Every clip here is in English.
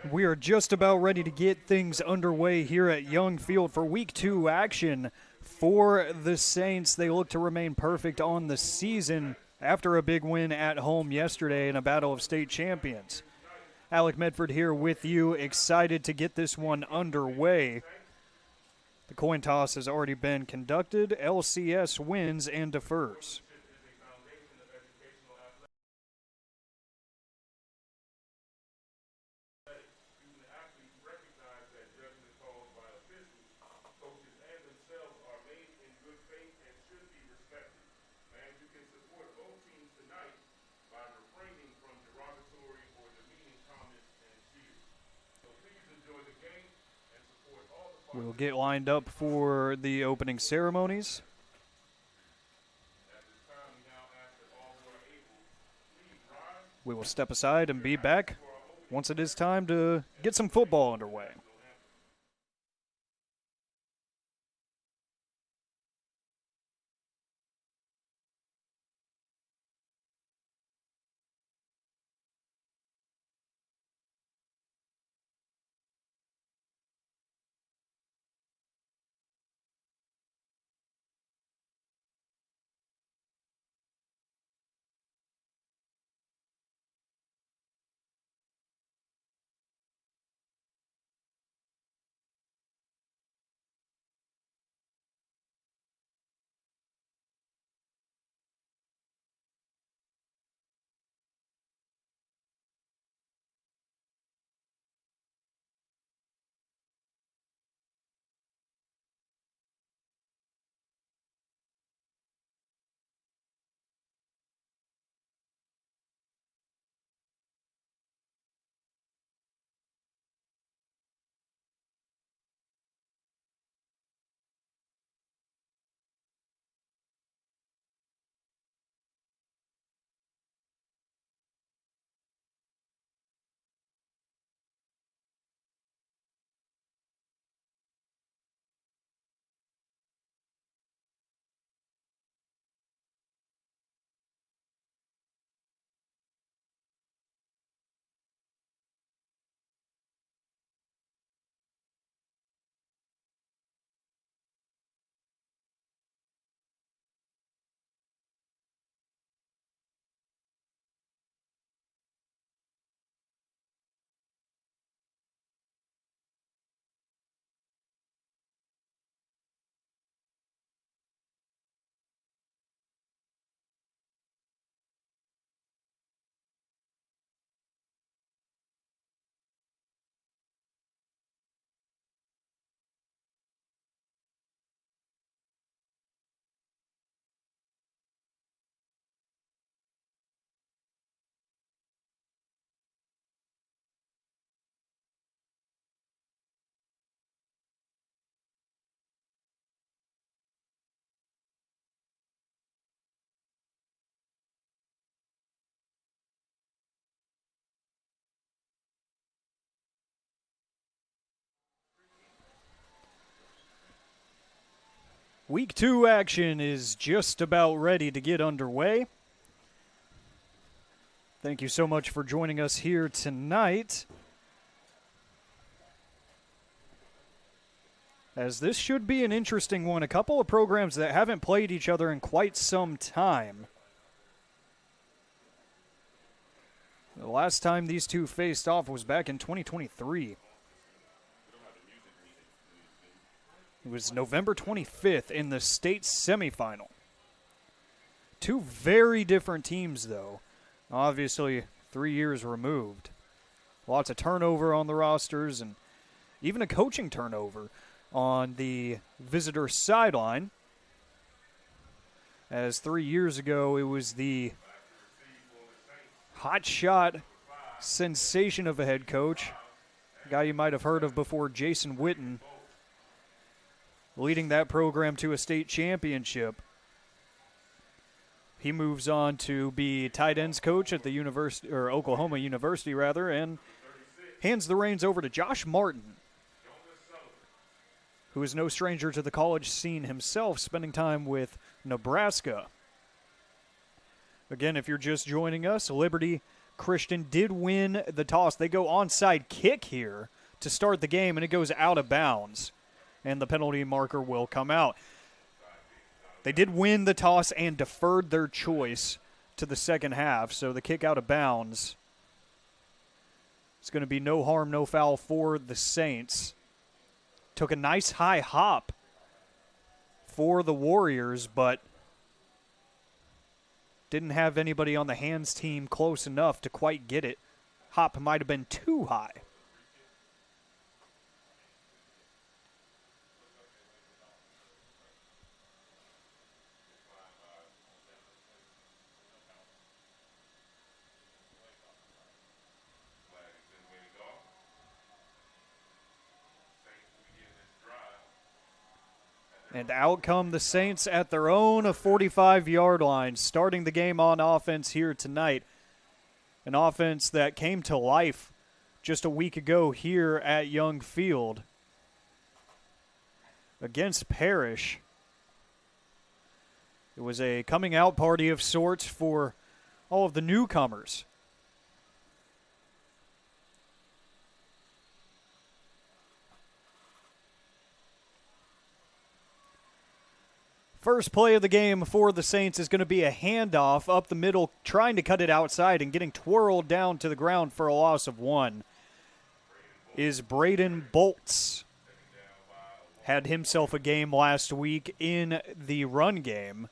We are just about ready to get things underway here at Young Field for Week 2 action for the Saints. They look to remain perfect on the season after a big win at home yesterday in a battle of state champions. Alec Medford here with you, excited to get this one underway. The coin toss has already been conducted. LCS wins and defers. We'll get lined up for the opening ceremonies. We will step aside and be back once it is time to get some football underway. Week 2 action is just about ready to get underway. Thank you so much for joining us here tonight, as this should be an interesting one. A couple of programs that haven't played each other in quite some time. The last time these two faced off was back in 2023. It was November 25th in the state semifinal. Two very different teams, though. Obviously, 3 years removed. Lots of turnover on the rosters and even a coaching turnover on the visitor sideline. As 3 years ago, it was the hotshot sensation of a head coach, a guy you might have heard of before, Jason Witten, leading that program to a state championship. He moves on to be tight ends coach at the university, or Oklahoma University rather, and hands the reins over to Josh Martin, who is no stranger to the college scene himself, spending time with Nebraska. Again, if you're just joining us, Liberty Christian did win the toss. They go onside kick here to start the game, and it goes out of bounds, and the penalty marker will come out. They did win the toss and deferred their choice to the second half, so the kick out of bounds. It's going to be no harm, no foul for the Saints. Took a nice high hop for the Warriors, but didn't have anybody on the hands team close enough to quite get it. Hop might have been too high. And out come the Saints at their own 45-yard line, starting the game on offense here tonight. An offense that came to life just a week ago here at Young Field against Parrish. It was a coming out party of sorts for all of the newcomers. First play of the game for the Saints is going to be a handoff up the middle, trying to cut it outside and getting twirled down to the ground for a loss of 1. Is Braden Bolts. Had himself a game last week in the run game.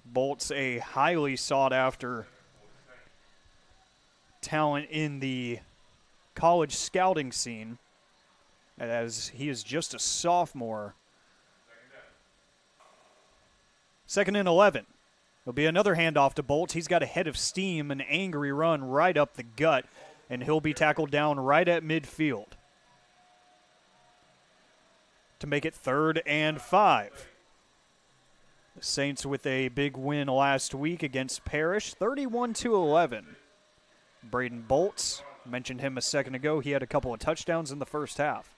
Bolts, a highly sought-after talent in the college scouting scene, as he is just a sophomore. 2nd and 11. There'll be another handoff to Bolts. He's got a head of steam, an angry run right up the gut, and he'll be tackled down right at midfield to make it 3rd and 5. The Saints with a big win last week against Parrish, 31-11. Braden Bolts, mentioned him a second ago. He had a couple of touchdowns in the first half.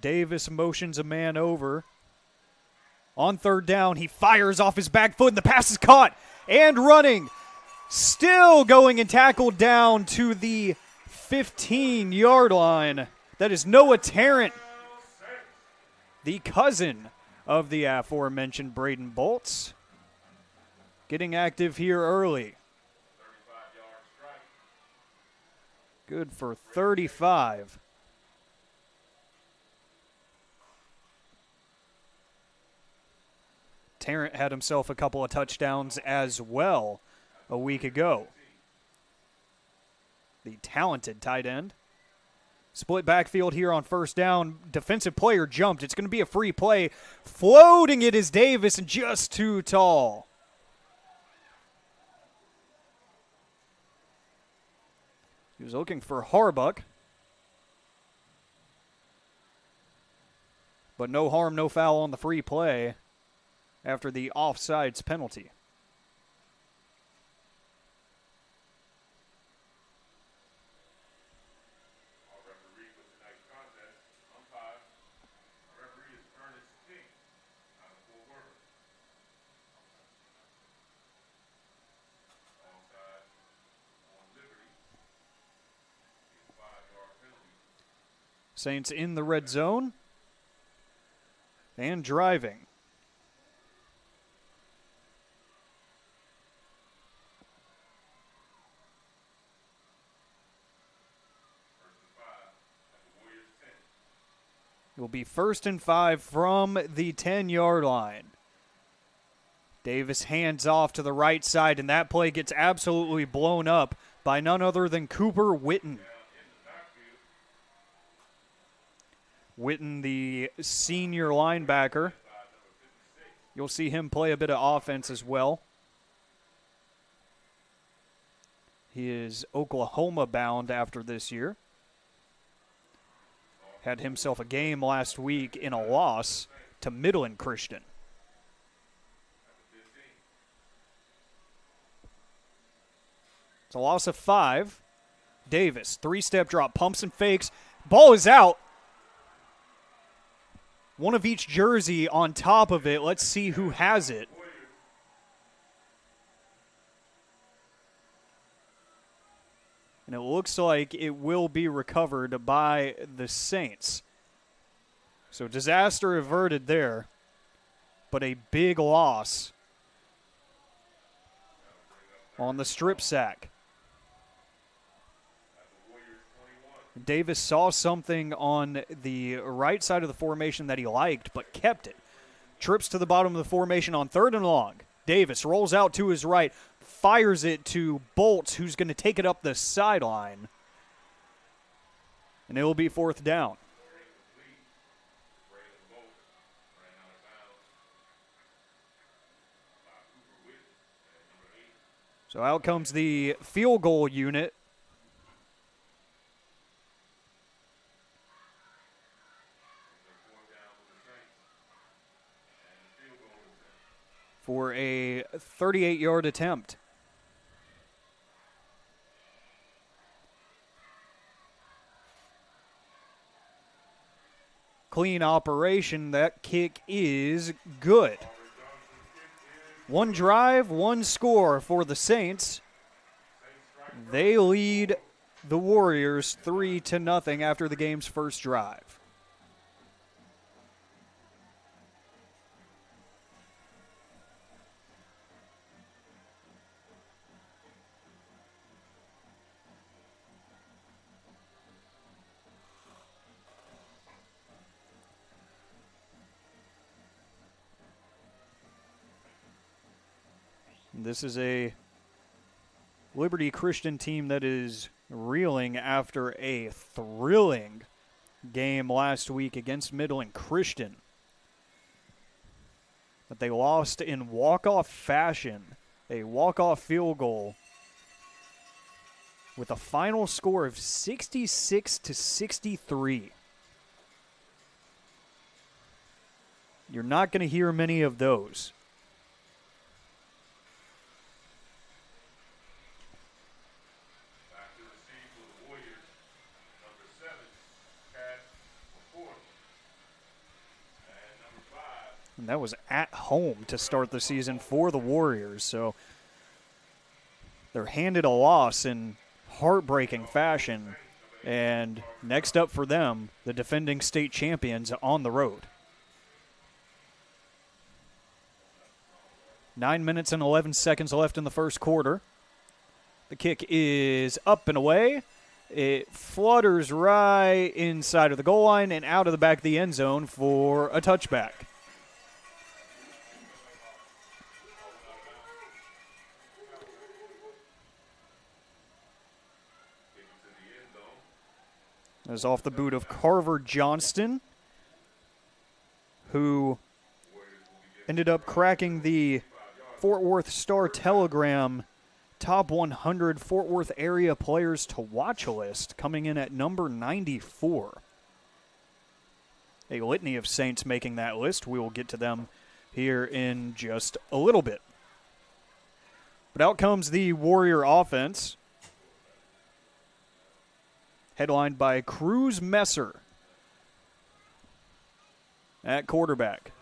Davis motions a man over. On 3rd down, he fires off his back foot, and the pass is caught and running. Still going and tackled down to the 15-yard line. That is Noah Tarrant, the cousin of the aforementioned Braden Bolts, getting active here early. Good for 35. Tarrant had himself a couple of touchdowns as well a week ago. The talented tight end. Split backfield here on 1st down. Defensive player jumped. It's going to be a free play. Floating it is Davis, and just too tall. He was looking for Harbuck. But no harm, no foul on the free play after the offsides penalty. Saints in the red zone and driving. It will be 1st and 5 from the 10-yard line. Davis hands off to the right side, and that play gets absolutely blown up by none other than Cooper Witten. Witten, the senior linebacker. You'll see him play a bit of offense as well. He is Oklahoma bound after this year. Had himself a game last week in a loss to Midland Christian. It's a loss of 5. Davis, 3-step drop, pumps and fakes. Ball is out. one of each jersey on top of it. Let's see who has it. And it looks like it will be recovered by the Saints. So disaster averted there, but a big loss on the strip sack. Davis saw something on the right side of the formation that he liked, but kept it. Trips to the bottom of the formation on 3rd and long. Davis rolls out to his right, fires it to Bolts, who's going to take it up the sideline. And it will be 4th down. So out comes the field goal unit. For a 38-yard attempt. Clean operation. That kick is good. One drive, one score for the Saints. They lead the Warriors 3-0 after the game's first drive. This is a Liberty Christian team that is reeling after a thrilling game last week against Midland Christian. But they lost in walk-off fashion, a walk-off field goal with a final score of 66-63. You're not going to hear many of those. And that was at home to start the season for the Warriors. So they're handed a loss in heartbreaking fashion. And next up for them, the defending state champions on the road. 9 minutes and 11 seconds left in the first quarter. The kick is up and away. It flutters right inside of the goal line and out of the back of the end zone for a touchback. That was off the boot of Carver Johnston, who ended up cracking the Fort Worth Star-Telegram Top 100 Fort Worth area players to watch list, coming in at number 94. A litany of Saints making that list. We will get to them here in just a little bit. But out comes the Warrior offense, headlined by Cruz Messer at quarterback.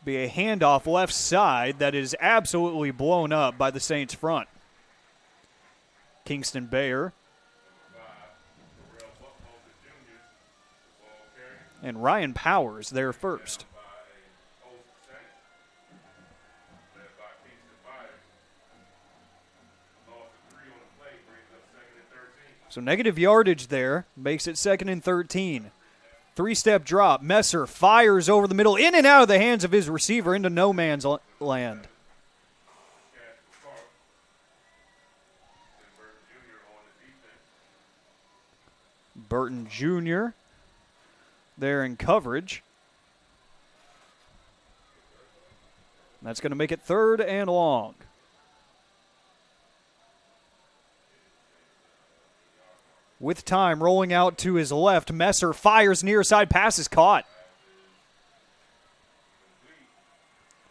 Be a handoff left side that is absolutely blown up by the Saints front. Kingston Bayer and Ryan Powers there first. So negative yardage there makes it 2nd and 13. 3-step drop. Messer fires over the middle, in and out of the hands of his receiver into no man's land. Burton Jr. there in coverage. That's going to make it 3rd and long. With time, rolling out to his left, Messer fires near side, pass is caught.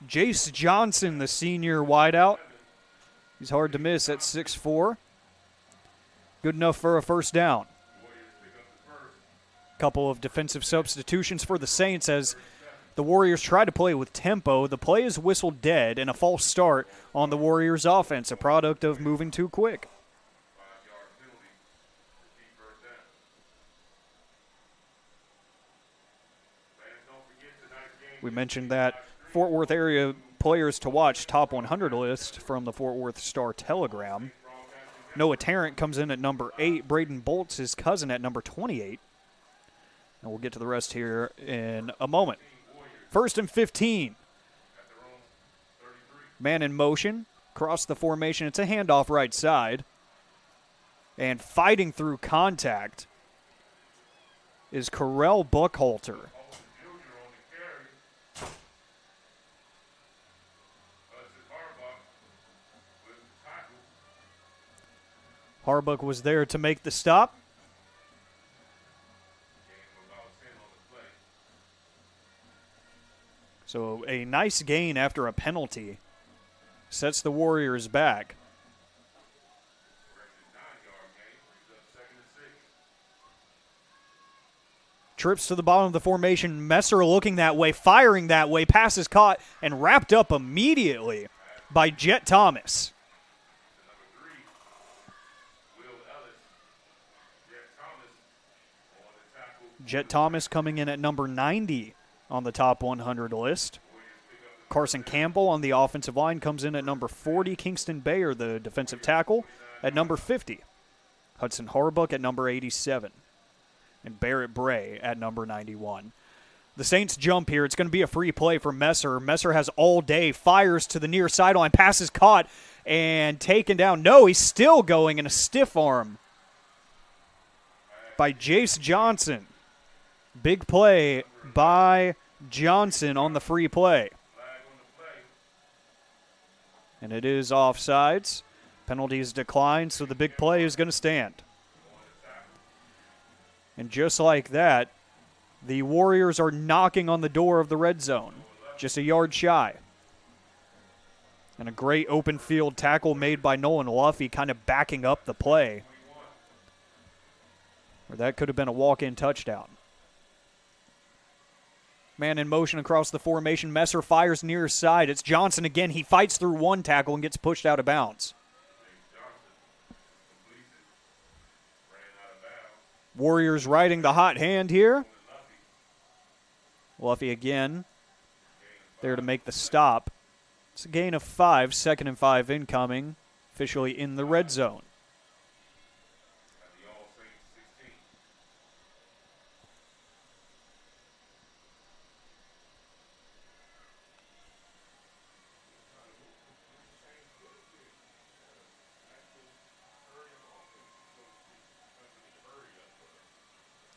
Jace Johnson, the senior wideout. He's hard to miss at 6'4". Good enough for a first down. Couple of defensive substitutions for the Saints as the Warriors try to play with tempo. The play is whistled dead and a false start on the Warriors' offense, a product of moving too quick. We mentioned that Fort Worth area players to watch top 100 list from the Fort Worth Star-Telegram. Noah Tarrant comes in at number 8. Braden Bolt's his cousin at number 28. And we'll get to the rest here in a moment. 1st and 15. Man in motion. Across the formation. It's a handoff right side. And fighting through contact is Correll Buckhalter. Harbuck was there to make the stop. So a nice gain after a penalty sets the Warriors back. Trips to the bottom of the formation. Messer looking that way, firing that way. Pass is caught and wrapped up immediately by Jet Thomas. Jet Thomas coming in at number 90 on the top 100 list. Carson Campbell on the offensive line comes in at number 40. Kingston Bayer, the defensive tackle, at number 50. Hudson Harbuck at number 87. And Barrett Bray at number 91. The Saints jump here. It's going to be a free play for Messer. Messer has all day, fires to the near sideline, passes caught and taken down. No, he's still going in a stiff arm by Jace Johnson. Big play by Johnson on the free play. And it is offsides. Penalties declined, so the big play is going to stand. And just like that, the Warriors are knocking on the door of the red zone, just a yard shy. And a great open field tackle made by Nolan Luffy, kind of backing up the play. Or that could have been a walk-in touchdown. Man in motion across the formation. Messer fires near side. It's Johnson again. He fights through one tackle and gets pushed out of bounds. Warriors riding the hot hand here. Luffy again there to make the stop. It's a gain of 5, 2nd and 5 incoming, officially in the red zone.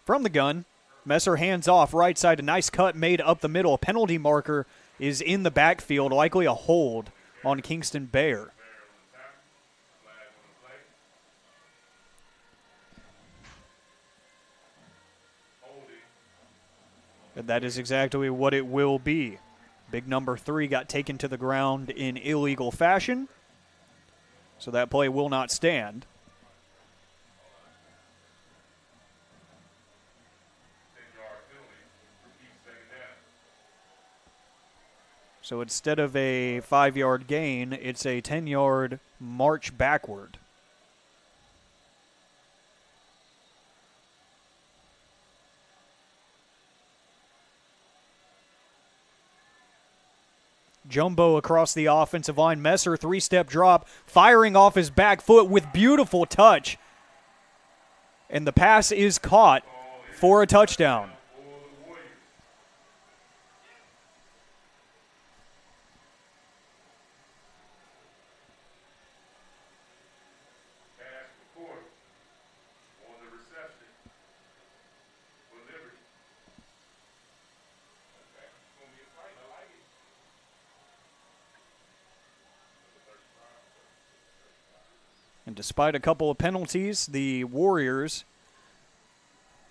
From the gun, Messer hands off right side. A nice cut made up the middle. A penalty marker is in the backfield, likely a hold on Kingston Bayer. And that is exactly what it will be. Big number 3 got taken to the ground in illegal fashion, so that play will not stand. So instead of a 5-yard gain, it's a 10-yard march backward. Jumbo across the offensive line. Messer, 3-step drop, firing off his back foot with beautiful touch. And the pass is caught for a touchdown. And despite a couple of penalties, the Warriors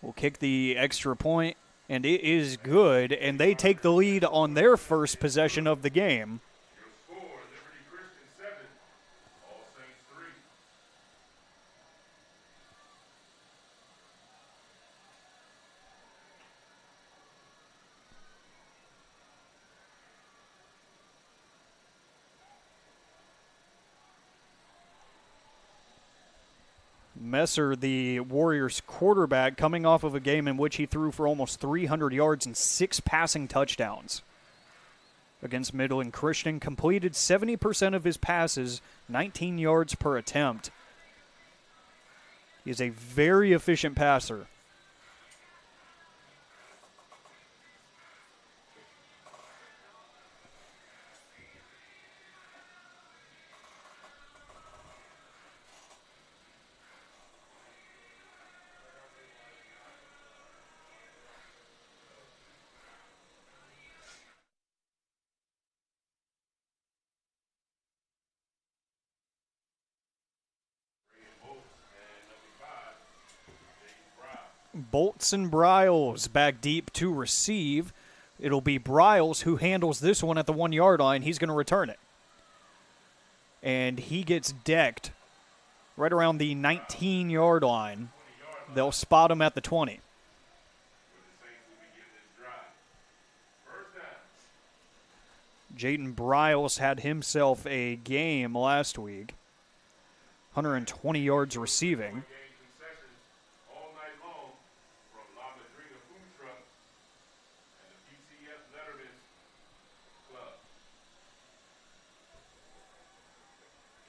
will kick the extra point, and it is good, and they take the lead on their first possession of the game. Messer, the Warriors quarterback, coming off of a game in which he threw for almost 300 yards and 6 passing touchdowns. Against Midland Christian, completed 70% of his passes, 19 yards per attempt. He is a very efficient passer. Bolts and Bryles back deep to receive. It'll be Bryles who handles this one at the 1 yard line. He's going to return it. And he gets decked right around the 19 yard line. They'll spot him at the 20. Jaden Bryles had himself a game last week. 120 yards receiving.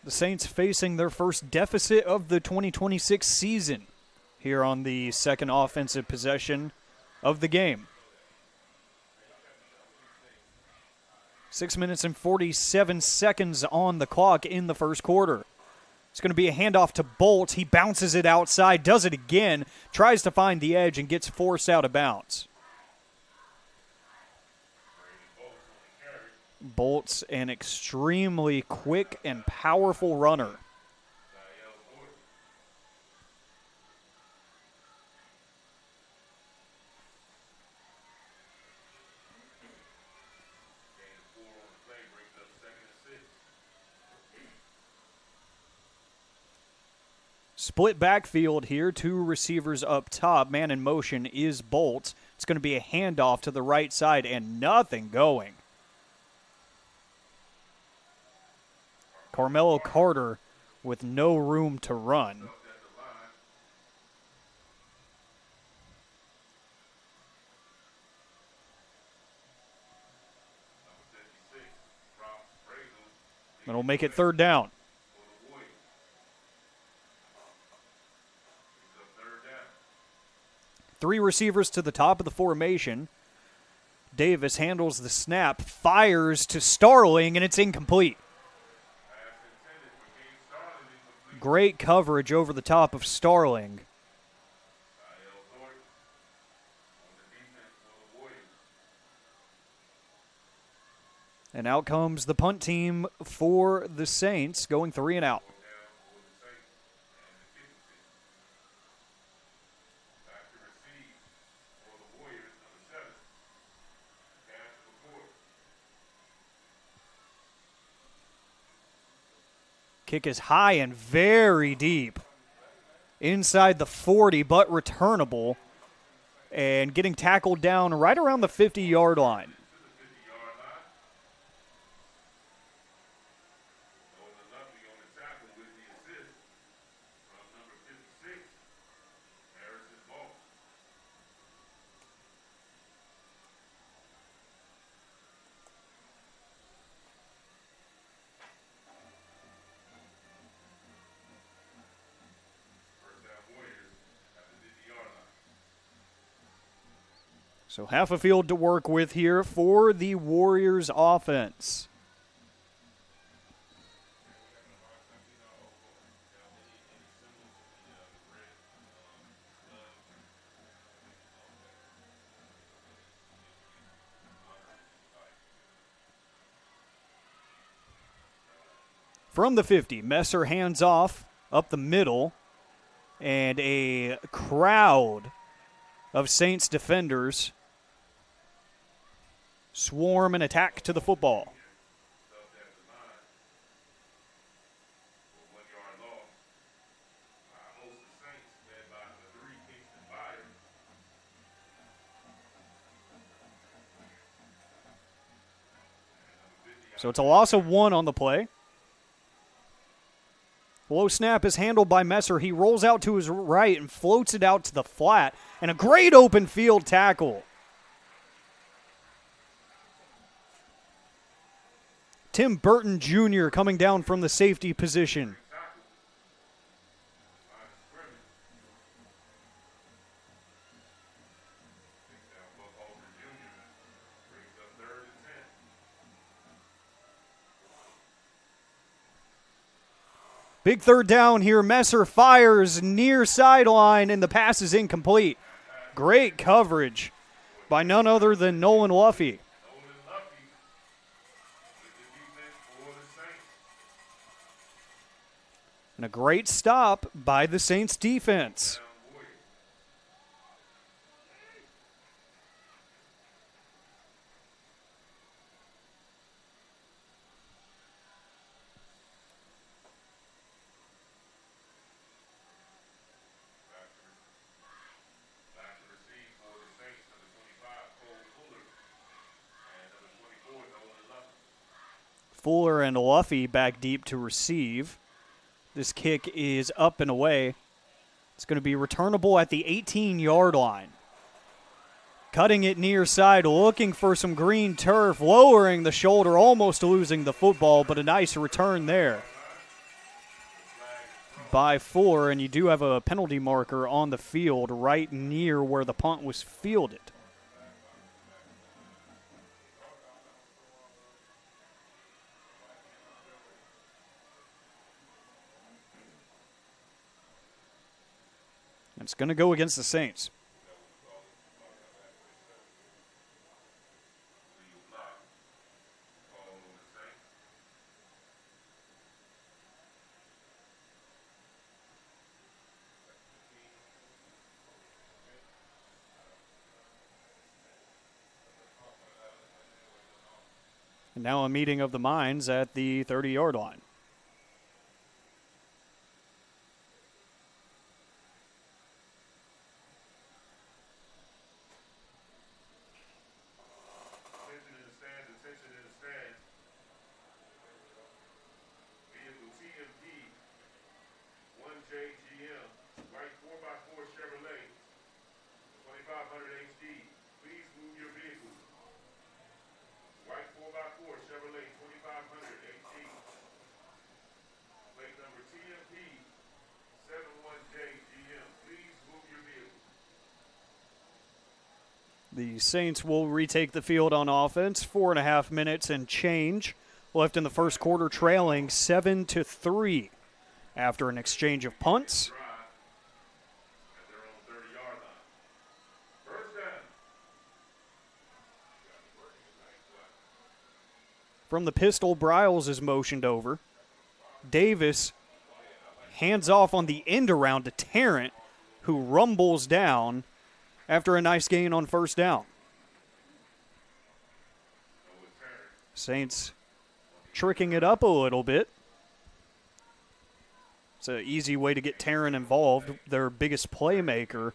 The Saints facing their first deficit of the 2026 season here on the second offensive possession of the game. 6 minutes and 47 seconds on the clock in the first quarter. It's going to be a handoff to Bolt. He bounces it outside, does it again, tries to find the edge, and gets forced out of bounds. Bolt's an extremely quick and powerful runner. Split backfield here, 2 receivers up top. Man in motion is Bolt. It's going to be a handoff to the right side and nothing going. Carmelo Carter with no room to run. That'll make it third down. Three receivers to the top of the formation. Davis handles the snap, fires to Starling, and it's incomplete. Great coverage over the top of Starling. And out comes the punt team for the Saints, going 3 and out. Kick is high and very deep. Inside the 40, but returnable. And getting tackled down right around the 50-yard line. So half a field to work with here for the Warriors offense. From the 50, Messer hands off up the middle, and a crowd of Saints defenders swarm and attack to the football. So it's a loss of 1 on the play. Low snap is handled by Messer. He rolls out to his right and floats it out to the flat. And a great open field tackle. Tim Burton Jr. coming down from the safety position. Big third down here. Messer fires near sideline, and the pass is incomplete. Great coverage by none other than Nolan Luffy. And a great stop by the Saints defense. Fuller and Luffy back deep to receive. This kick is up and away. It's going to be returnable at the 18-yard line. Cutting it near side, looking for some green turf, lowering the shoulder, almost losing the football, but a nice return there by Fuller, and you do have a penalty marker on the field right near where the punt was fielded. It's going to go against the Saints. And now a meeting of the minds at the 30-yard line. The Saints will retake the field on offense. 4.5 minutes and change left in the first quarter, trailing 7-3 after an exchange of punts. From the pistol, Briles is motioned over. Davis hands off on the end around to Tarrant, who rumbles down after a nice gain on first down. Saints tricking it up a little bit. It's an easy way to get Tarrant involved, their biggest playmaker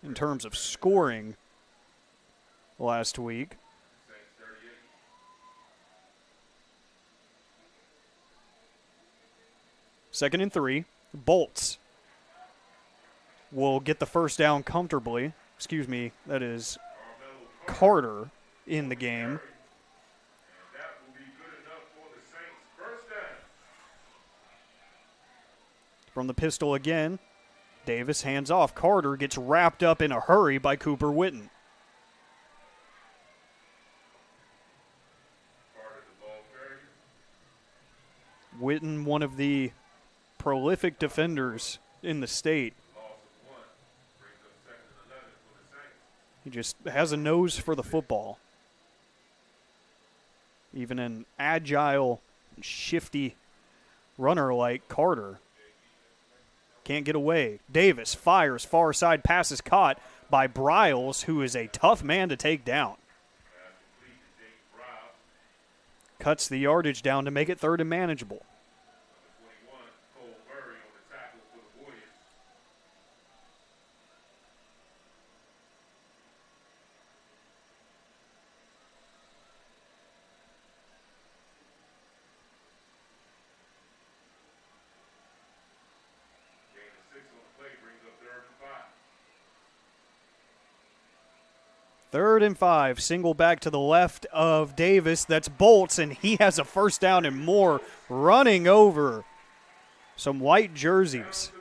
in terms of scoring last week. Second and 3. Bolts will get the first down comfortably. Excuse me, that is Carter in the game. From the pistol again, Davis hands off. Carter gets wrapped up in a hurry by Cooper Witten. Witten, one of the prolific defenders in the state. He just has a nose for the football. Even an agile, shifty runner like Carter can't get away. Davis fires far side, pass is caught by Briles, who is a tough man to take down. Cuts the yardage down to make it third and manageable. 3rd and 5, single back to the left of Davis. That's Bolts, and he has a first down and more, running over some white jerseys.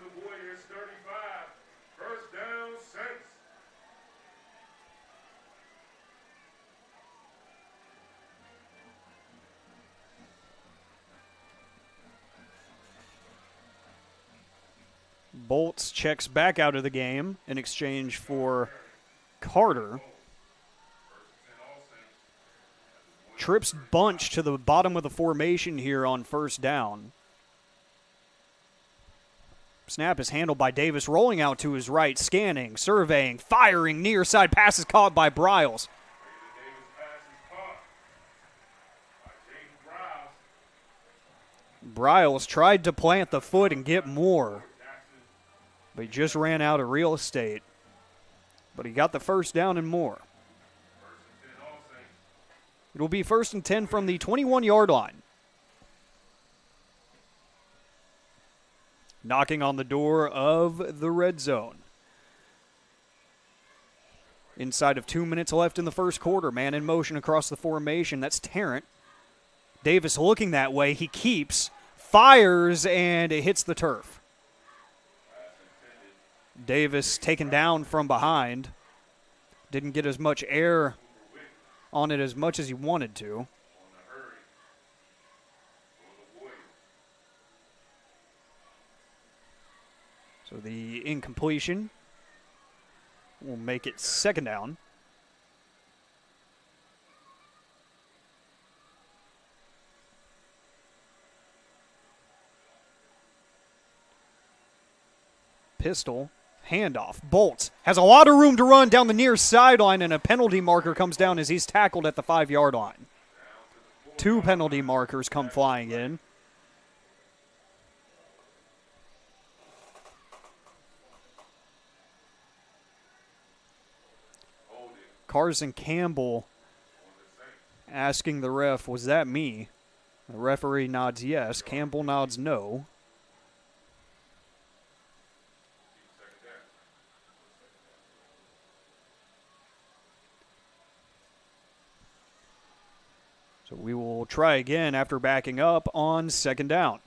Bolts checks back out of the game in exchange for Carter. Trips bunch to the bottom of the formation here on first down. Snap is handled by Davis, rolling out to his right, scanning, surveying, firing, near side. Pass is caught by Briles. Briles tried to plant the foot and get more, but he just ran out of real estate. But he got the first down and more. It will be 1st and 10 from the 21-yard line. Knocking on the door of the red zone. Inside of 2 minutes left in the first quarter. Man in motion across the formation. That's Tarrant. Davis looking that way. He keeps, fires, and it hits the turf. Davis taken down from behind. Didn't get as much air on it as much as he wanted to. So the incompletion will make it 2nd down. Pistol, handoff, Bolts has a lot of room to run down the near sideline, and a penalty marker comes down as he's tackled at the 5-yard line. 2 penalty markers come flying in. Carson Campbell asking the ref, was that me? The referee nods yes. Campbell nods no. So we will try again after backing up on 2nd down.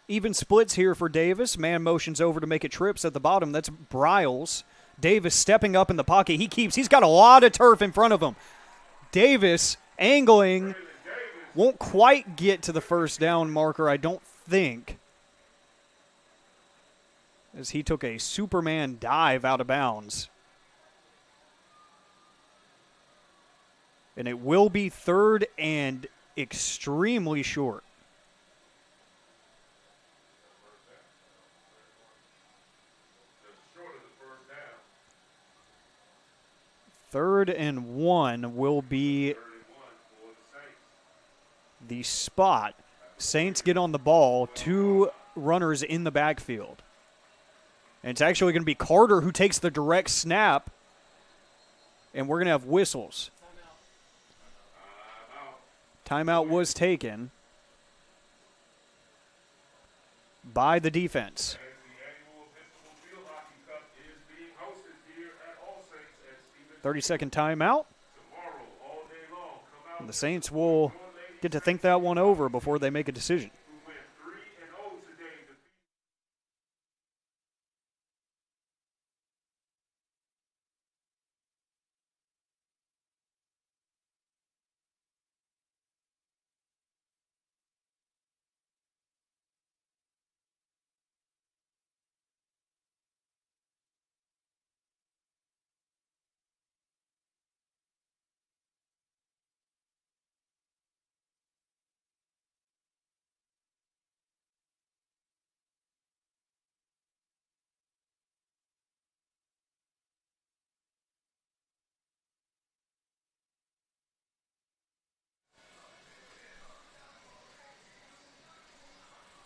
Even splits here for Davis. Man motions over to make it trips at the bottom. That's Briles. Davis stepping up in the pocket. He's got a lot of turf in front of him. Davis angling. Won't quite get to the first down marker, I don't think, as he took a Superman dive out of bounds. And it will be 3rd and extremely short. Third and 1 will be the spot. Saints get on the ball, 2 runners in the backfield. And it's actually going to be Carter who takes the direct snap, and we're going to have whistles. Timeout was taken by the defense. 30-second timeout. And the Saints will get to think that one over before they make a decision.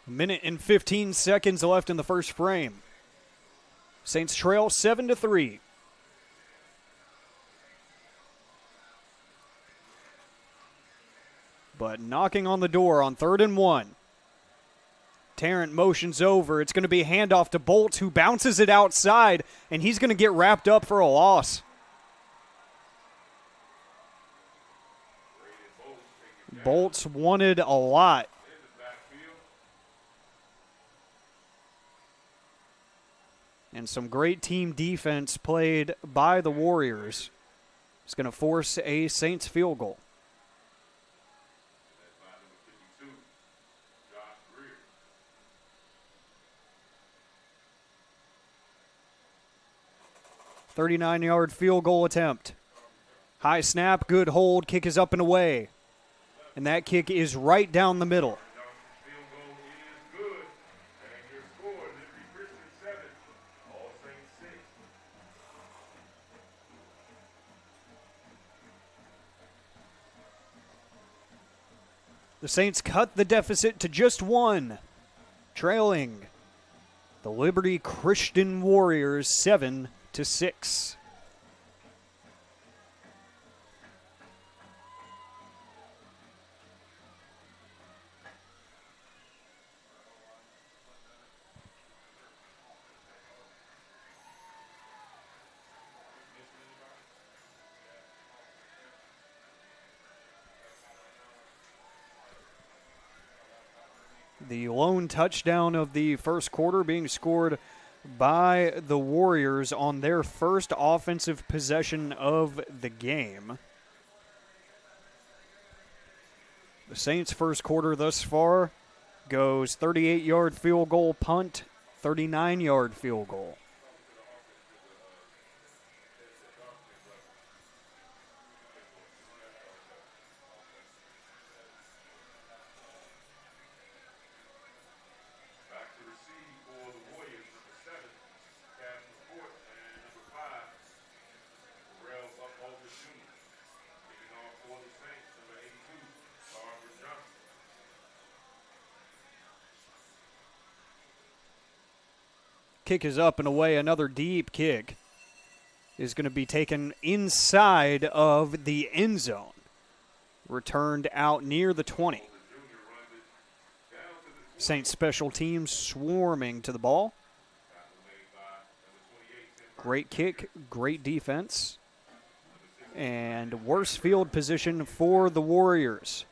A minute and 15 seconds left in the first frame. Saints trail 7-3. But knocking on the door on 3rd and 1. Tarrant motions over. It's going to be a handoff to Bolts, who bounces it outside, and he's going to get wrapped up for a loss. Bolts wanted a lot. And some great team defense played by the Warriors. It's going to force a Saints field goal. .39-yard field goal attempt. High snap, good hold, kick is up and away. And that kick is right down the middle. The Saints cut the deficit to just one, trailing the Liberty Christian Warriors 7-6. The lone touchdown of the first quarter being scored by the Warriors on their first offensive possession of the game. The Saints' first quarter thus far goes 38-yard field goal, punt, 39-yard field goal. Kick is up and away. Another deep kick is going to be taken inside of the end zone. Returned out near the 20. Saints special teams swarming to the ball. Great kick, great defense, and worse field position for the Warriors.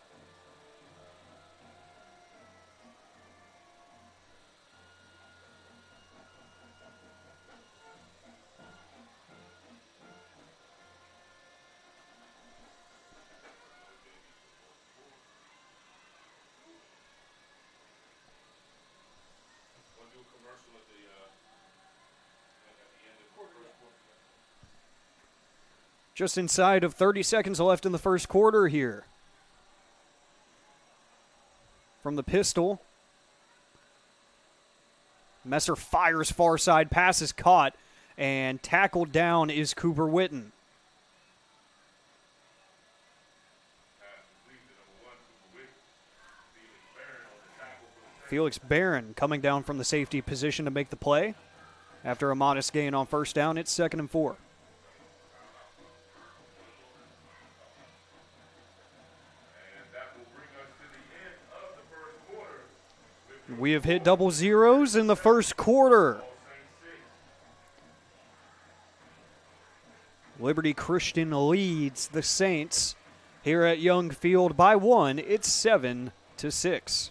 Just inside of 30 seconds left in the first quarter here. From the pistol, Messer fires far side, pass is caught, and tackled down is Cooper Witten. Felix Barron coming down from the safety position to make the play. After a modest gain on first down, it's 2nd and 4. We have hit double zeros in the first quarter. Liberty Christian leads the Saints here at Young Field by 1. It's 7-6.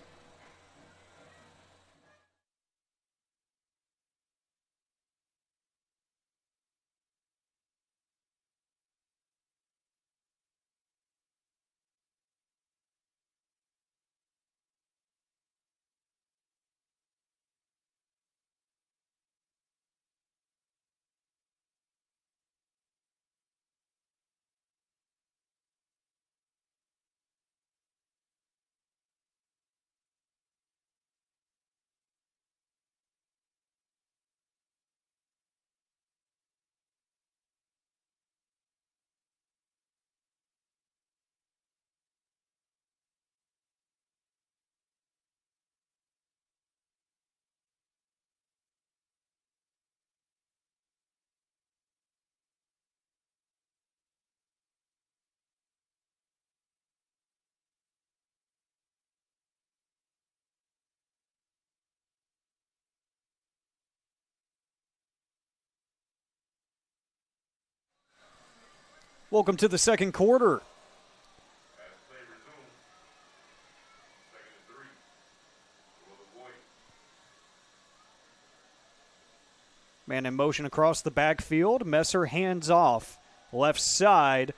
Welcome to the second quarter. Man in motion across the backfield. Messer hands off left side,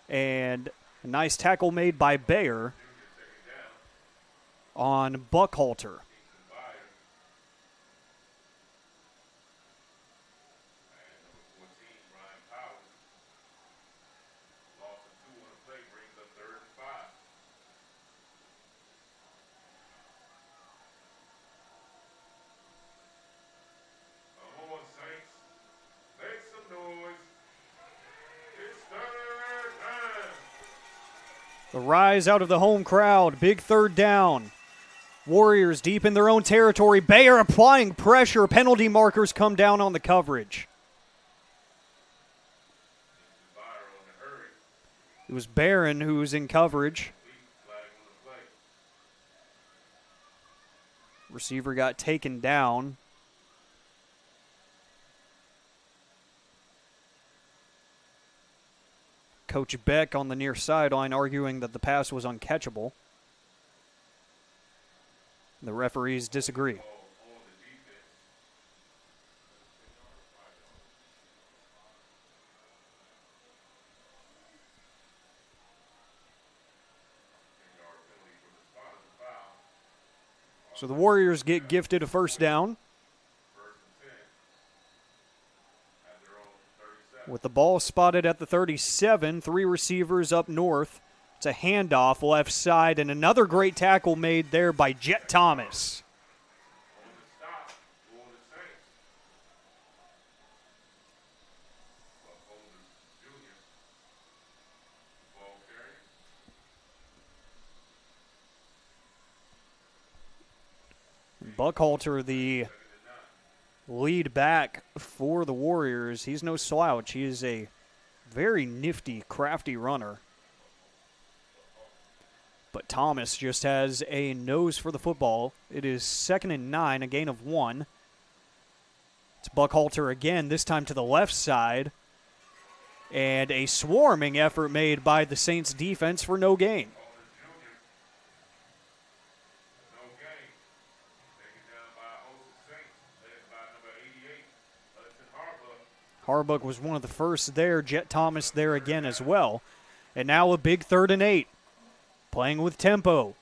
and a nice tackle made by Bayer on Buckhalter. The rise out of the home crowd. Big third down. Warriors deep in their own territory. Bayer applying pressure. Penalty markers come down on the coverage. It was Barron who was in coverage. Receiver got taken down. Coach Beck on the near sideline arguing that the pass was uncatchable. The referees disagree. So the Warriors get gifted a first down. With the ball spotted at the 37, three receivers up north. It's a handoff left side, and another great tackle made there by Jet Thomas. Buckhalter, the lead back for the Warriors. He's no slouch. He is a very nifty, crafty runner. But Thomas just has a nose for the football. It is 2nd and 9, a gain of 1. It's Buckhalter again, this time to the left side. And a swarming effort made by the Saints defense for no gain. Harbuck was one of the first there. Jet Thomas there again as well. And now a big 3rd and 8. Playing with tempo.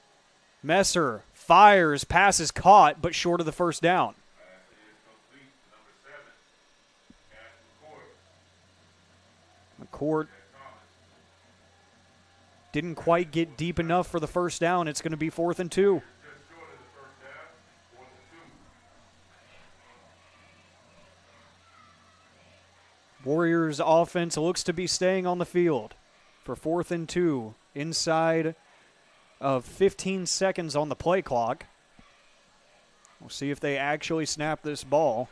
Messer fires, pass is caught, but short of the first down. McCourt didn't quite get deep enough for the first down. It's going to be 4th and 2. Warriors offense looks to be staying on the field for 4th and 2 inside of 15 seconds on the play clock. We'll see if they actually snap this ball.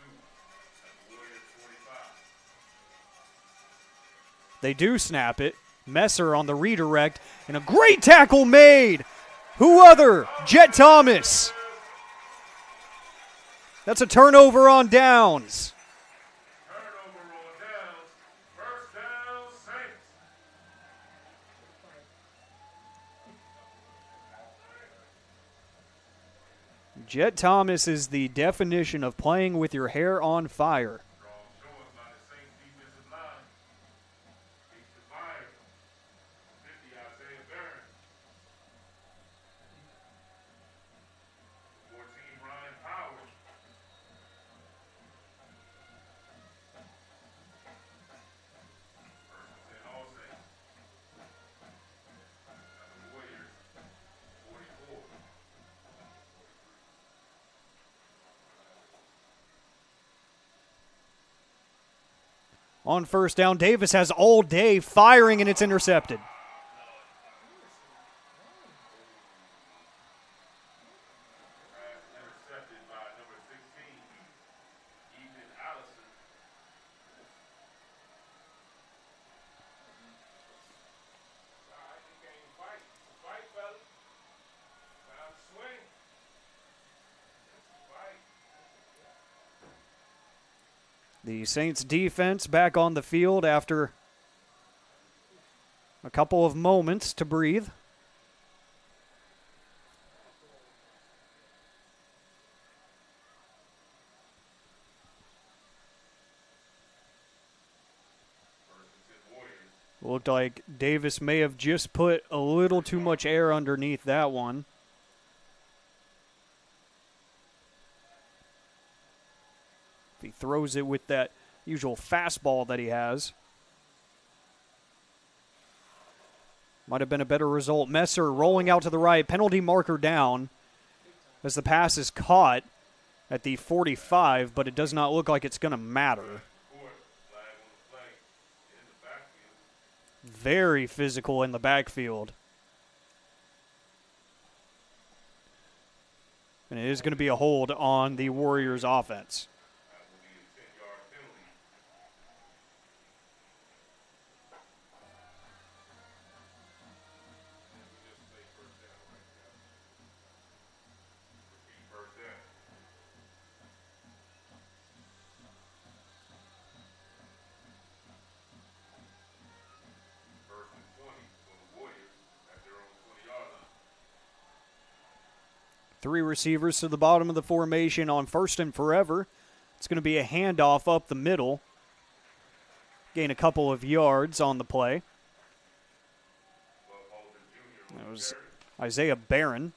They do snap it. Messer on the redirect, and a great tackle made. Who other? Jet Thomas. That's a turnover on downs. Jet Thomas is the definition of playing with your hair on fire. On first down, Davis has all day firing, and it's intercepted. The Saints defense back on the field after A couple of moments to breathe. Looked like Davis may have just put a little too much air underneath that one. If he throws it with that usual fastball that he has, might have been a better result. Messer rolling out to the right, penalty marker down as the pass is caught at the 45, but it does not look like it's going to matter. Very physical in the backfield. And it is going to be a hold on the Warriors offense. Three receivers to the bottom of the formation on first and forever. It's going to be a handoff up the middle. Gain a couple of yards on the play. That was Isaiah Barron.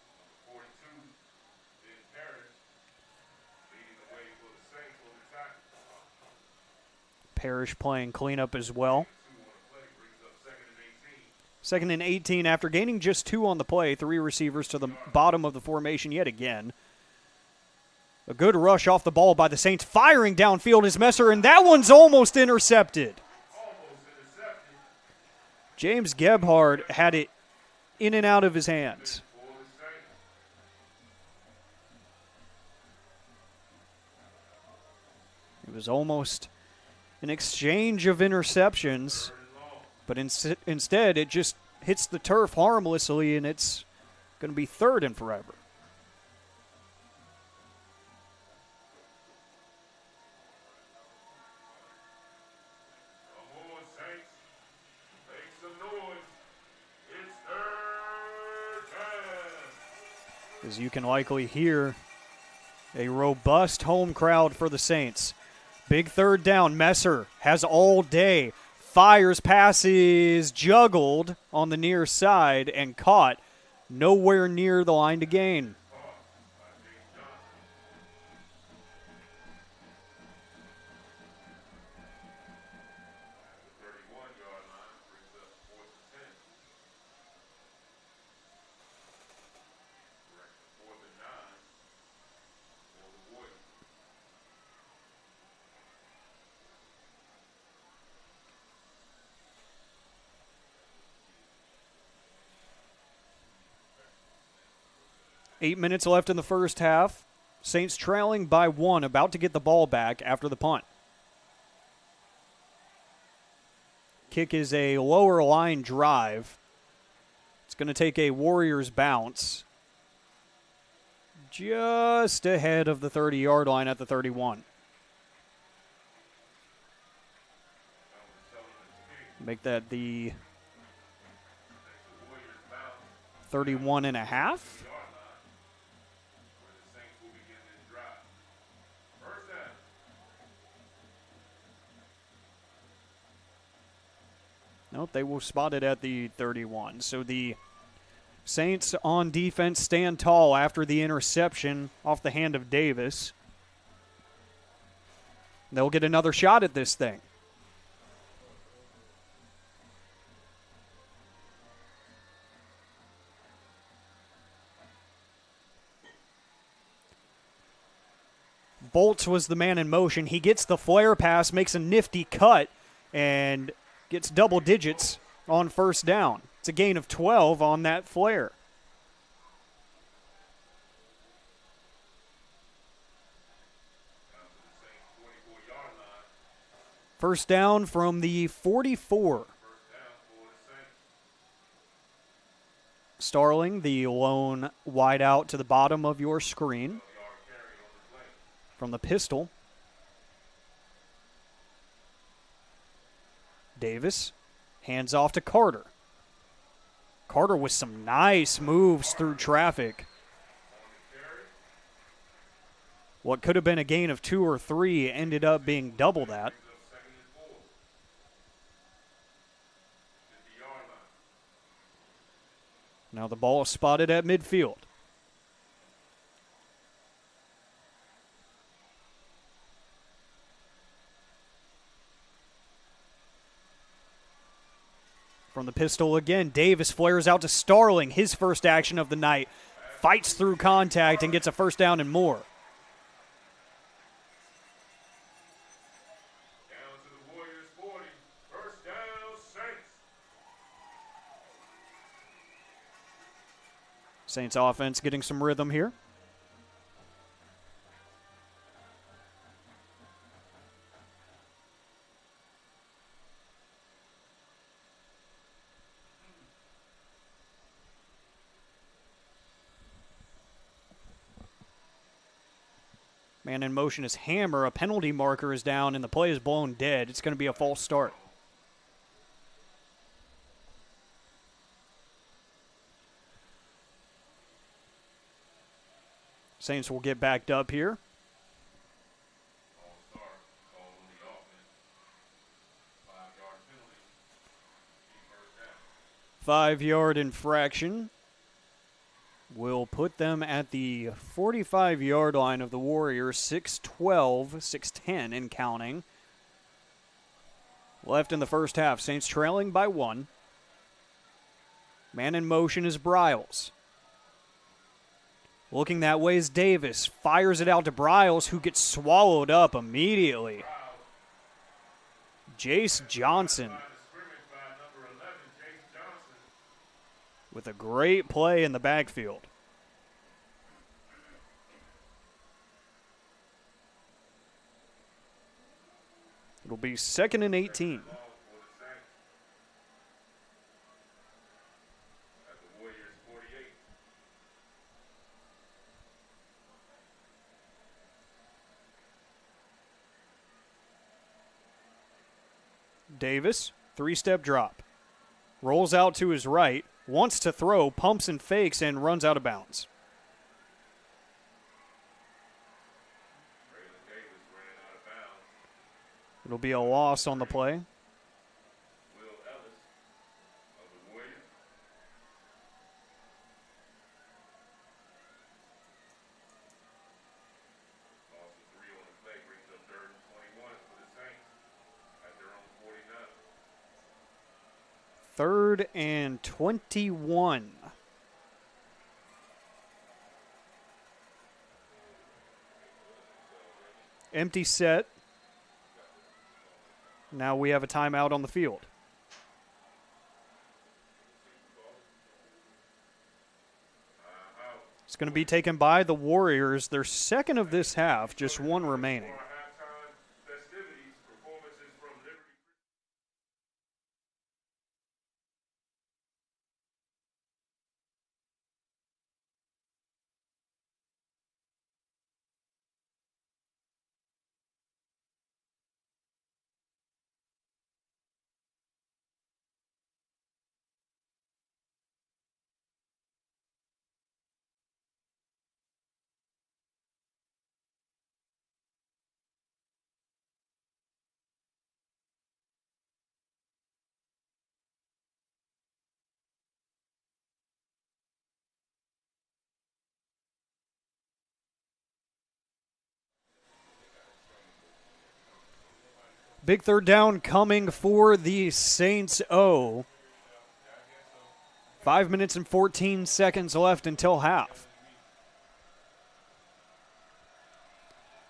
Parrish playing cleanup as well. 2nd and 18 after gaining just 2 on the play. 3 receivers to the bottom of the formation yet again. A good rush off the ball by the Saints. Firing downfield is Messer, and that one's almost intercepted. James Gebhard had it in and out of his hands. It was almost an exchange of interceptions. But instead, it just hits the turf harmlessly, and it's going to be 3rd and forever. Come on, Saints. Make some noise. It's 3rd down. As you can likely hear, a robust home crowd for the Saints. Big 3rd down. Messer has all day. Fires, passes, juggled on the near side and caught nowhere near the line to gain. Eight minutes left in the first half. Saints trailing by 1, about to get the ball back after the punt. Kick is a lower line drive. It's going to take a Warriors bounce. Just ahead of the 30-yard line at the 31. Make that the 31 and a half. Nope, they will spot it at the 31. So the Saints on defense stand tall after the interception off the hand of Davis. They'll get another shot at this thing. Bolts was the man in motion. He gets the flare pass, makes a nifty cut, and gets double digits on first down. It's a gain of 12 on that flare. First down from the 44. Starling, the lone wide out to the bottom of your screen. From the pistol. Davis hands off to Carter. Carter with some nice moves through traffic. What could have been a gain of 2 or 3 ended up being double that. Now the ball is spotted at midfield. From the pistol again, Davis flares out to Starling, his first action of the night. Fights through contact and gets a first down and more. Down to the Warriors 40. First down, Saints. Saints offense getting some rhythm here. Man in motion is Hammer. A penalty marker is down, and the play is blown dead. It's going to be a false start. Saints will get backed up here. All-star call on the offense. 5-yard penalty. First down. 5-yard infraction will put them at the 45-yard line of the Warriors. 6-12, 6-10 and counting. Left in the first half. Saints trailing by 1. Man in motion is Bryles. Looking that way is Davis. Fires it out to Bryles, who gets swallowed up immediately. Jace Johnson with a great play in the backfield. It'll be 2nd and 18. Davis, 3-step drop. Rolls out to his right, wants to throw, pumps and fakes, and runs out of bounds. It'll be a loss on the play. Third and 21. Empty set. Now we have a timeout on the field. It's going to be taken by the Warriors. Their second of this half, just 1 remaining. Big third down coming for the Saints O. 5 minutes and 14 seconds left until half.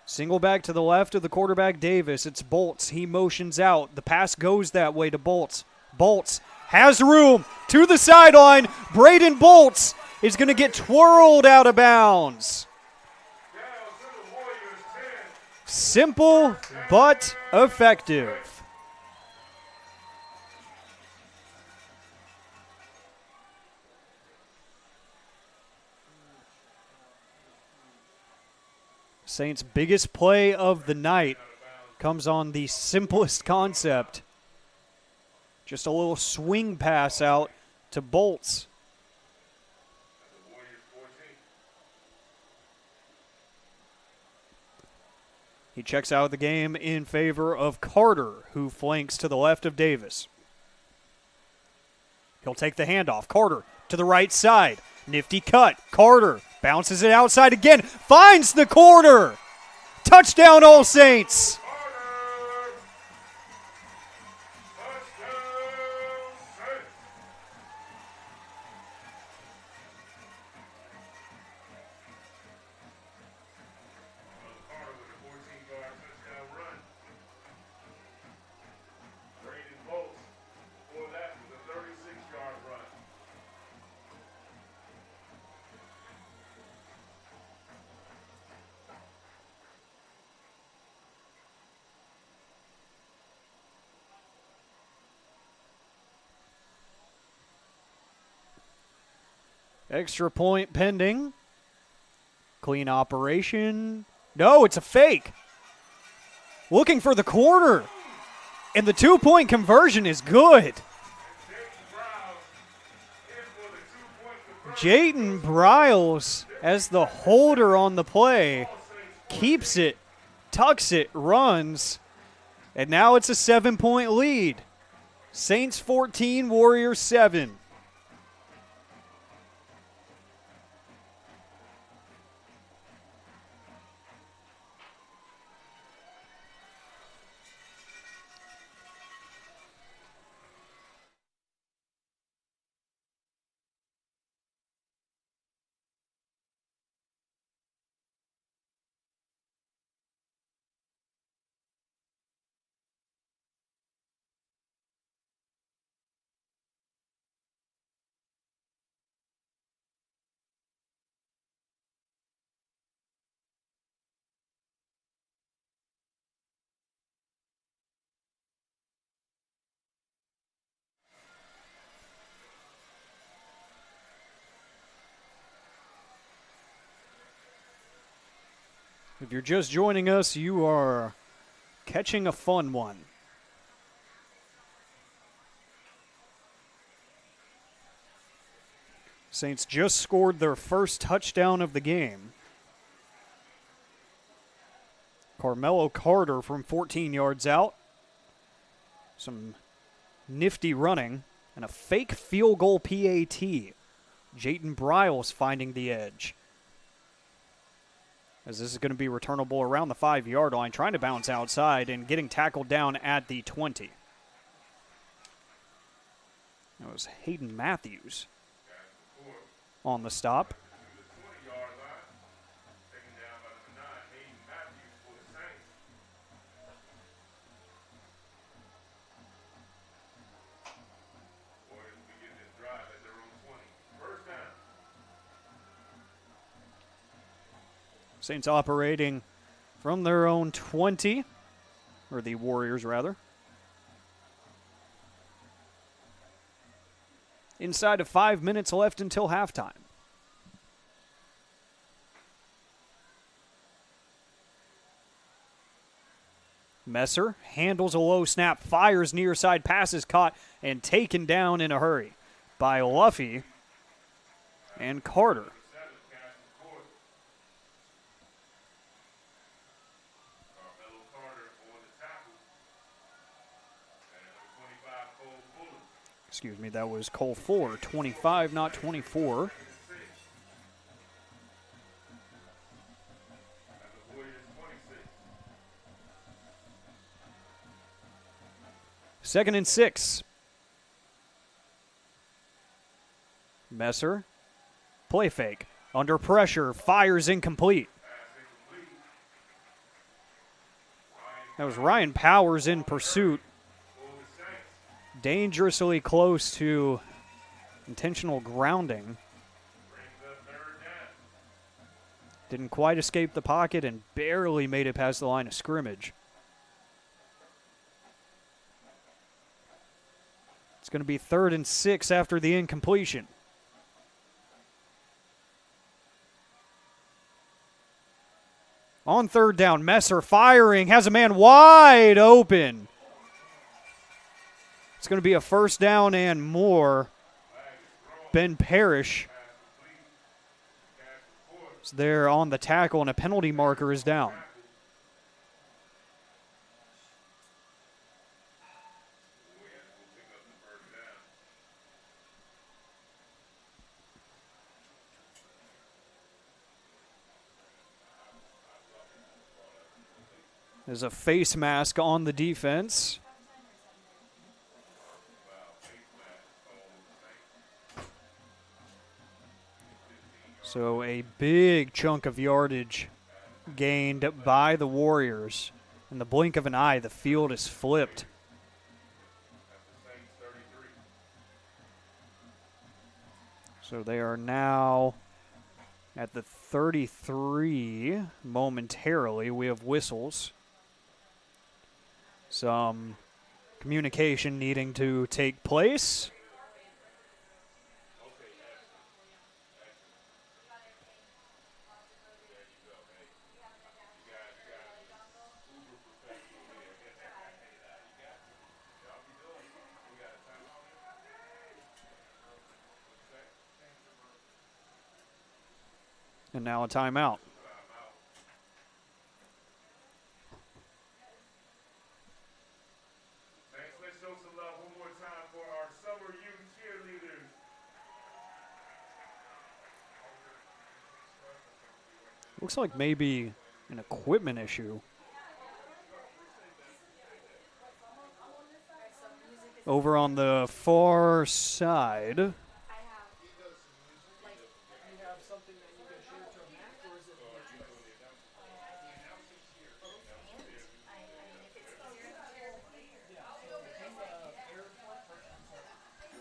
Single back to the left of the quarterback, Davis. It's Bolts. He motions out. The pass goes that way to Bolts. Bolts has room to the sideline. Braden Bolts is going to get twirled out of bounds. Simple but effective. Saints' biggest play of the night comes on the simplest concept. Just a little swing pass out to Bolts. He checks out of the game in favor of Carter, who flanks to the left of Davis. He'll take the handoff. Carter to the right side. Nifty cut. Carter bounces it outside again. Finds the corner. Touchdown, All Saints. Extra point pending. Clean operation. No, it's a fake. Looking for the corner. And the 2-point conversion is good. Jayden Briles, as the holder on the play, keeps it, tucks it, runs. And now it's a 7-point lead. Saints 14, Warriors 7. If you're just joining us, you are catching a fun one. Saints just scored their first touchdown of the game. Carmelo Carter from 14 yards out. Some nifty running and a fake field goal PAT. Jayden Briles finding the edge. As this is going to be returnable around the 5-yard line, trying to bounce outside and getting tackled down at the 20. That was Hayden Matthews on the stop. Saints operating from their own 20, or the Warriors rather. Inside of 5 minutes left until halftime. Messer handles a low snap, fires near side, passes caught and taken down in a hurry by Luffy and Carter. Excuse me, that was Cole Fuller, 25, not 24. Second and 6. Messer, play fake, under pressure, fires incomplete. That was Ryan Powers in pursuit. Dangerously close to intentional grounding. Didn't quite escape the pocket and barely made it past the line of scrimmage. It's going to be 3rd and 6 after the incompletion. On 3rd down, Messer firing, has a man wide open. It's going to be a 1st down and more. Ben Parrish is there on the tackle, and a penalty marker is down. There's a face mask on the defense. So a big chunk of yardage gained by the Warriors. In the blink of an eye, the field is flipped. So they are now at the 33 momentarily. We have whistles. Some communication needing to take place. And now a timeout. Let's show some love one more time for our summer youth cheerleaders. Looks like maybe an equipment issue. Over on the far side.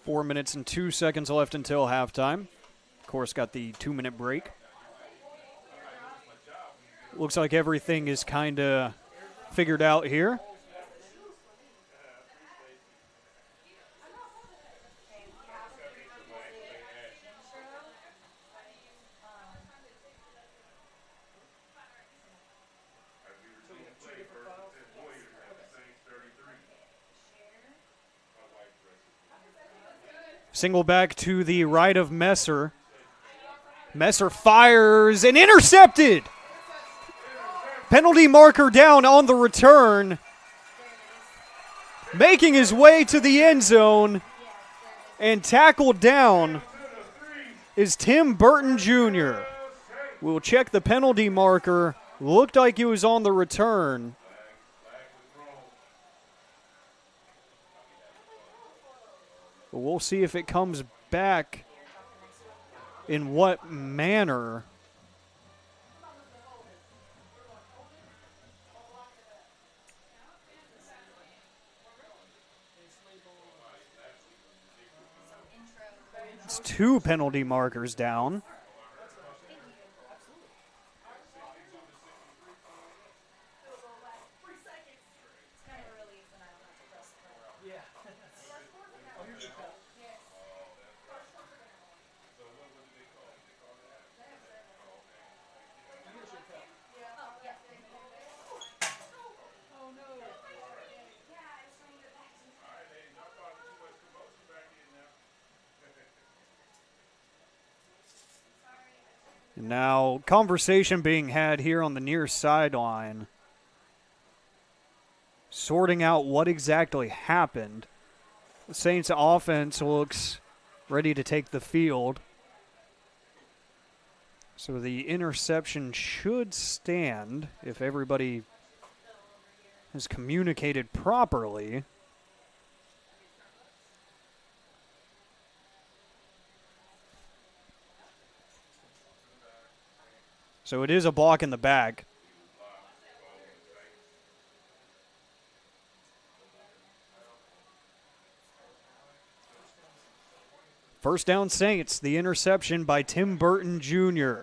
Four minutes and 2 seconds left until halftime. Of course, got the 2-minute break. Looks like everything is kind of figured out here. Single back to the right of Messer. Messer fires and intercepted. Penalty marker down on the return. Making his way to the end zone and tackled down is Tim Burton Jr. We'll check the penalty marker. Looked like he was on the return. But we'll see if it comes back in what manner. It's 2 penalty markers down. Now, conversation being had here on the near sideline, sorting out what exactly happened. The Saints offense looks ready to take the field. So the interception should stand if everybody has communicated properly. So it is a block in the back. First down Saints, the interception by Tim Burton Jr.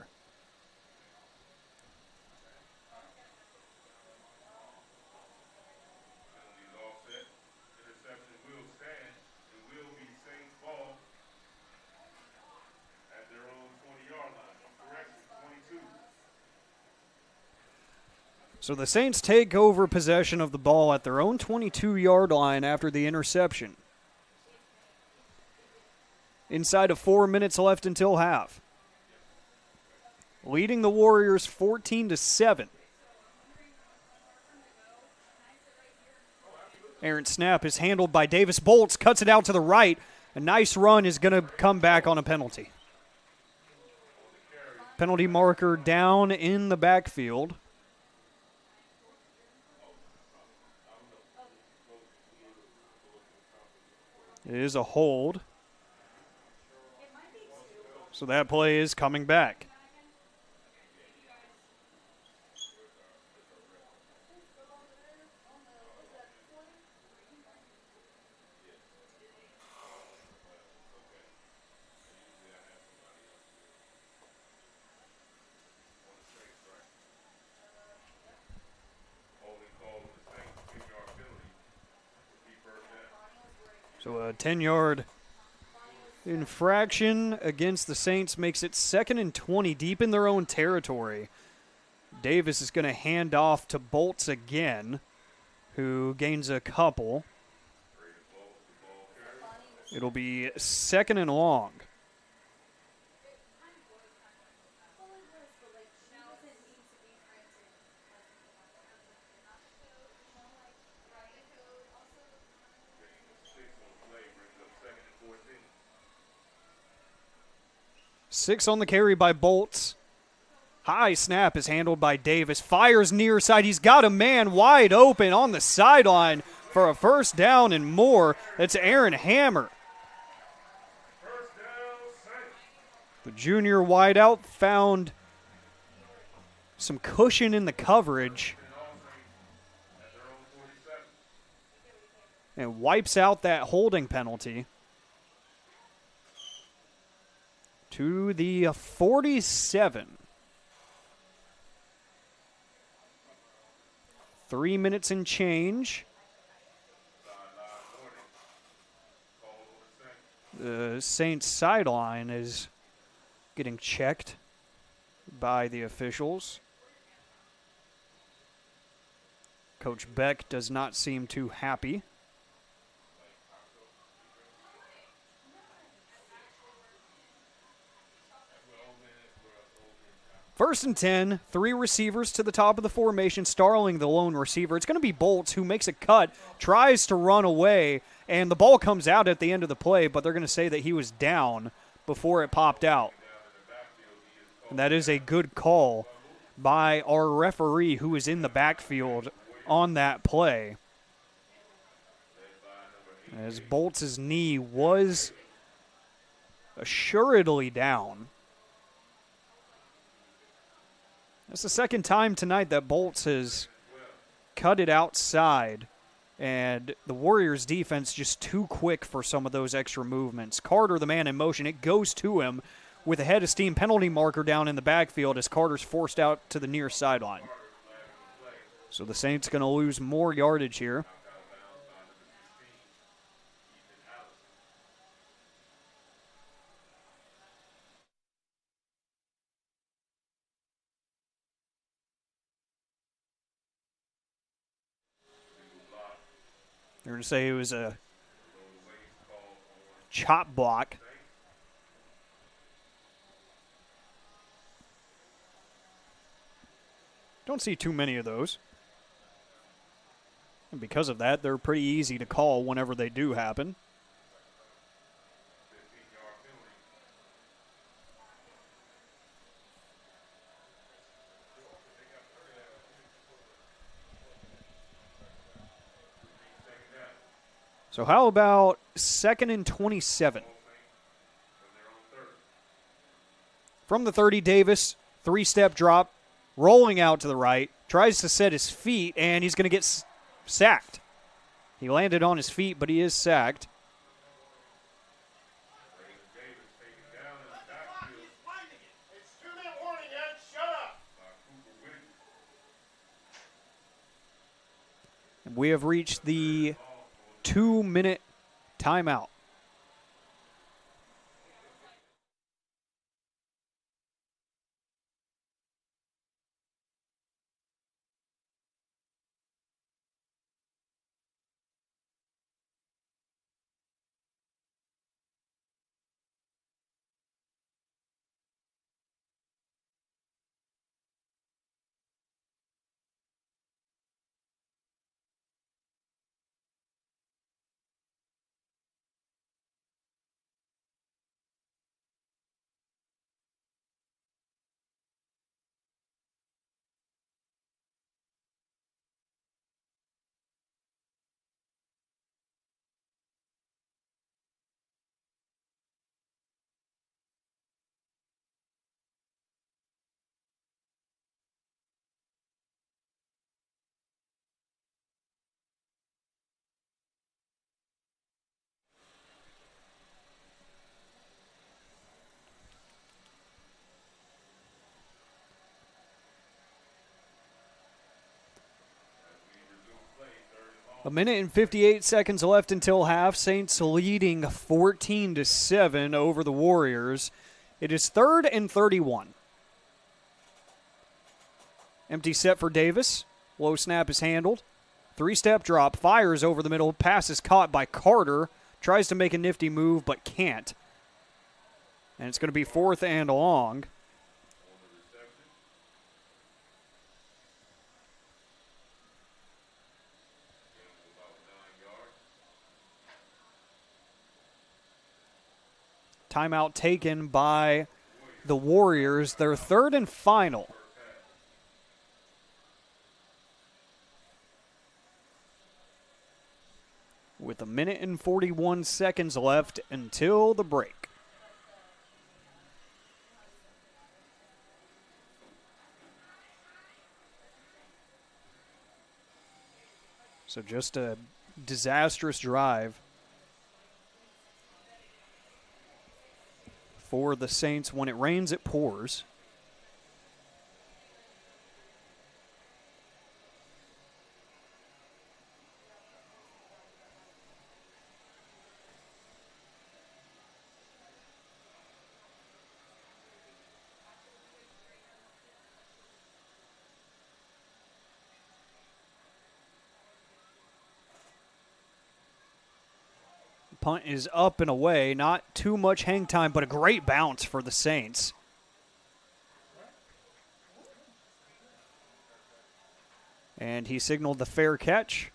So the Saints take over possession of the ball at their own 22-yard line after the interception. Inside of 4 minutes left until half. Leading the Warriors 14-7. Errant snap is handled by Davis Bolts, cuts it out to the right. A nice run is going to come back on a penalty. Penalty marker down in the backfield. It is a hold. So that play is coming back. Holding call on the Saints, 10-yard penalty. Repeat first down. So a 10-yard infraction against the Saints makes it 2nd and 20 deep in their own territory. Davis is going to hand off to Bolts again, who gains a couple. It'll be 2nd and long. Six on the carry by Bolts. High snap is handled by Davis. Fires near side. He's got a man wide open on the sideline for a first down and more. That's Aaron Hammer. The junior wideout found some cushion in the coverage and wipes out that holding penalty. To the 47. 3 minutes and change. The Saints sideline is getting checked by the officials. Coach Beck does not seem too happy. First and 10, 3 receivers to the top of the formation, Starling the lone receiver. It's going to be Bolts who makes a cut, tries to run away, and the ball comes out at the end of the play, but they're going to say that he was down before it popped out. And that is a good call by our referee who was in the backfield on that play. As Bolts' knee was assuredly down. That's the second time tonight that Bolts has cut it outside, and the Warriors' defense just too quick for some of those extra movements. Carter, the man in motion, it goes to him with a head of steam penalty marker down in the backfield as Carter's forced out to the near sideline. So the Saints going to lose more yardage here. They're going to say it was a chop block. Don't see too many of those. And because of that, they're pretty easy to call whenever they do happen. So how about 2nd and 27? From the 30, Davis, 3-step drop, rolling out to the right, tries to set his feet, and he's going to get sacked. He landed on his feet, but he is sacked. And we have reached the 2-minute timeout. A minute and 58 seconds left until half. Saints leading 14-7 over the Warriors. It is 3rd and 31. Empty set for Davis. Low snap is handled. 3-step drop. Fires over the middle. Pass is caught by Carter. Tries to make a nifty move, but can't. And it's going to be 4th and long. Timeout taken by the Warriors. Their 3rd and final. With a minute and 41 seconds left until the break. So just a disastrous drive for the Saints. When it rains, it pours. Punt is up and away. Not too much hang time, but a great bounce for the Saints. And he signaled the fair catch.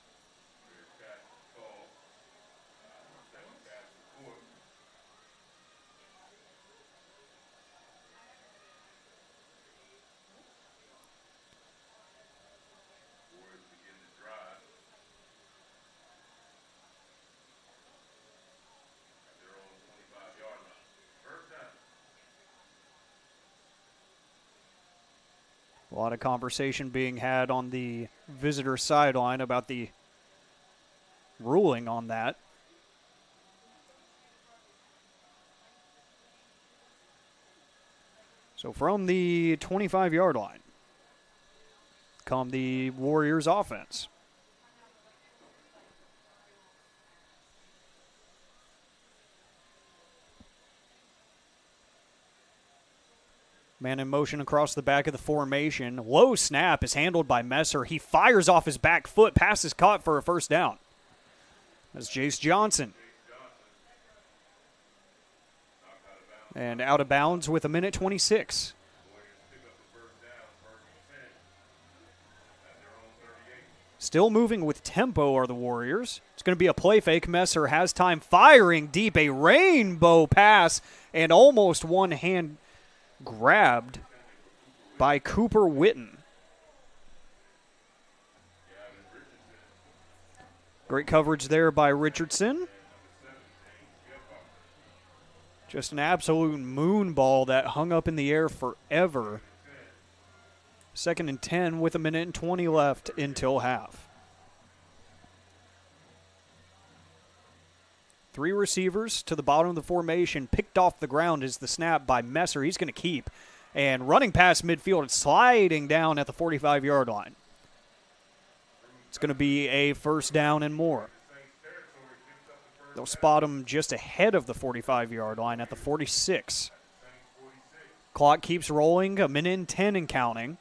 A lot of conversation being had on the visitor sideline about the ruling on that. So from the 25-yard line come the Warriors offense. Man in motion across the back of the formation. Low snap is handled by Messer. He fires off his back foot. Pass is caught for a first down. That's Jace Johnson. And out of bounds with a minute 26. Still moving with tempo are the Warriors. It's going to be a play fake. Messer has time, firing deep. A rainbow pass and almost one hand grabbed by Cooper Witten. Great coverage there by Richardson. Just an absolute moon ball that hung up in the air forever. 2nd and 10 with a minute and 20 left until half. 3 receivers to the bottom of the formation. Picked off the ground is the snap by Messer. He's going to keep. And running past midfield, it's sliding down at the 45-yard line. It's going to be a first down and more. They'll spot him just ahead of the 45-yard line at the 46. Clock keeps rolling, a minute and 10 and counting.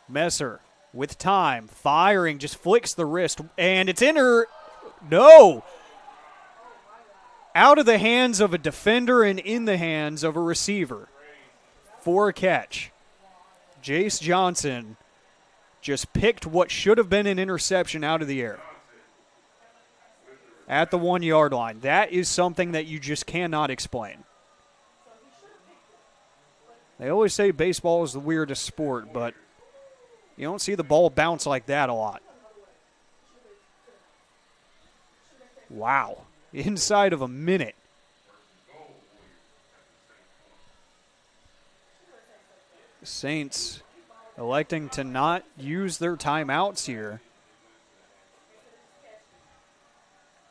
Messer with time, firing, just flicks the wrist, and it's no! Out of the hands of a defender and in the hands of a receiver for a catch. Jace Johnson just picked what should have been an interception out of the air at the 1-yard line. That is something that you just cannot explain. They always say baseball is the weirdest sport, but you don't see the ball bounce like that a lot. Wow. Inside of a minute. The Saints electing to not use their timeouts here.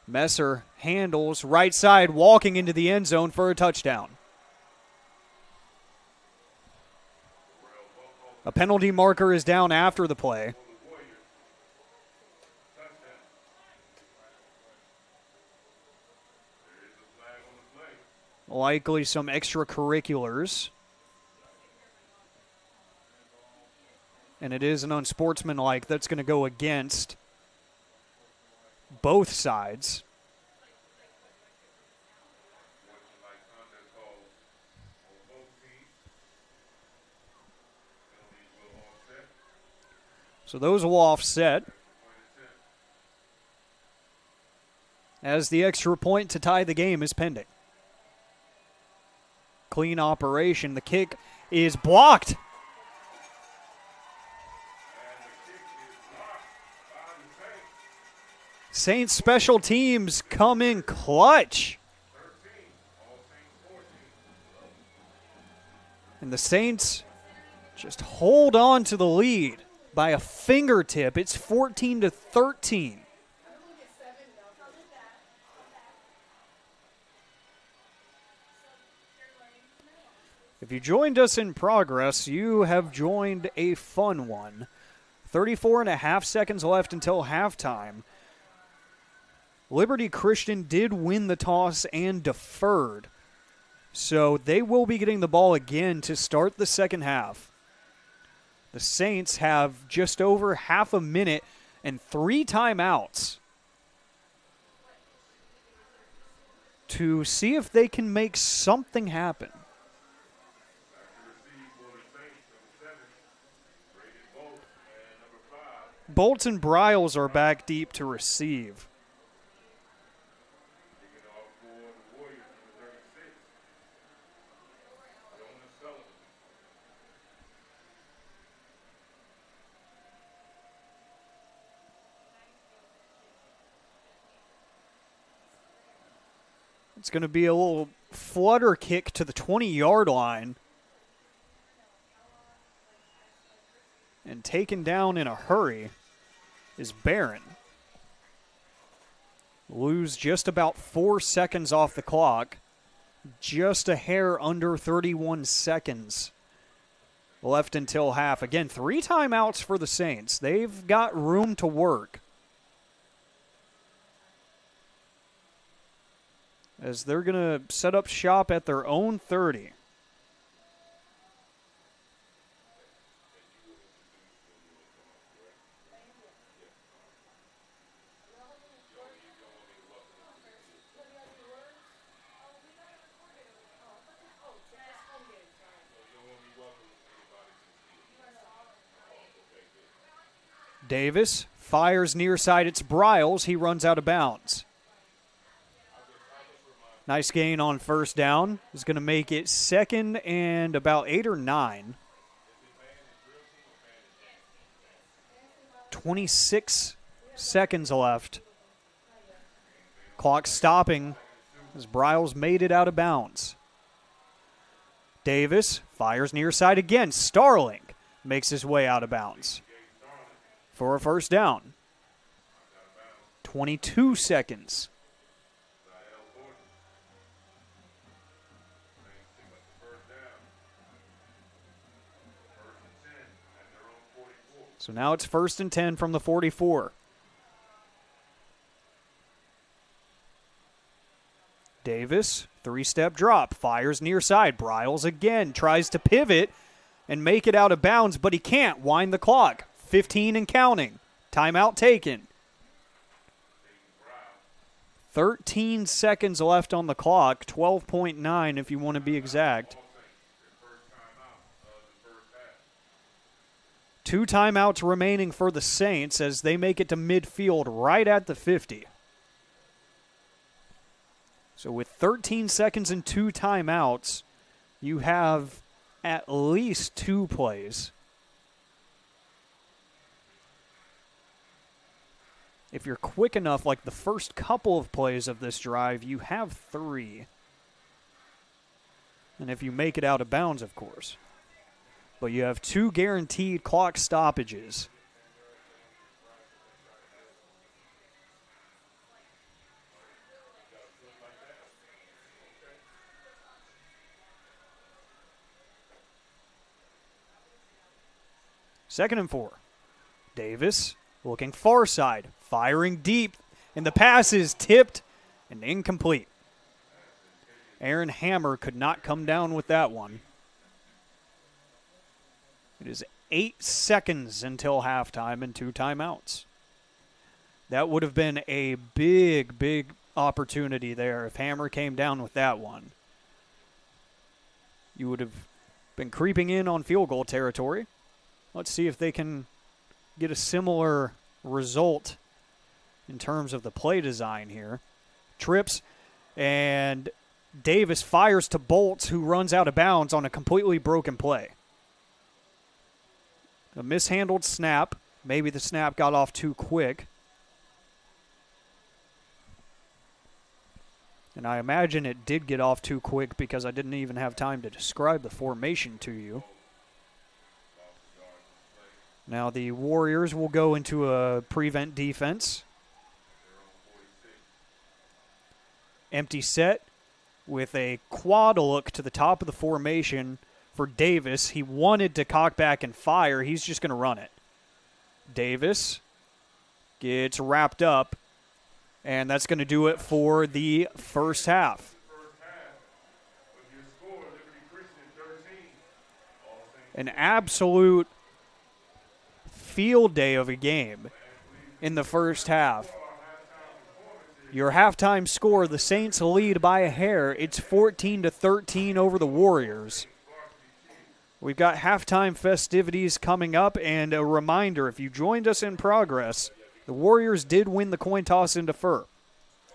Messer handles right side, walking into the end zone for a touchdown. A penalty marker is down after the play. Likely some extracurriculars. And it is an unsportsmanlike that's going to go against both sides. So those will offset as the extra point to tie the game is pending. Clean operation. The kick is blocked. Saints special teams come in clutch. And the Saints just hold on to the lead by a fingertip. It's 14-13. If you joined us in progress, you have joined a fun one. 34.5 seconds left until halftime. Liberty Christian did win the toss and deferred. So they will be getting the ball again to start the second half. The Saints have just over half a minute and 3 timeouts to see if they can make something happen. Bolts and Bryles are back deep to receive. It's going to be a little flutter kick to the 20-yard line. And taken down in a hurry is Barron. Lose just about 4 seconds off the clock. Just a hair under 31 seconds left until half. Again, 3 timeouts for the Saints. They've got room to work, as they're going to set up shop at their own 30. Davis fires near side. It's Bryles. He runs out of bounds. Nice gain on first down. Is going to make it second and about 8 or 9. 26 seconds left. Clock stopping as Bryles made it out of bounds. Davis fires near side again. Starling makes his way out of bounds for a first down. 22 seconds. So now it's 1st and 10 from the 44. Davis, 3-step drop, fires near side. Bryles again tries to pivot and make it out of bounds, but he can't. Wind the clock. 15 and counting. Timeout taken. 13 seconds left on the clock. 12.9 if you want to be exact. 2 timeouts remaining for the Saints as they make it to midfield right at the 50. So with 13 seconds and 2 timeouts, you have at least 2 plays. If you're quick enough, like the first couple of plays of this drive, you have 3. And if you make it out of bounds, of course. But you have 2 guaranteed clock stoppages. 2nd and 4. Davis looking far side, firing deep, and the pass is tipped and incomplete. Aaron Hammer could not come down with that one. It is 8 seconds until halftime and 2 timeouts. That would have been a big, big opportunity there if Hammer came down with that one. You would have been creeping in on field goal territory. Let's see if they can get a similar result in terms of the play design here. Trips, and Davis fires to Bolts, who runs out of bounds on a completely broken play. A mishandled snap. Maybe the snap got off too quick. And I imagine it did get off too quick because I didn't even have time to describe the formation to you. Now the Warriors will go into a prevent defense. Empty set with a quad look to the top of the formation for Davis. He wanted to cock back and fire. He's just going to run it. Davis gets wrapped up, and that's going to do it for the first half. An absolute field day of a game in the first half. Your halftime score, the Saints lead by a hair. It's 14-13 over the Warriors. We've got halftime festivities coming up, and a reminder, if you joined us in progress, the Warriors did win the coin toss and defer.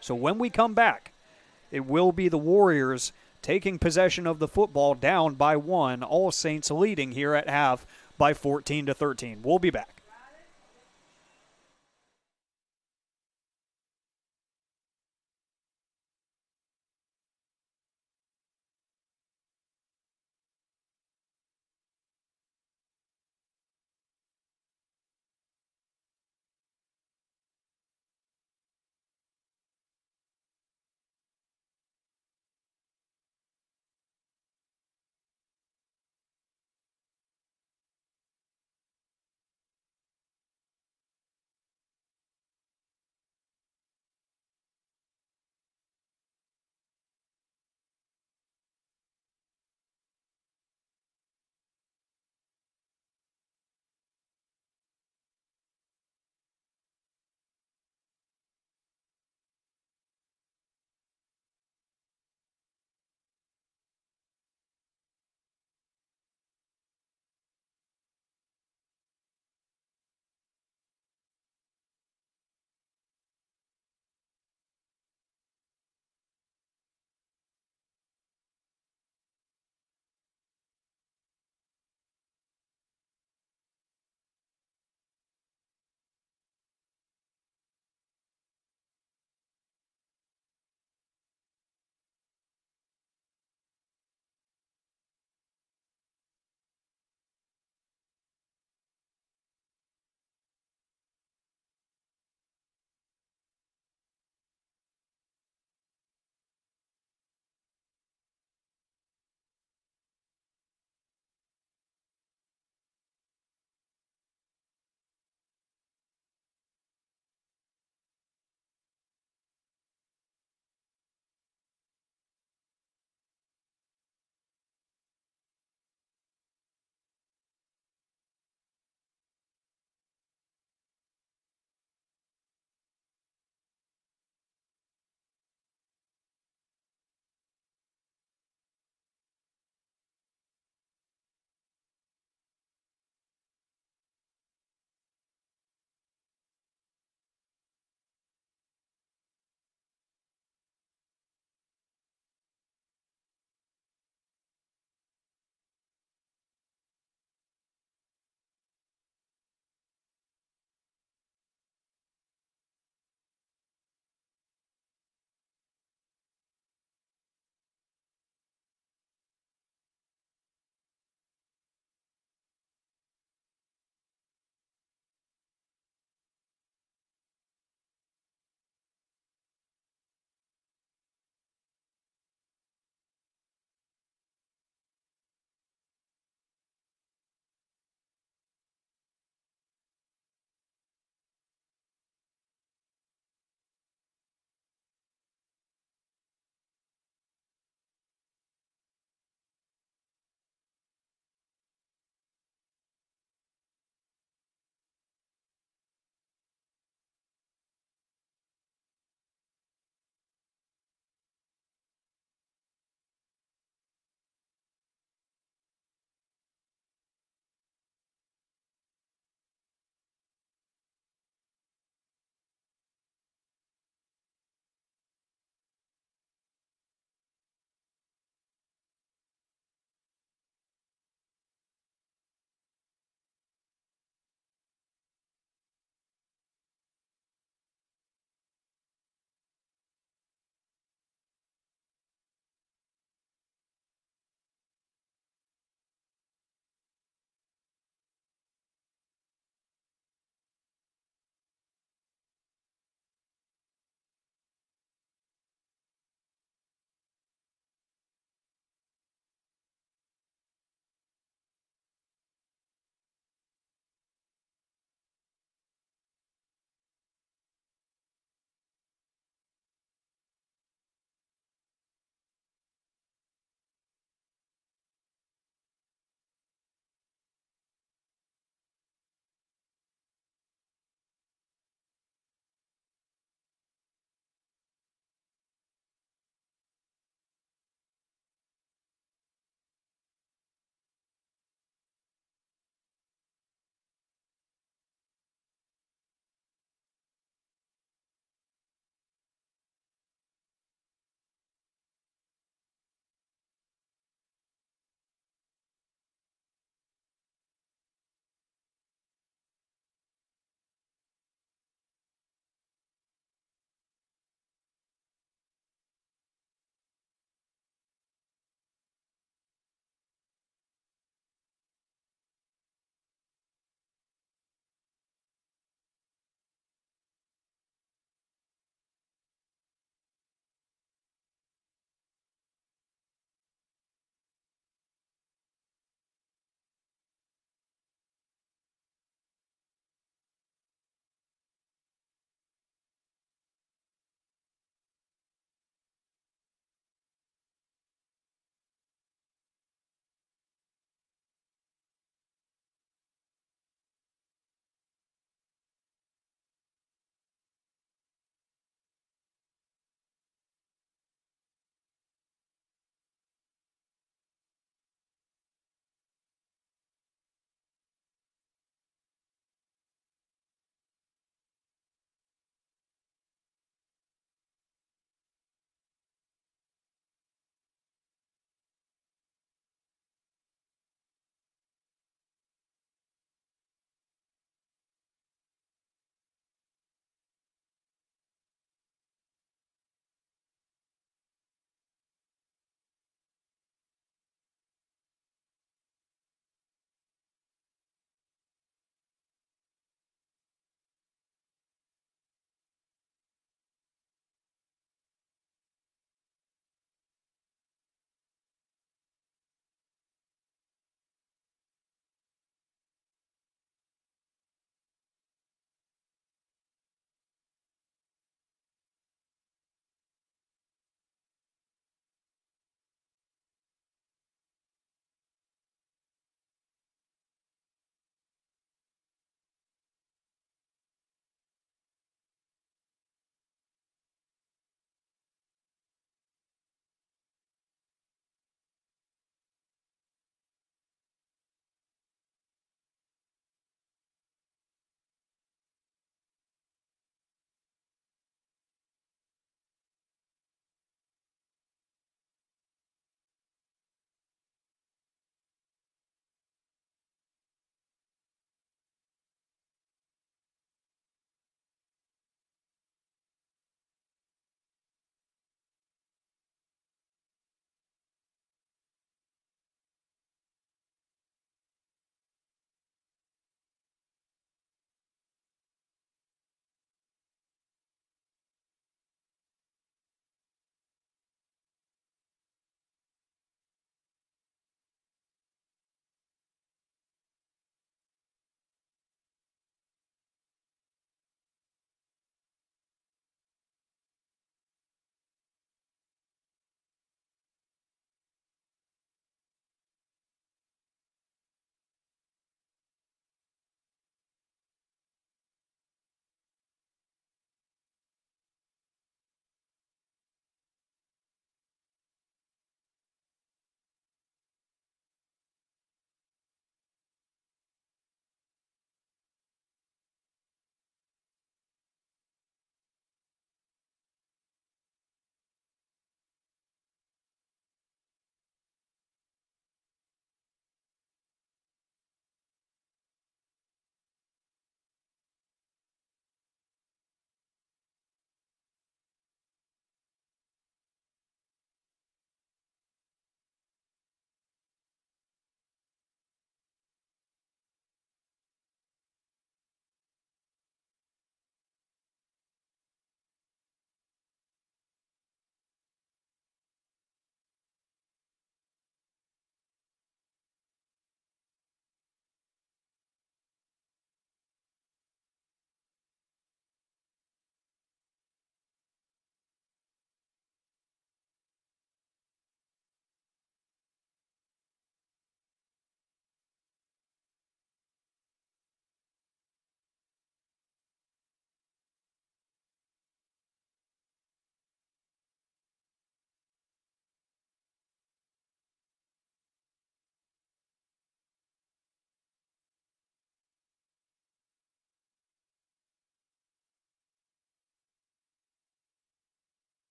So when we come back, it will be the Warriors taking possession of the football down by 1, all Saints leading here at half by 14-13. We'll be back.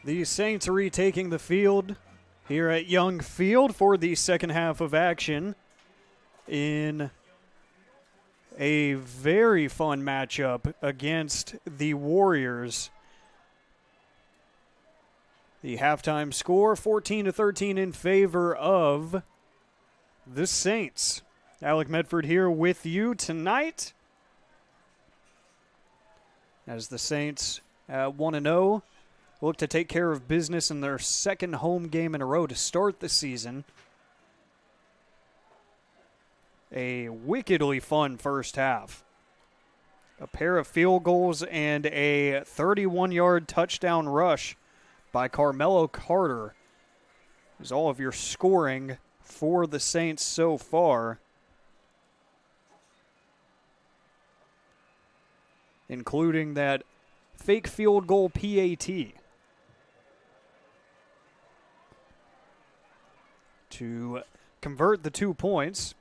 The Saints retaking the field here at Young Field for the second half of action in a very fun matchup against the Warriors. The halftime score, 14-13 in favor of the Saints. Alec Medford here with you tonight as the Saints 1-0 look to take care of business in their second home game in a row to start the season. A wickedly fun first half. A pair of field goals and a 31-yard touchdown rush by Carmelo Carter is all of your scoring for the Saints so far, including that fake field goal PAT to convert the 2 points,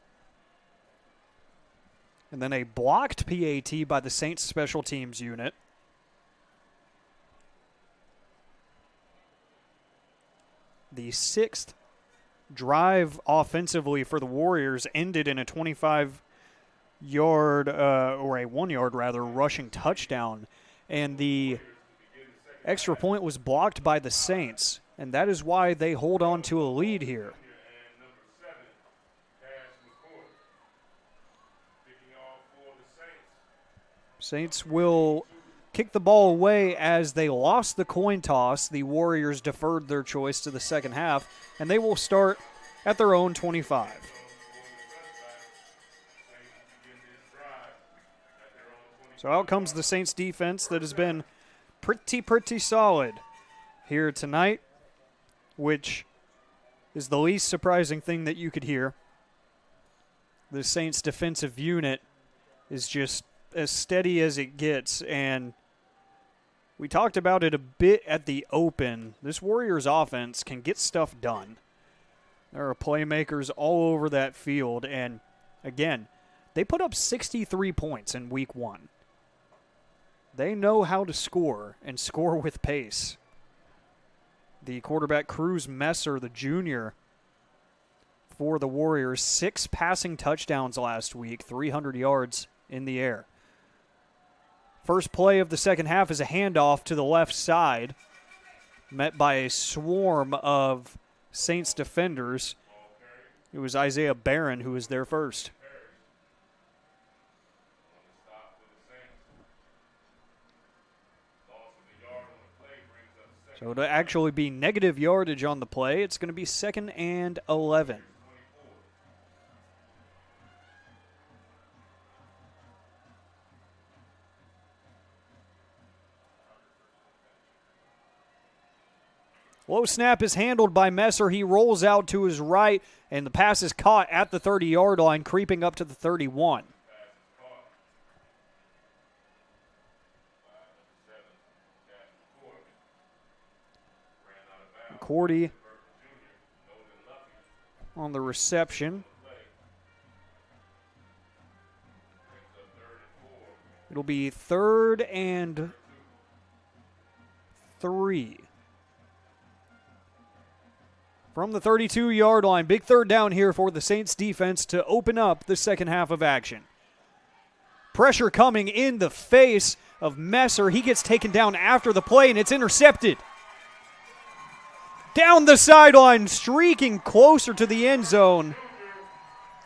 and then a blocked PAT by the Saints special teams unit. The sixth drive offensively for the Warriors ended in a 25-yard, or a 1-yard rather, rushing touchdown. And the extra point was blocked by the Saints, and that is why they hold on to a lead here. Saints will kick the ball away as they lost the coin toss. The Warriors deferred their choice to the second half, and they will start at their own 25. So out comes the Saints defense that has been pretty solid here tonight, which is the least surprising thing that you could hear. The Saints defensive unit is just as steady as it gets, and we talked about it a bit at the open. This Warriors offense can get stuff done. There are playmakers all over that field, and again, they put up 63 points in week 1. They know how to score, and score with pace. The quarterback, Cruz Messer, the junior for the Warriors, 6 passing touchdowns last week, 300 yards in the air. First play of the second half is a handoff to the left side, met by a swarm of Saints defenders. It was Isaiah Barron who was there first. So to actually be negative yardage on the play, it's going to be 2nd and 11. Low snap is handled by Messer. He rolls out to his right, and the pass is caught at the 30-yard line, creeping up to the 31. Cordy on the reception. It'll be 3rd and 3. From the 32-yard line, big third down here for the Saints defense to open up the second half of action. Pressure coming in the face of Messer. He gets taken down after the play, and it's intercepted. Down the sideline, streaking closer to the end zone,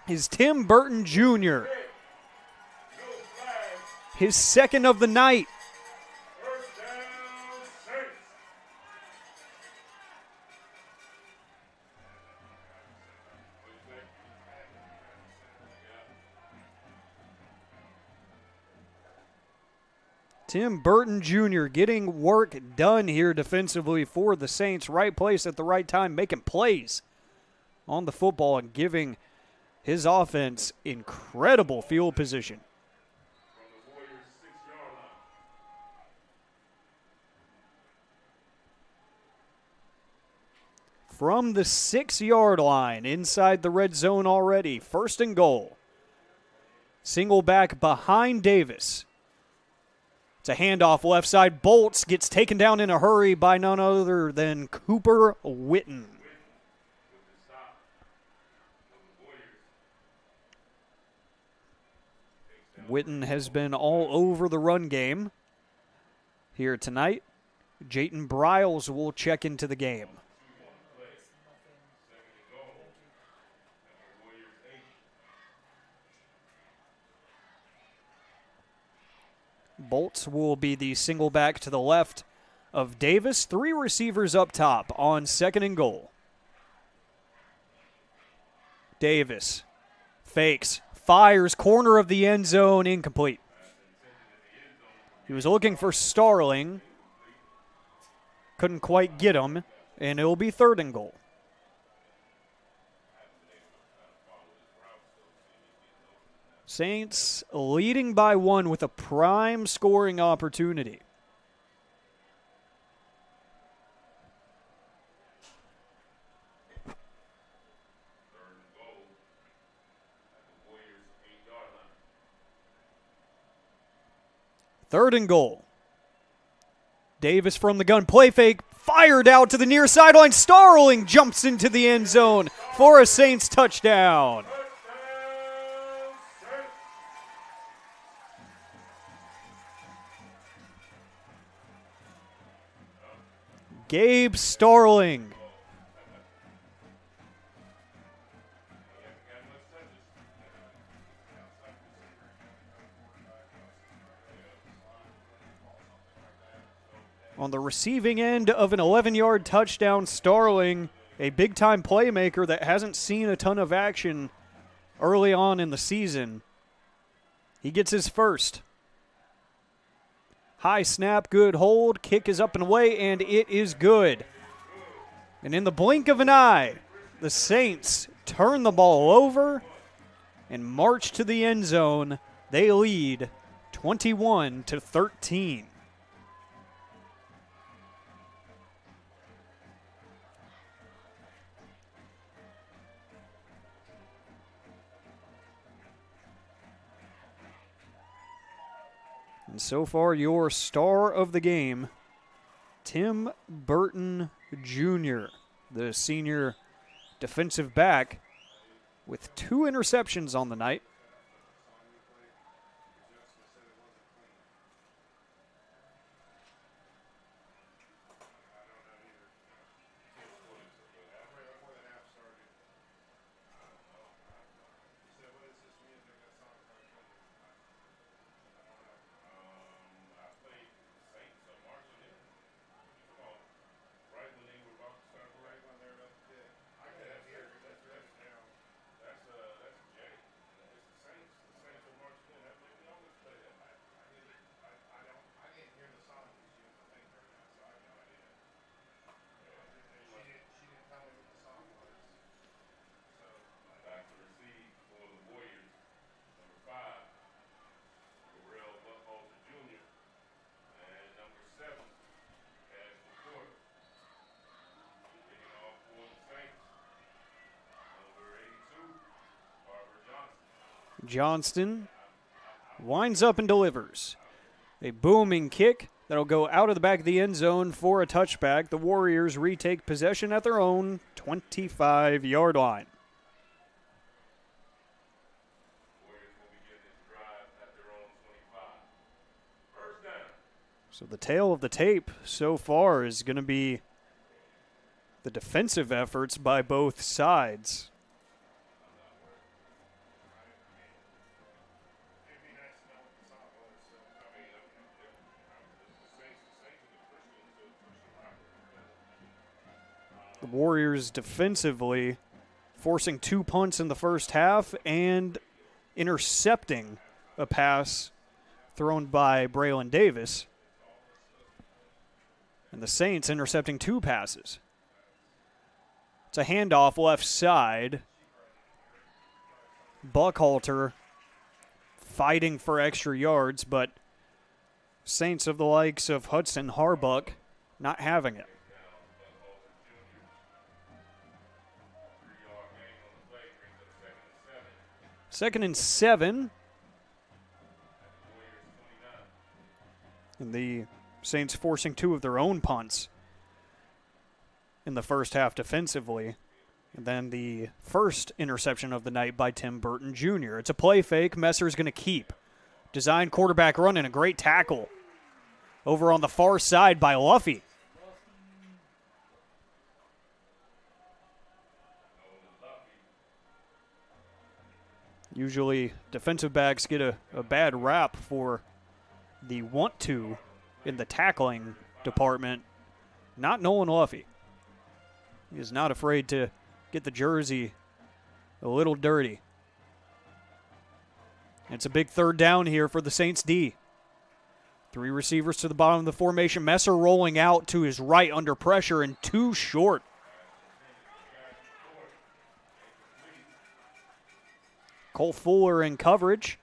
is Tim Burton Jr. His second of the night. Tim Burton Jr. getting work done here defensively for the Saints. Right place at the right time, making plays on the football and giving his offense incredible field position. From the 6-yard line, inside the red zone already, 1st and goal. Single back behind Davis. It's a handoff left side. Bolts gets taken down in a hurry by none other than Cooper Witten. Witten has been all over the run game here tonight. Jayton Briles will check into the game. Bolts will be the single back to the left of Davis. 3 receivers up top on 2nd and goal. Davis fakes, fires, corner of the end zone, incomplete. He was looking for Starling. Couldn't quite get him, and it will be 3rd and goal. Saints leading by 1 with a prime scoring opportunity. Third and goal. Davis from the gun, play fake, fired out to the near sideline. Starling jumps into the end zone for a Saints touchdown. Gabe Starling. On the receiving end of an 11-yard touchdown, Starling, a big-time playmaker that hasn't seen a ton of action early on in the season. He gets his first. High snap, good hold, kick is up and away, and it is good. And in the blink of an eye, the Saints turn the ball over and march to the end zone. They lead 21-13. And so far, your star of the game, Tim Burton Jr., the senior defensive back, with 2 interceptions on the night. Johnston winds up and delivers. A booming kick that'll go out of the back of the end zone for a touchback. The Warriors retake possession at their own 25-yard line. So the tale of the tape so far is going to be the defensive efforts by both sides. The Warriors defensively forcing 2 punts in the first half and intercepting a pass thrown by Braylon Davis. And the Saints intercepting 2 passes. It's a handoff left side. Buckhalter fighting for extra yards, but Saints of the likes of Hudson Harbuck not having it. Second and 7. And the Saints forcing 2 of their own punts in the first half defensively. And then the first interception of the night by Tim Burton Jr. It's a play fake. Messer's going to keep. Design quarterback run and a great tackle over on the far side by Luffy. Usually defensive backs get a bad rap for the want to in the tackling department. Not Nolan Luffy. He is not afraid to get the jersey a little dirty. It's a big third down here for the Saints D. 3 receivers to the bottom of the formation. Messer rolling out to his right under pressure and 2 short. Cole Fuller in coverage.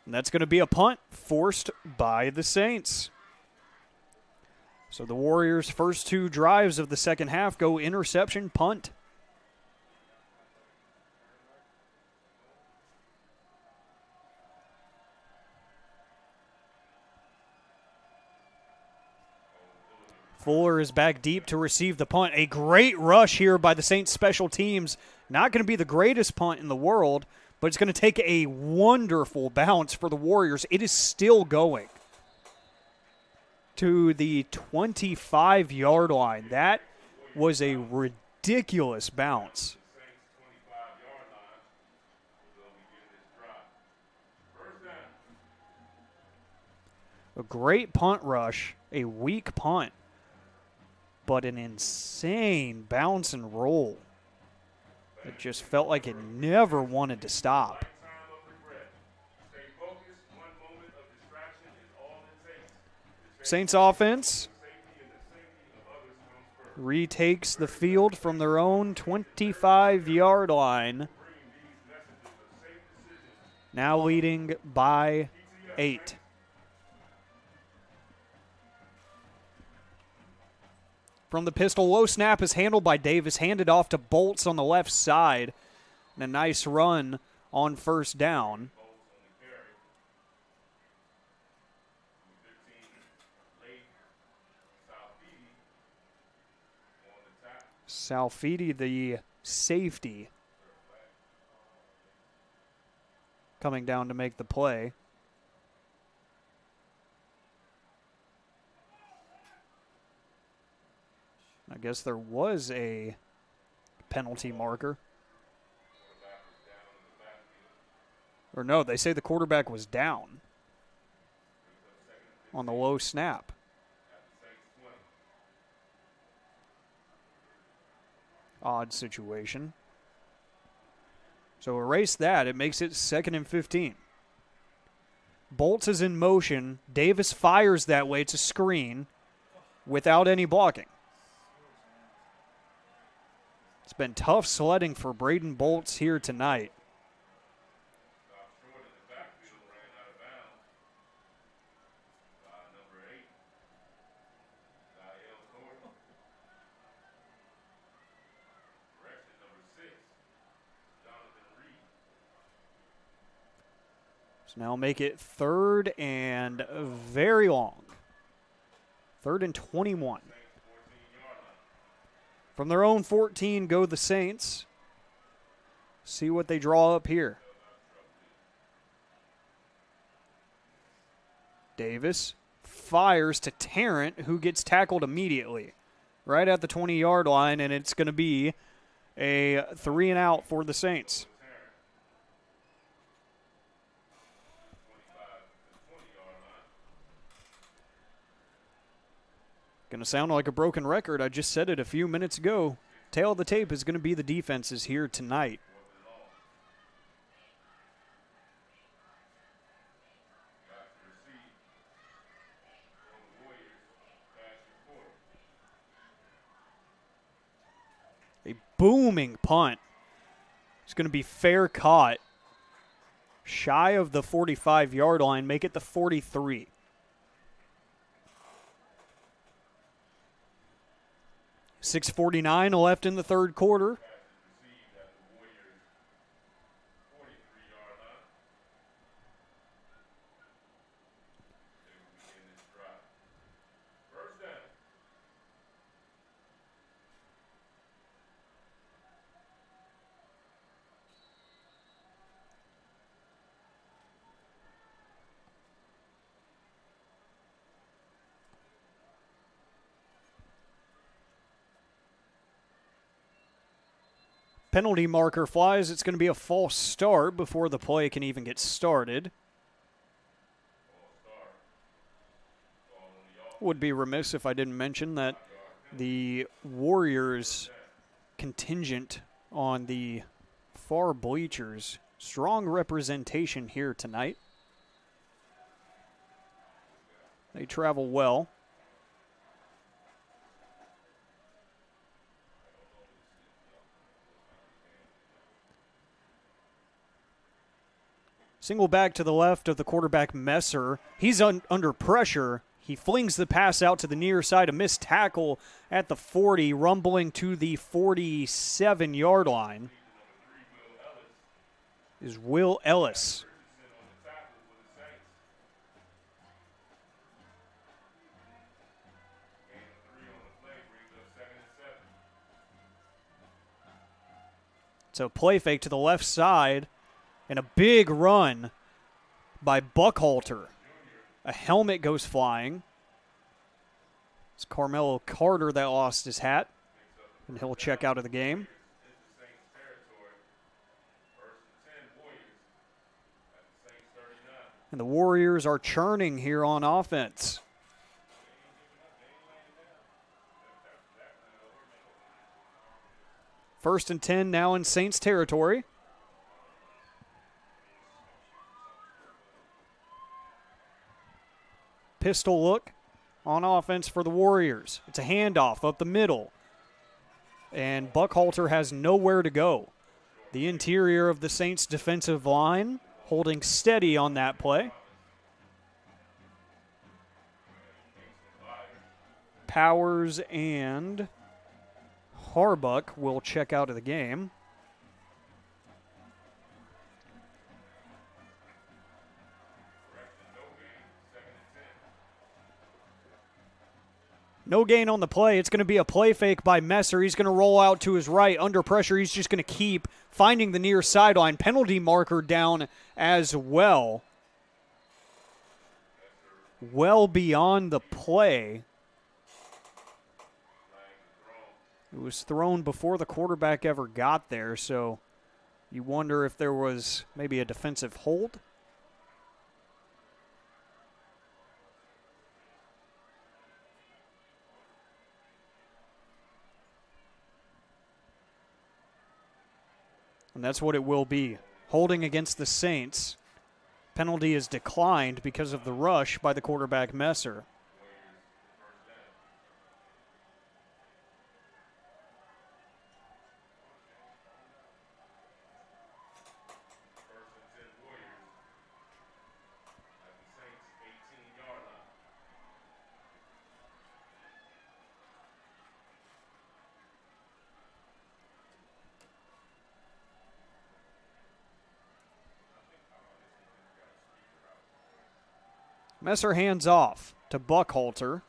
And that's going to be a punt forced by the Saints. So the Warriors' first 2 drives of the second half go interception, punt. Fuller is back deep to receive the punt. A great rush here by the Saints special teams. Not going to be the greatest punt in the world, but it's going to take a wonderful bounce for the Warriors. It is still going to the 25-yard line. That was a ridiculous bounce. A great punt rush, a weak punt, but an insane bounce and roll. It just felt like it never wanted to stop. Saints offense retakes the field from their own 25-yard line. Now leading by 8. From the pistol, low snap is handled by Davis, handed off to Bolts on the left side. And a nice run on first down. Salfidi, the safety, coming down to make the play. I guess there was a penalty marker. Or no, they say the quarterback was down on the low snap. Odd situation. So erase that. It makes it 2nd and 15. Bolts is in motion. Davis fires that way. It's a screen without any blocking. It's been tough sledding for Braden Bolts here tonight. So now make it 3rd and very long. 3rd and 21. From their own 14 go the Saints. See what they draw up here. Davis fires to Tarrant, who gets tackled immediately. Right at the 20-yard line, and it's going to be a 3 and out for the Saints. Going to sound like a broken record. I just said it a few minutes ago. Tail of the tape is going to be the defenses here tonight. A booming punt. It's going to be fair caught. Shy of the 45-yard line. Make it the 43. .6:49 left in the third quarter. Penalty marker flies. It's going to be a false start before the play can even get started. Would be remiss if I didn't mention that the Warriors contingent on the far bleachers. Strong representation here tonight. They travel well. Single back to the left of the quarterback, Messer. He's under pressure. He flings the pass out to the near side. A missed tackle at the 40, rumbling to the 47-yard line is Will Ellis. So play fake to the left side. And a big run by Buckhalter. A helmet goes flying. It's Carmelo Carter that lost his hat. And he'll check out of the game. And the Warriors are churning here on offense. First and 10 now in Saints territory. Pistol look on offense for the Warriors. It's a handoff up the middle. And Buckhalter has nowhere to go. The interior of the Saints defensive line holding steady on that play. Powers and Harbuck will check out of the game. No gain on the play. It's going to be a play fake by Messer. He's going to roll out to his right. Under pressure, he's just going to keep finding the near sideline. Penalty marker down as well. Well beyond the play. It was thrown before the quarterback ever got there, so you wonder if there was maybe a defensive hold. And that's what it will be. Holding against the Saints. Penalty is declined because of the rush by the quarterback, Messer. Messer hands off to Buckhalter,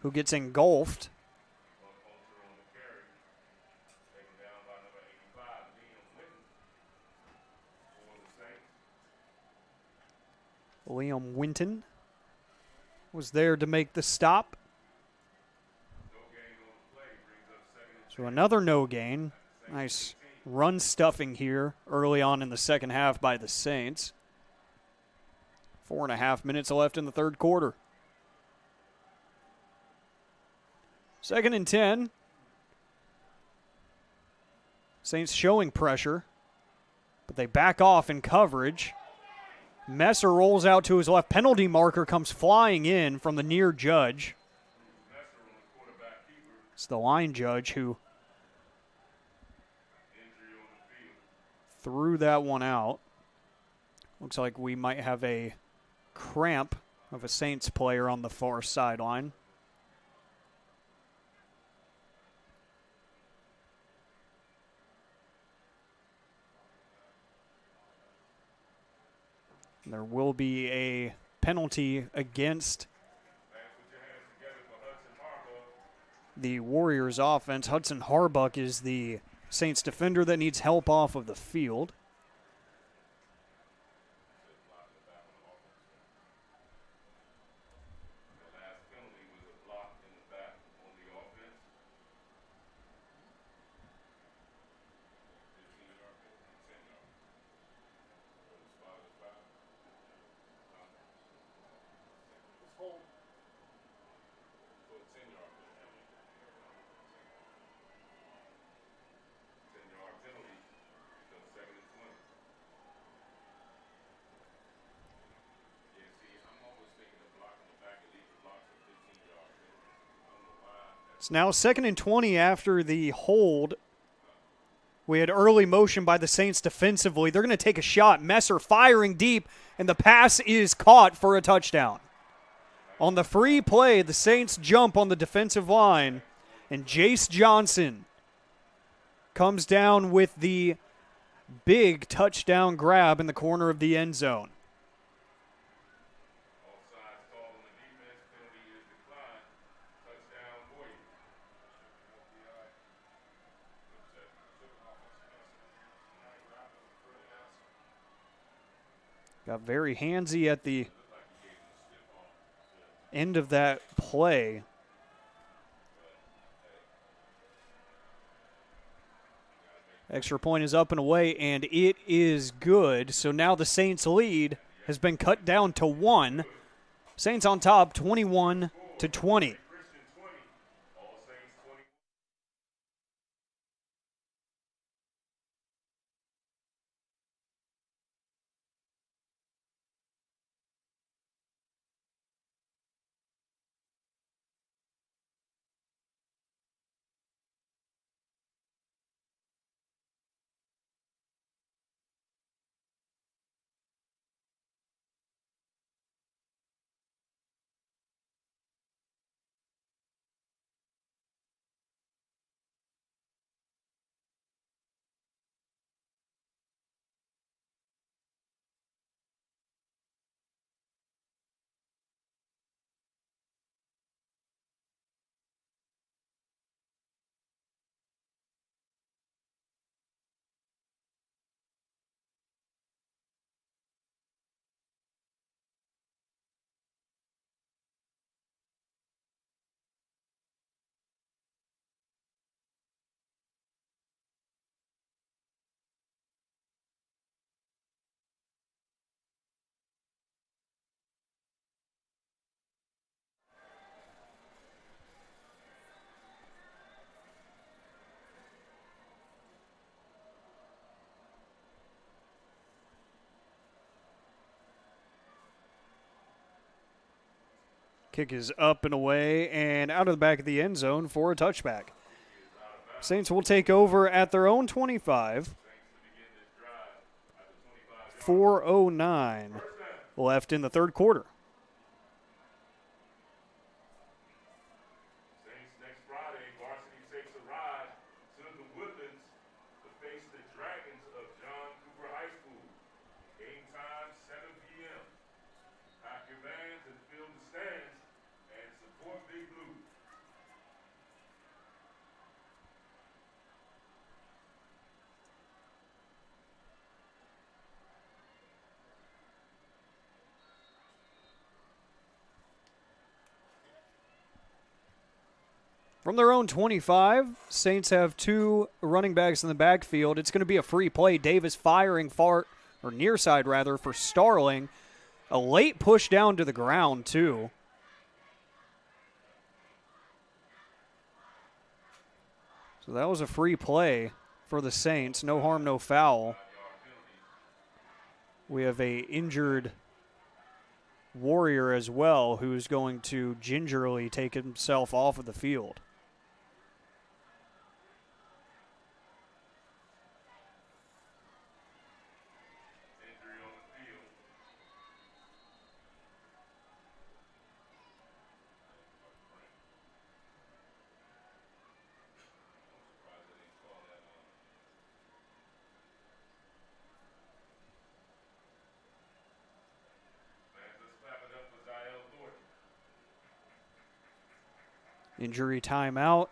who gets engulfed. Liam Winton was there to make the stop. So another no gain. Nice run stuffing here early on in the second half by the Saints. 4.5 minutes left in the third quarter. Second and 10. Saints showing pressure, but they back off in coverage. Messer rolls out to his left. Penalty marker comes flying in from the near judge. It's the line judge who threw that one out. Looks like we might have a cramp of a Saints player on the far sideline. There will be a penalty against the Warriors offense. Hudson Harbuck is the Saints defender that needs help off of the field. It's now 2nd and 20 after the hold. We had early motion by the Saints defensively. They're going to take a shot. Messer firing deep, and the pass is caught for a touchdown. On the free play, the Saints jump on the defensive line, and Jace Johnson comes down with the big touchdown grab in the corner of the end zone. Offsides call on the defense. Penalty is declined. Touchdown Warriors. Got very handsy at the end of that play. Extra point is up and away, and it is good. So now the Saints' lead has been cut down to 1. Saints on top, 21-20. Christian 20. All Saints 20. Kick is up and away and out of the back of the end zone for a touchback. Saints will take over at their own 25. 4:09 left in the third quarter. Saints next Friday, Varsity takes a ride to the Woodlands to face the Dragons of John Cooper High School. Game time, 7 p.m. Pack your vans and fill the stands and support Big Blue. From their own 25, Saints have 2 running backs in the backfield. It's going to be a free play. Davis firing far, or near side rather, for Starling. A late push down to the ground, too. So that was a free play for the Saints. No harm, no foul. We have a injured Warrior as well who's going to gingerly take himself off of the field. Injury on the field. Injury timeout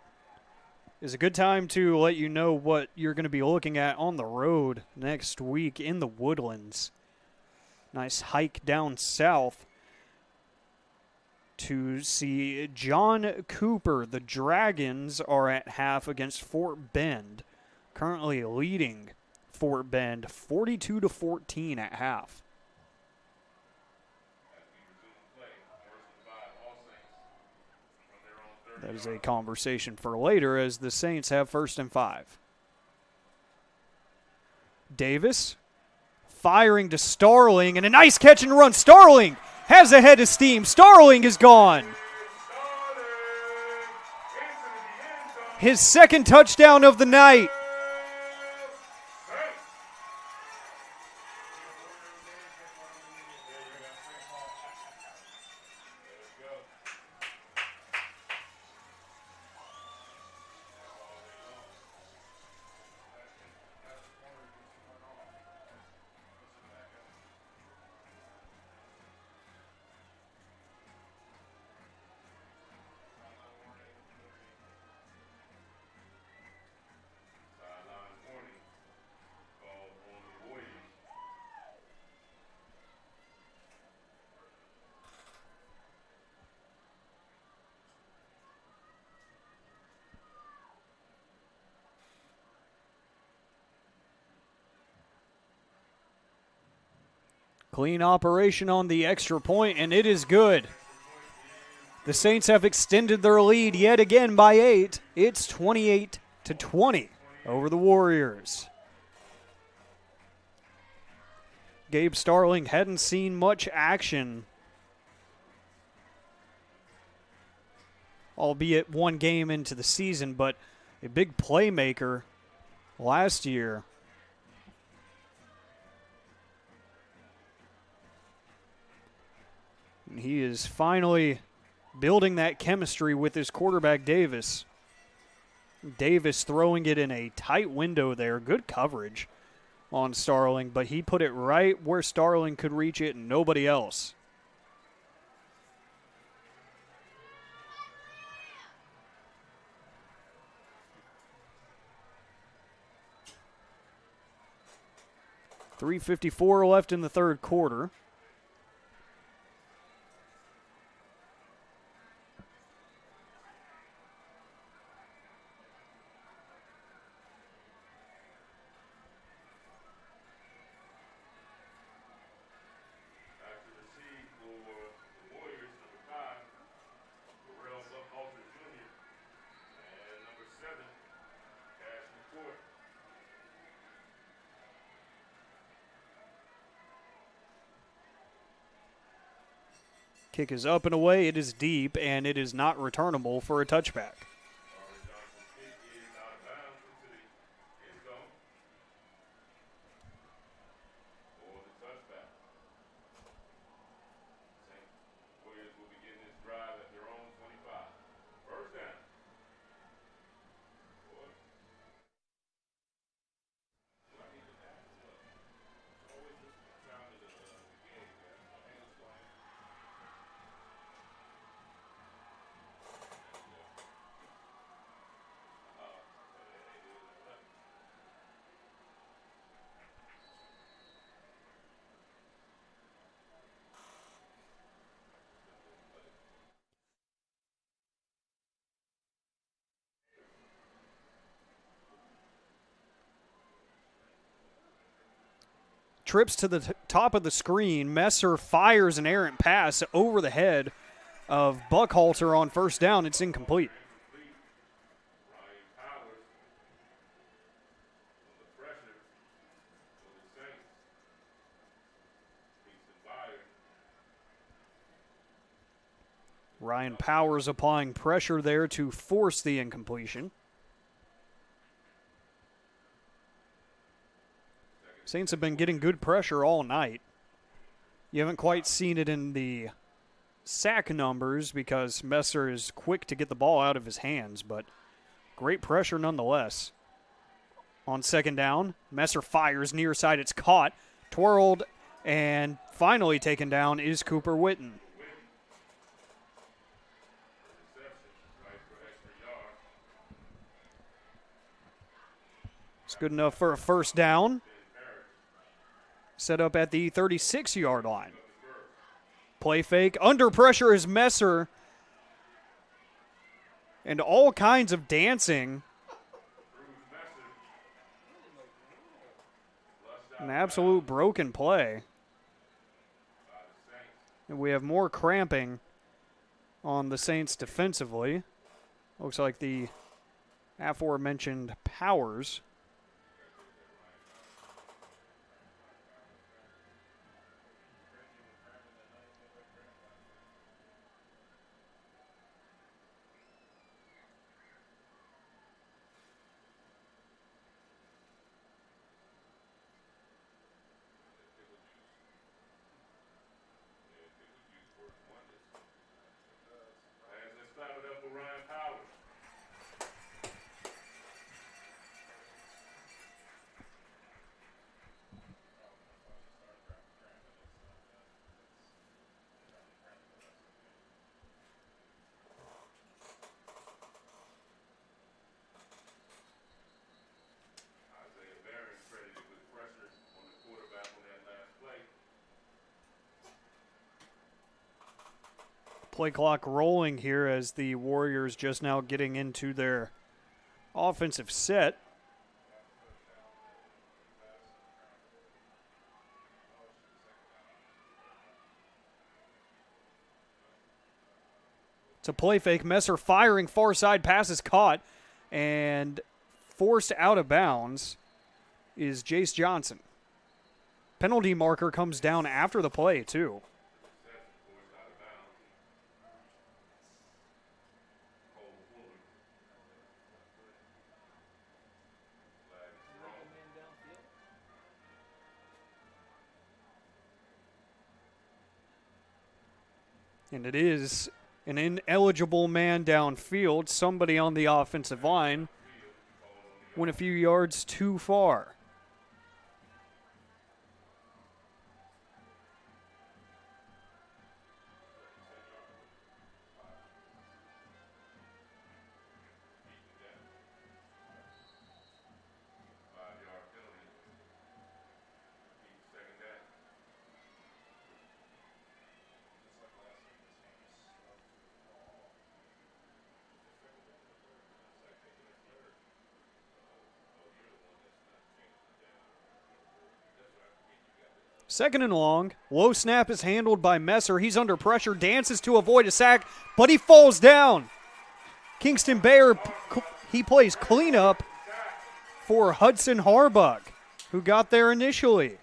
is a good time to let you know what you're going to be looking at on the road next week in the Woodlands. Nice hike down south to see John Cooper. The Dragons are at half against Fort Bend, currently leading Fort Bend 42-14 at half. That is a conversation for later as the Saints have 1st and 5. Davis firing to Starling, and a nice catch and run. Starling has a head of steam. Starling is gone. his second touchdown of the night. Clean operation on the extra point, and it is good. The Saints have extended their lead yet again by 8. It's 28-20 over the Warriors. Gabe Starling hadn't seen much action, albeit one game into the season, but a big playmaker last year. And he is finally building that chemistry with his quarterback, Davis. Davis throwing it in a tight window there. Good coverage on Starling, but he put it right where Starling could reach it and nobody else. .354 left in the third quarter. Kick is up and away. It is deep, and it is not returnable for a touchback. Trips to the top of the screen. Messer fires an errant pass over the head of Buckhalter on first down. It's incomplete. Ryan Powers applying pressure there to force the incompletion. Saints have been getting good pressure all night. You haven't quite seen it in the sack numbers because Messer is quick to get the ball out of his hands, but great pressure nonetheless. On second down, Messer fires near side. It's caught, twirled, and finally taken down is Cooper Witten. It's good enough for a first down. Set up at the 36-yard line. Play fake. Under pressure is Messer. And all kinds of dancing. An absolute broken play. And we have more cramping on the Saints defensively. Looks like the aforementioned Powers. Play clock rolling here as the Warriors just now getting into their offensive set. It's a play fake. Messer firing far side, pass is caught and forced out of bounds is Jace Johnson. Penalty marker comes down after the play, too. And it is an ineligible man downfield. Somebody on the offensive line went a few yards too far. Second and long. Low snap is handled by Messer. He's under pressure, dances to avoid a sack, but he falls down. Kingston Bayer, he plays cleanup for Hudson Harbuck, who got there initially.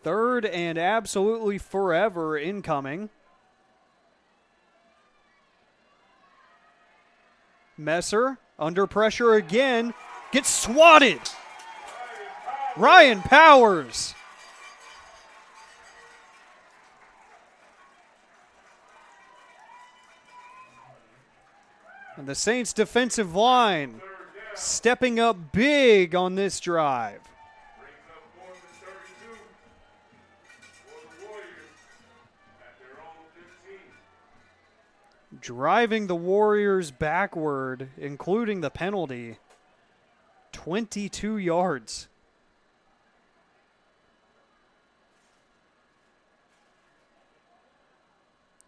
Third and absolutely forever incoming. Messer, under pressure again, gets swatted. Ryan Powers. And the Saints defensive line stepping up big on this drive. Driving the Warriors backward, including the penalty, 22 yards.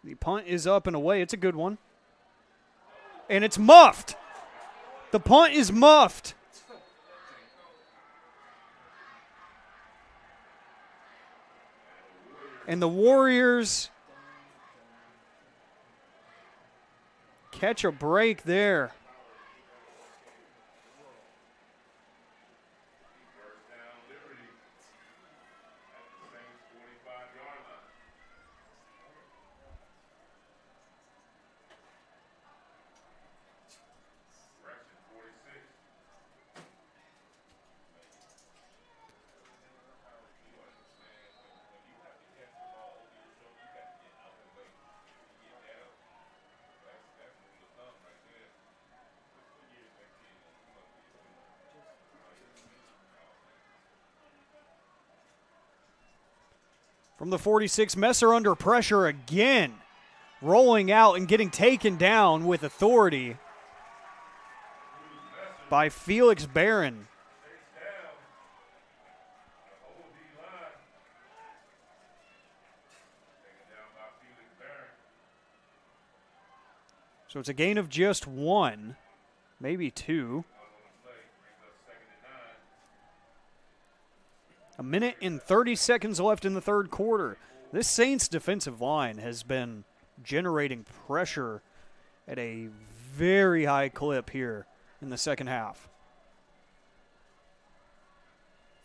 The punt is up and away. It's a good one. And it's muffed. The punt is muffed. And the Warriors catch a break there. From the 46, Messer under pressure again, rolling out and getting taken down with authority by Felix Barron. So it's a gain of just one, maybe two. A minute and 30 seconds left in the third quarter. This Saints defensive line has been generating pressure at a very high clip here in the second half.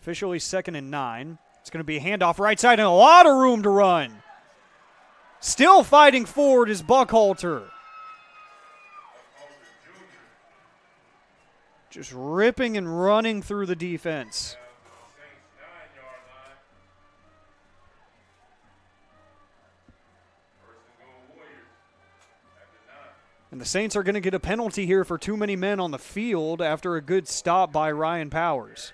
Officially 2nd and 9. It's going to be a handoff right side and a lot of room to run. Still fighting forward is Buckhalter. Just ripping and running through the defense. And the Saints are going to get a penalty here for too many men on the field after a good stop by Ryan Powers.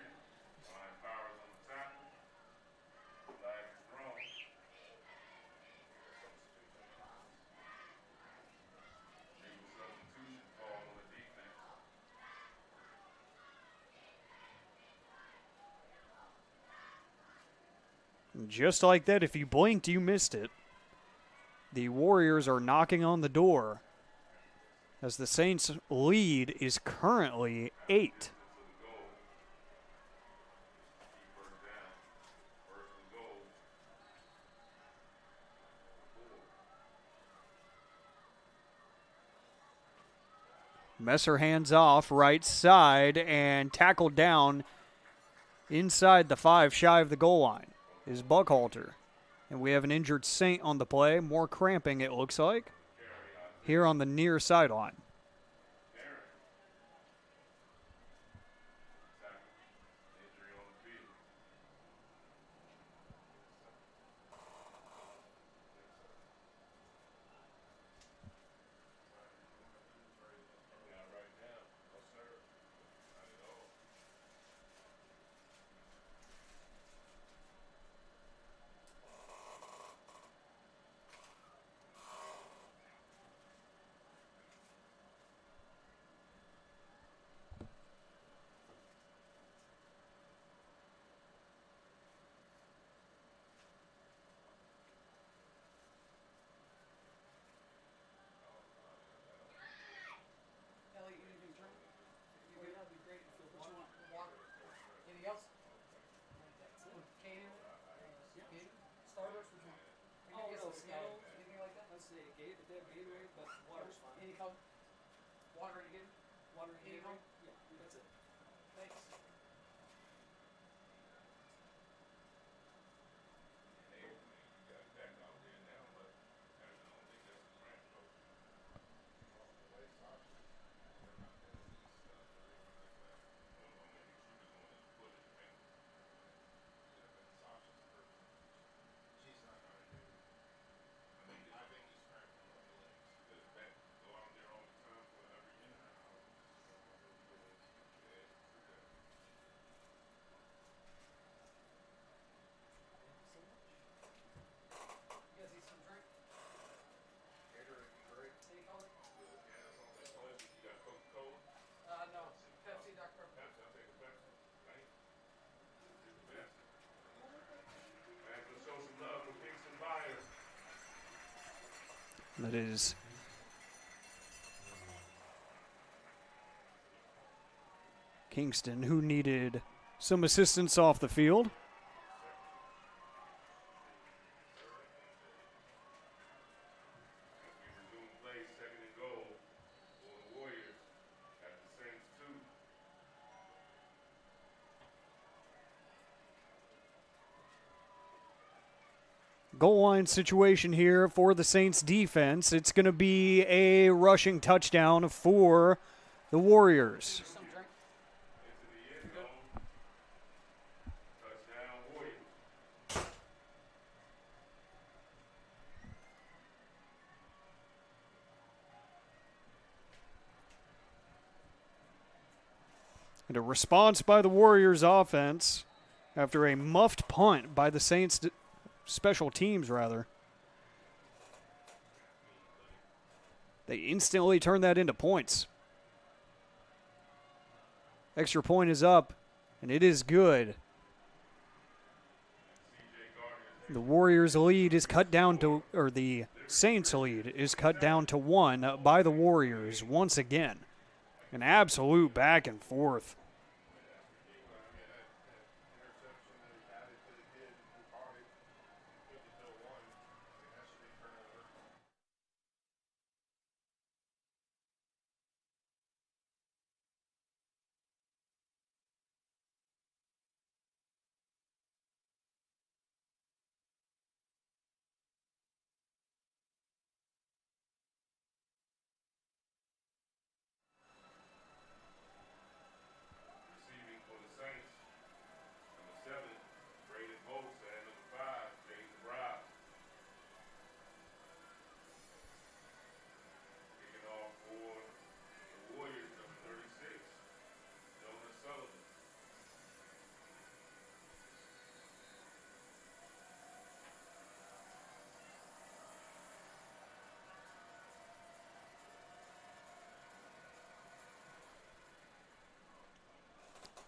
Just like that, if you blinked, you missed it. The Warriors are knocking on the door as the Saints' lead is currently 8. Messer hands off right side and tackled down inside the 5, shy of the goal line, is Buckhalter. And we have an injured Saint on the play. More cramping, it looks like, here on the near sideline. That is Kingston, who needed some assistance off the field. Goal line situation here for the Saints defense. It's going to be a rushing touchdown for the Warriors. And a response by the Warriors offense after a muffed punt by the Saints special teams, rather. They instantly turn that into points. Extra point is up, and it is good. The Warriors' lead is cut down to, or the Saints' lead is cut down to 1 by the Warriors once again. An absolute back and forth.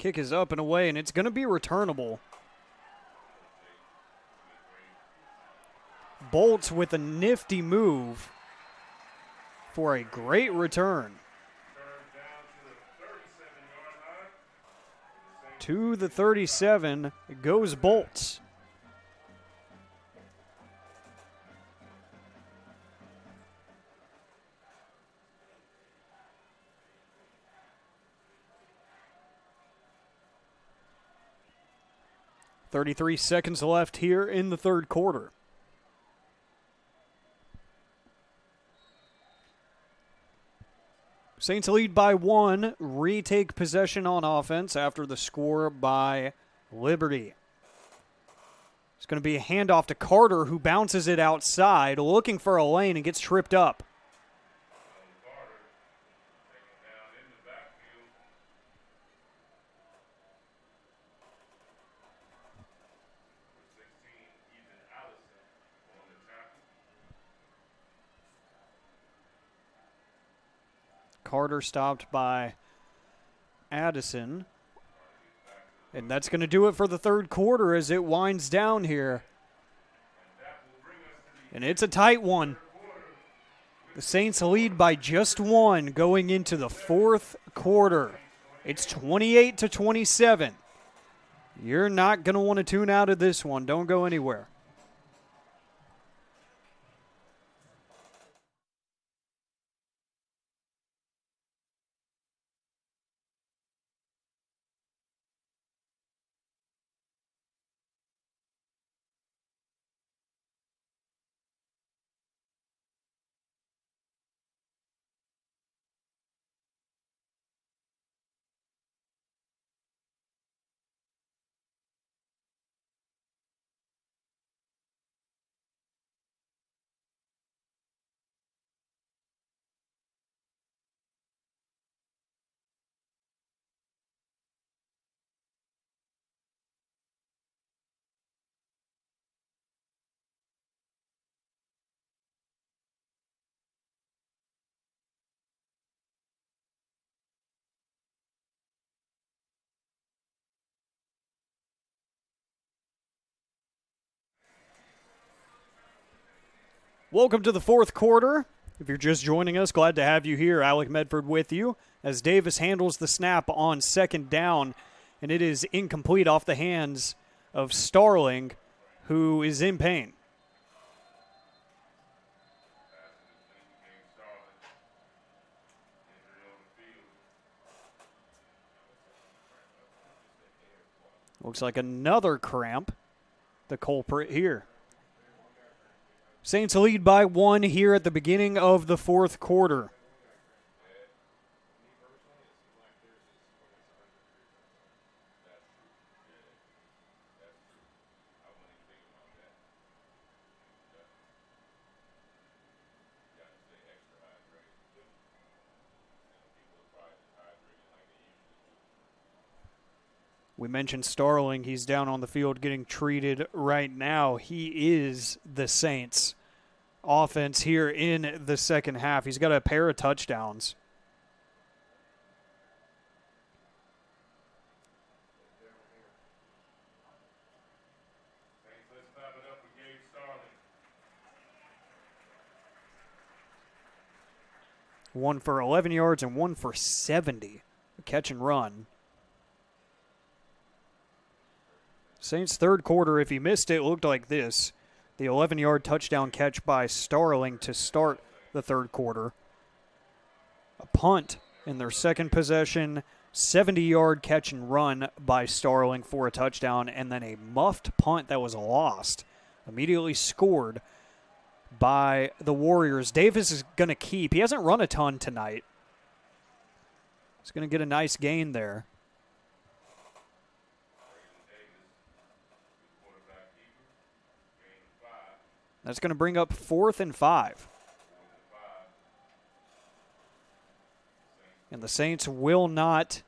Kick is up and away, and it's going to be returnable. Bolts with a nifty move for a great return. To the 37 goes Bolts. .33 seconds left here in the third quarter. Saints lead by 1, retake possession on offense after the score by Liberty. It's going to be a handoff to Carter, who bounces it outside, looking for a lane and gets tripped up. Carter stopped by Addison. And that's going to do it for the third quarter as it winds down here. And it's a tight one. The Saints lead by just 1 going into the fourth quarter. It's 28-27. You're not going to want to tune out of this one. Don't go anywhere. Welcome to the fourth quarter. If you're just joining us, glad to have you here. Alec Medford with you as Davis handles the snap on second down, and it is incomplete off the hands of Starling, who is in pain. Looks like another cramp, the culprit here. Saints lead by 1 here at the beginning of the fourth quarter. We mentioned Starling. He's down on the field getting treated right now. He is the Saints' offense here in the second half. He's got a pair of touchdowns. One for 11 yards and one for 70. A catch and run. Saints' third quarter, if you missed it, looked like this. The 11-yard touchdown catch by Starling to start the third quarter. A punt in their second possession. 70-yard catch and run by Starling for a touchdown. And then a muffed punt that was lost. Immediately scored by the Warriors. Davis is going to keep. He hasn't run a ton tonight. He's going to get a nice gain there. That's going to bring up 4th and 5. And the Saints will not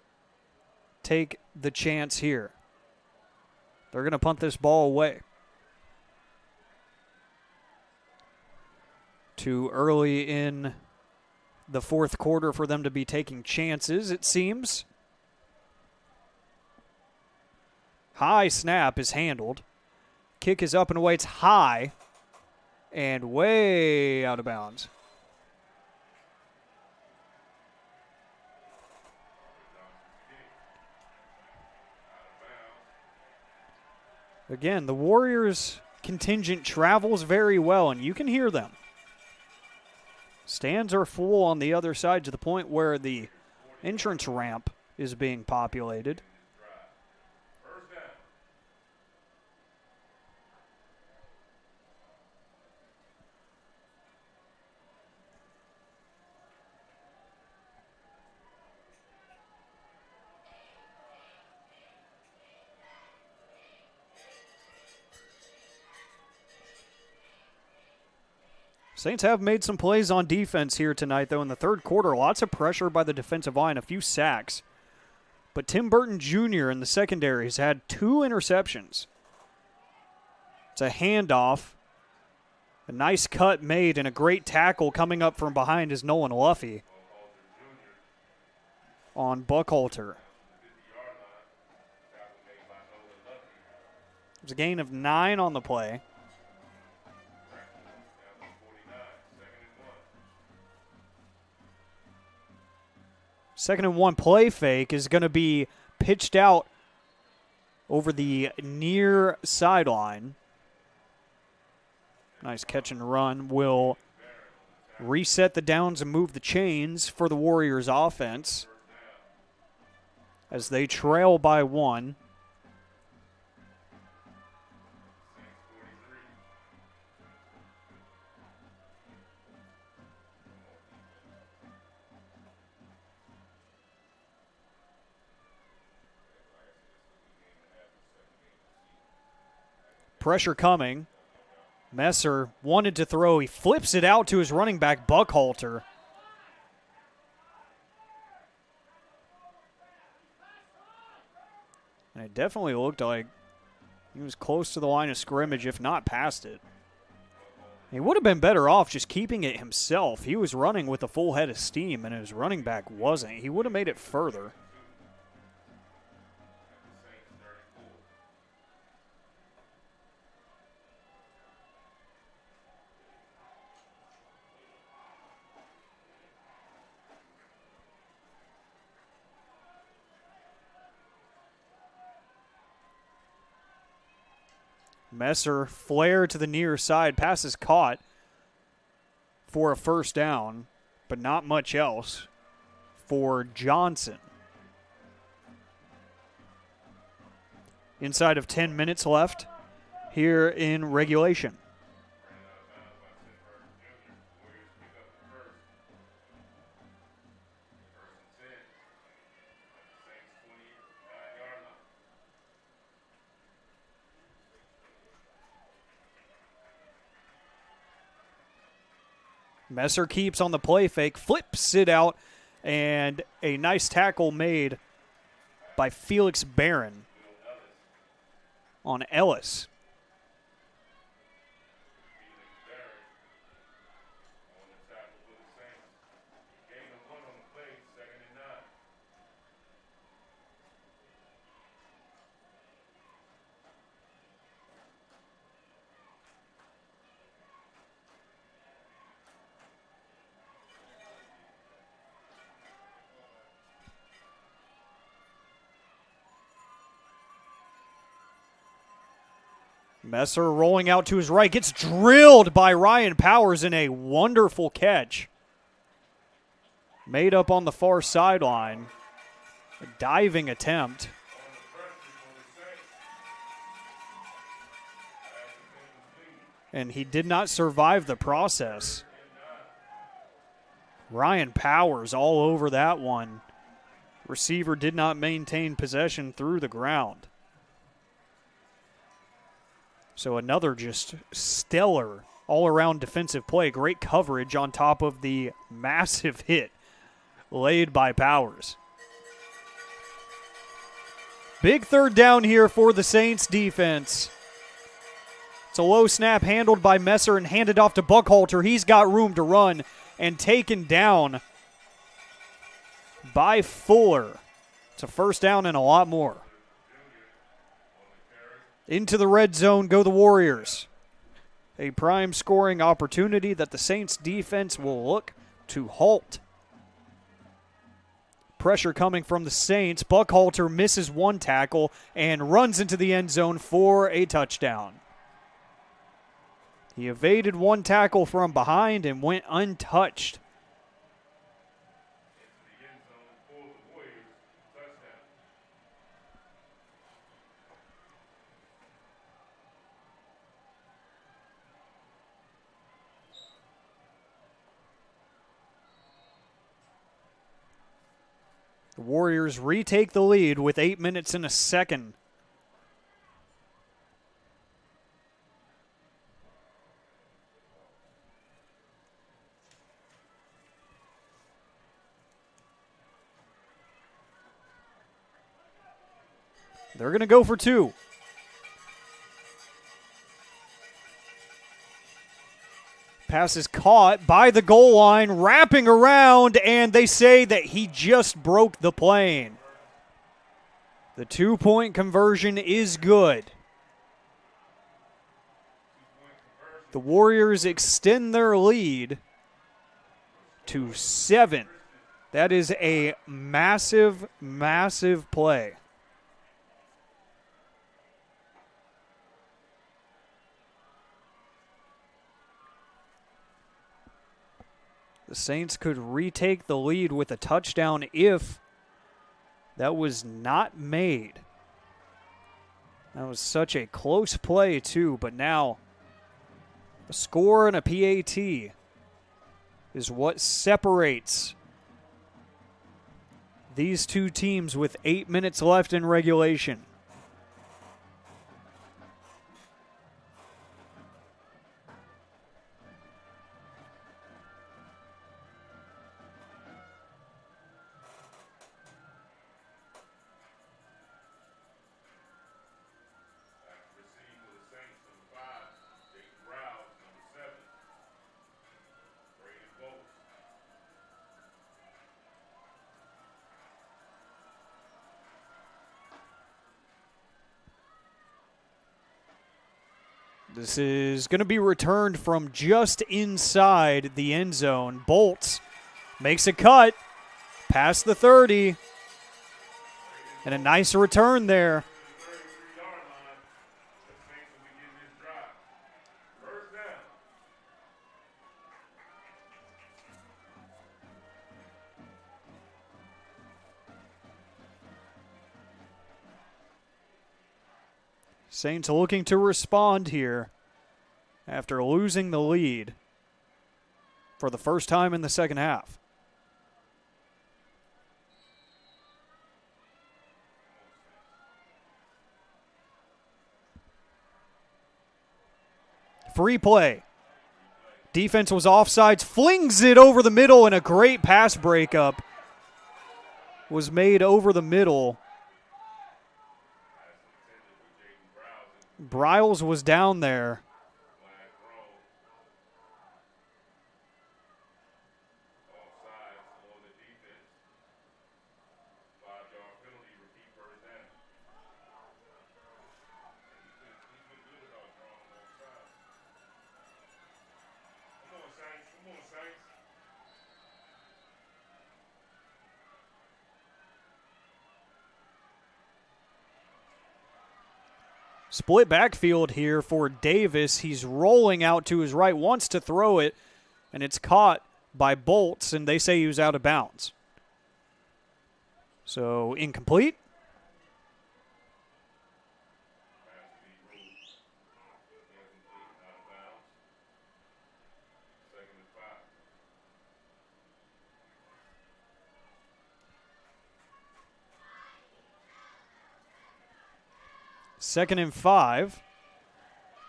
take the chance here. They're going to punt this ball away. Too early in the fourth quarter for them to be taking chances, it seems. High snap is handled. Kick is up and away. It's high. and way out of bounds. Again, the Warriors contingent travels very well, and you can hear them. Stands are full on the other side to the point where the entrance ramp is being populated. Saints have made some plays on defense here tonight, though, in the third quarter. Lots of pressure by the defensive line, a few sacks. But Tim Burton Jr. in the secondary has had 2 interceptions. It's a handoff. A nice cut made and a great tackle coming up from behind is Nolan Luffy on Buckhalter. There's a gain of 9 on the play. Second and 1 play fake is going to be pitched out over the near sideline. Nice catch and run will reset the downs and move the chains for the Warriors offense as they trail by 1. Pressure coming. Messer wanted to throw. He flips it out to his running back, Buckhalter. And it definitely looked like he was close to the line of scrimmage, if not past it. He would have been better off just keeping it himself. He was running with a full head of steam, and his running back wasn't. He would have made it further. Messer flare to the near side. Pass is caught for a first down, but not much else for Johnson. Inside of 10 minutes left here in regulation. Messer keeps on the play fake, flips it out, and a nice tackle made by Felix Barron on Ellis. Messer rolling out to his right, gets drilled by Ryan Powers in a wonderful catch. Made up on the far sideline. A diving attempt. And he did not survive the process. Ryan Powers all over that one. Receiver did not maintain possession through the ground. So another just stellar all-around defensive play. Great coverage on top of the massive hit laid by Powers. Big third down here for the Saints defense. It's a low snap handled by Messer and handed off to Buckhalter. He's got room to run and taken down by Fuller. It's a first down and a lot more. Into the red zone go the Warriors. A prime scoring opportunity that the Saints defense will look to halt. Pressure coming from the Saints. Buckhalter misses one tackle and runs into the end zone for a touchdown. He evaded one tackle from behind and went untouched. The Warriors retake the lead with 8 minutes and a second. They're going to go for two. Pass is caught by the goal line, wrapping around, and they say that he just broke the plane. The 2-point conversion is good. The Warriors extend their lead to 7. That is a massive, massive play. The Saints could retake the lead with a touchdown if that was not made. That was such a close play, too, but now a score and a PAT is what separates these two teams with 8 minutes left in regulation. This is going to be returned from just inside the end zone. Bolts makes a cut past the 30. And a nice return there. Saints looking to respond here after losing the lead for the first time in the second half. Free play. Defense was offsides, flings it over the middle, and a great pass breakup was made over the middle. Bryles was down there. Split backfield here for Davis. He's rolling out to his right, wants to throw it, and it's caught by Bolts, and they say he was out of bounds. So incomplete. Second and 5.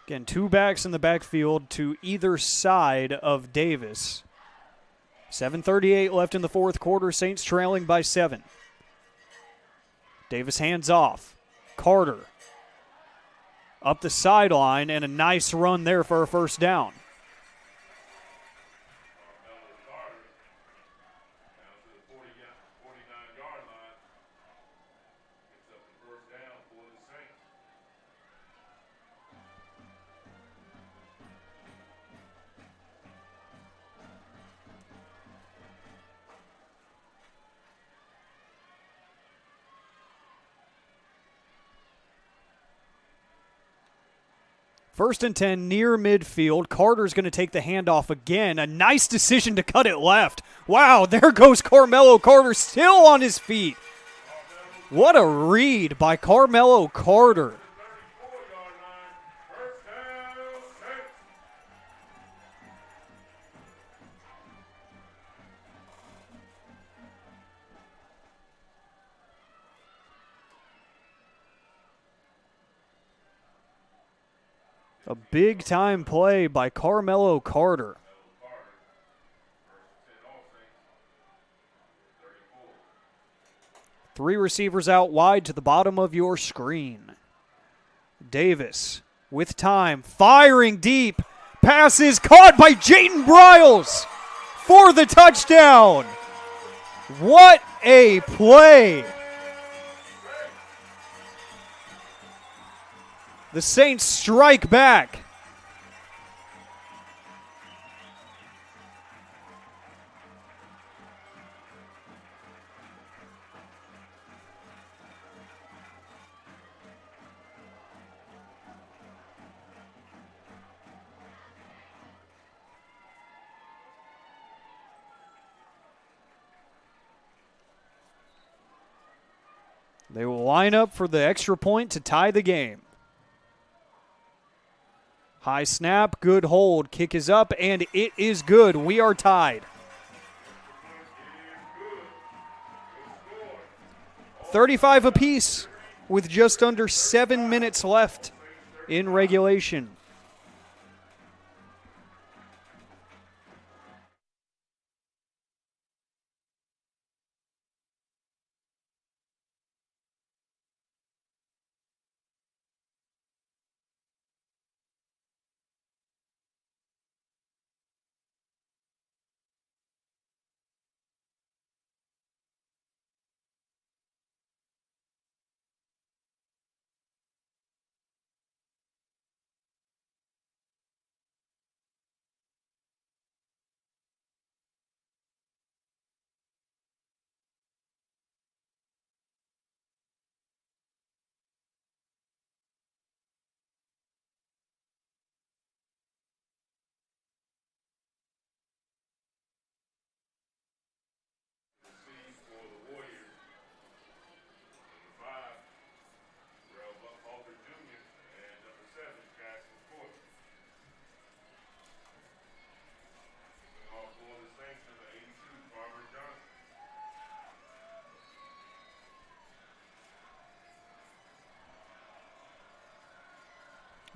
Again, two backs in the backfield to either side of Davis. 7:38 left in the fourth quarter. Saints trailing by 7. Davis hands off. Carter up the sideline, and a nice run there for a first down. First and 10 near midfield. Carter's going to take the handoff again. A nice decision to cut it left. Wow, there goes Carmelo Carter still on his feet. What a read by Carmelo Carter. A big-time play by Carmelo Carter. Three receivers out wide to the bottom of your screen. Davis with time, firing deep. Pass is caught by Jayden Briles for the touchdown. What a play. The Saints strike back. They will line up for the extra point to tie the game. High snap, good hold. Kick is up, and it is good. We are tied. 35 apiece with just under 7 minutes left in regulation.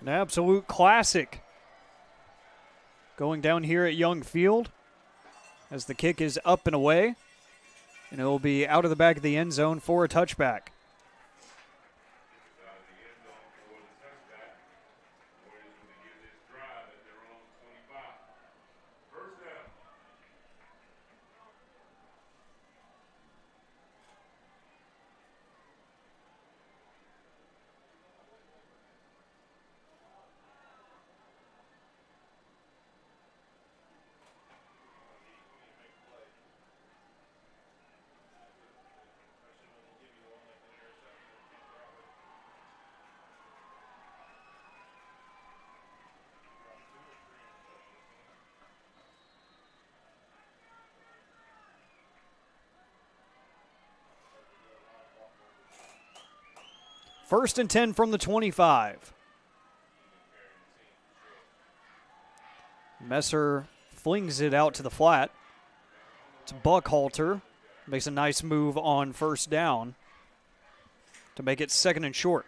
An absolute classic going down here at Young Field as the kick is up and away, and it will be out of the back of the end zone for a touchback. First and 10 from the 25. Messer flings it out to the flat. It's Buckhalter. Makes a nice move on first down to make it second and short.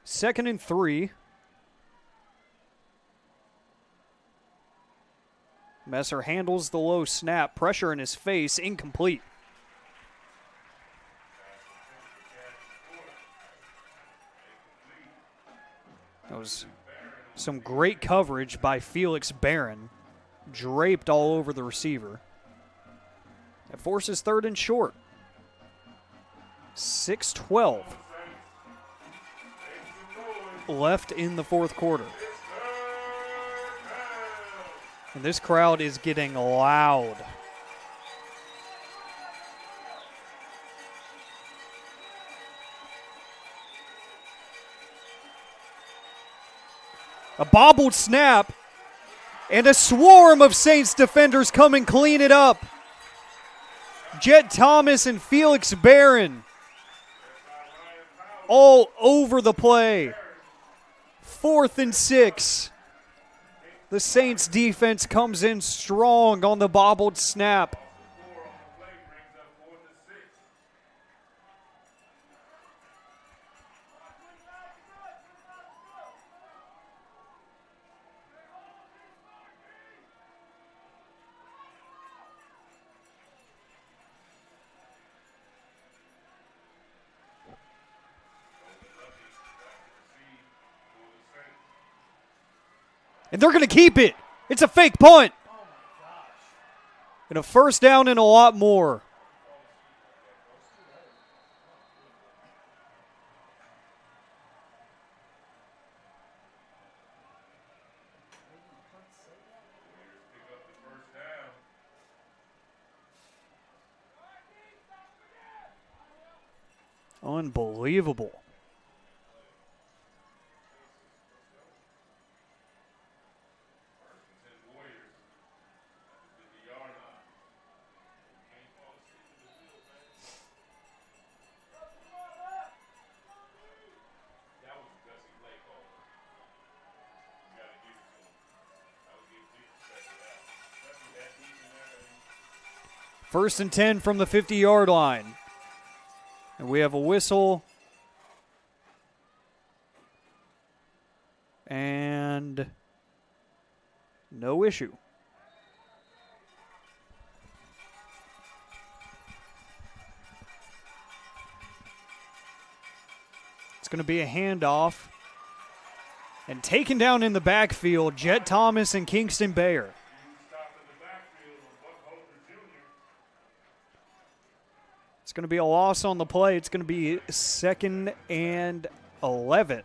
Second and 3. Messer handles the low snap. Pressure in his face. Incomplete. That was some great coverage by Felix Barron. Draped all over the receiver. That forces third and short. 6:12 left in the fourth quarter. And this crowd is getting loud. A bobbled snap, and a swarm of Saints defenders come and clean it up. Jet Thomas and Felix Barron all over the play. 4th and 6. The Saints defense comes in strong on the bobbled snap. And they're going to keep it. It's a fake punt. And a first down and a lot more. Unbelievable. First and 10 from the 50-yard line. And we have a whistle. And no issue. It's going to be a handoff. And taken down in the backfield, Jet Thomas and Kingston Bayer. It's going to be a loss on the play. It's going to be 2nd and 11.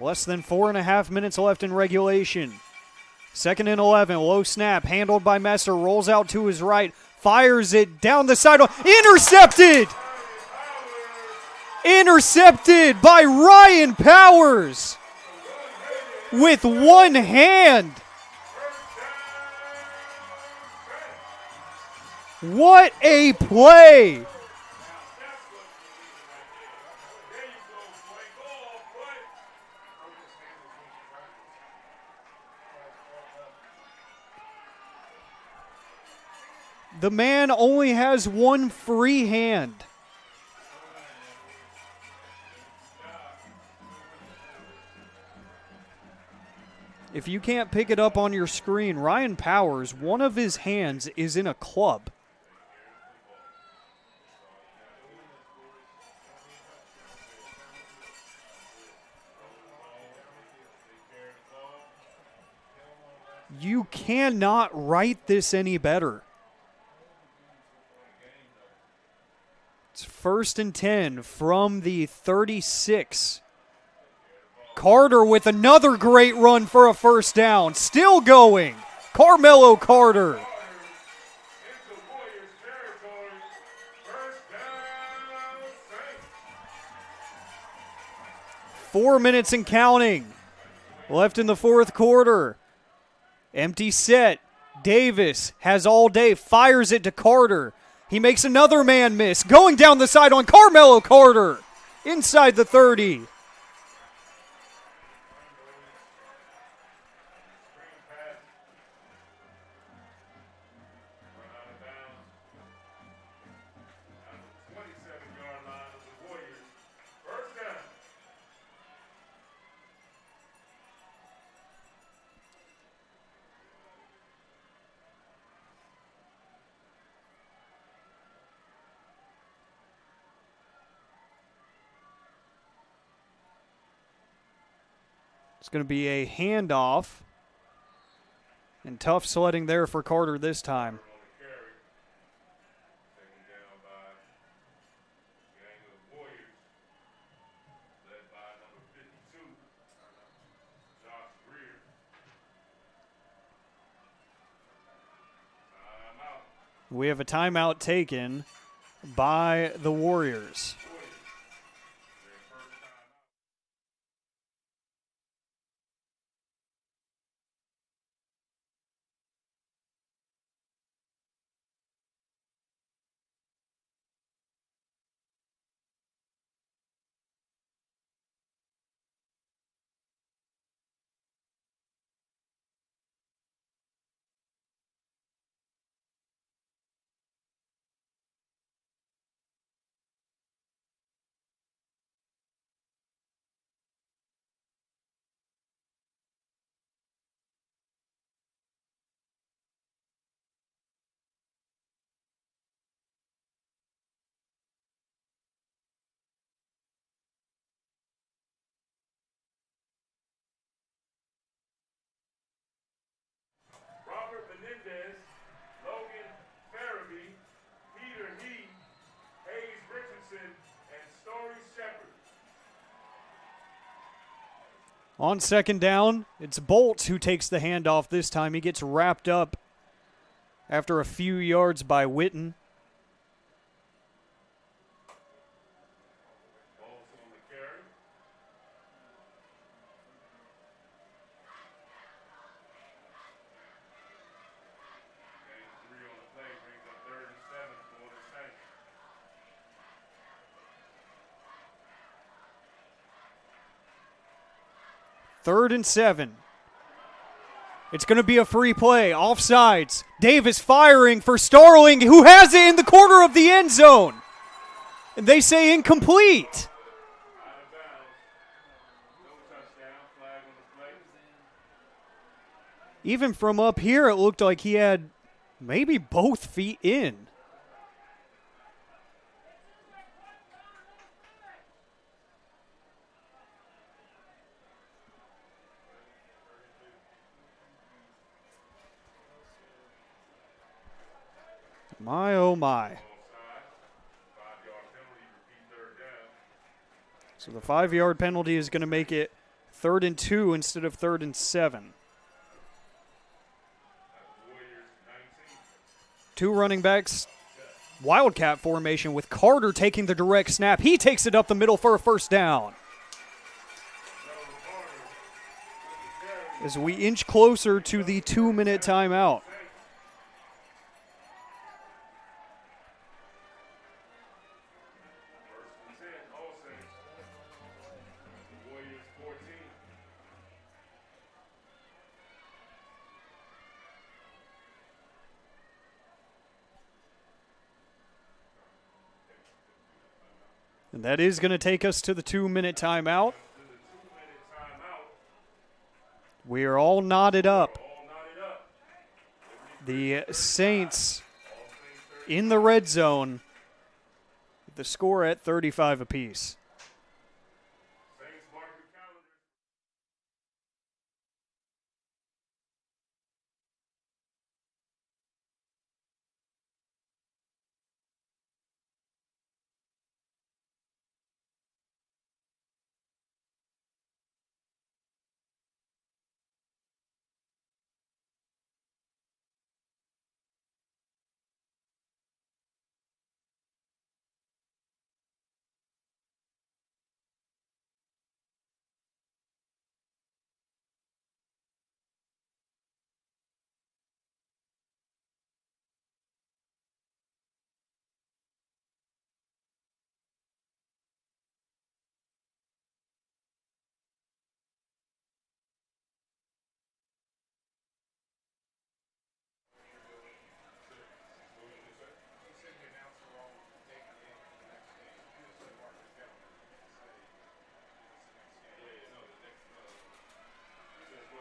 Less than 4.5 minutes left in regulation. 2nd and 11, low snap, handled by Messer, rolls out to his right, fires it down the sideline, intercepted! Intercepted by Ryan Powers with one hand. What a play! The man only has one free hand. If you can't pick it up on your screen, Ryan Powers, one of his hands is in a club. You cannot write this any better. It's 1st and 10 from the 36. Carter with another great run for a first down. Still going. Carmelo Carter. 4 minutes and counting left in the fourth quarter. Empty set. Davis has all day, fires it to Carter. He makes another man miss. Going down the side on Carmelo Carter. Inside the 30. It's going to be a handoff. And tough sledding there for Carter this time. We have a timeout taken by the Warriors. On second down, it's Bolts who takes the handoff this time. He gets wrapped up after a few yards by Witten. Third and 7. It's going to be a free play. Offsides. Davis firing for Starling, who has it in the corner of the end zone. And they say incomplete. Even from up here, it looked like he had maybe both feet in. My, oh my. So the 5-yard penalty is going to make it 3rd and 2 instead of 3rd and 7. 2 running backs, Wildcat formation with Carter taking the direct snap. He takes it up the middle for a first down. As we inch closer to the 2-minute timeout. And that is going to take us to the 2-minute timeout. We are all knotted up. The Saints in the red zone. The score at 35 apiece.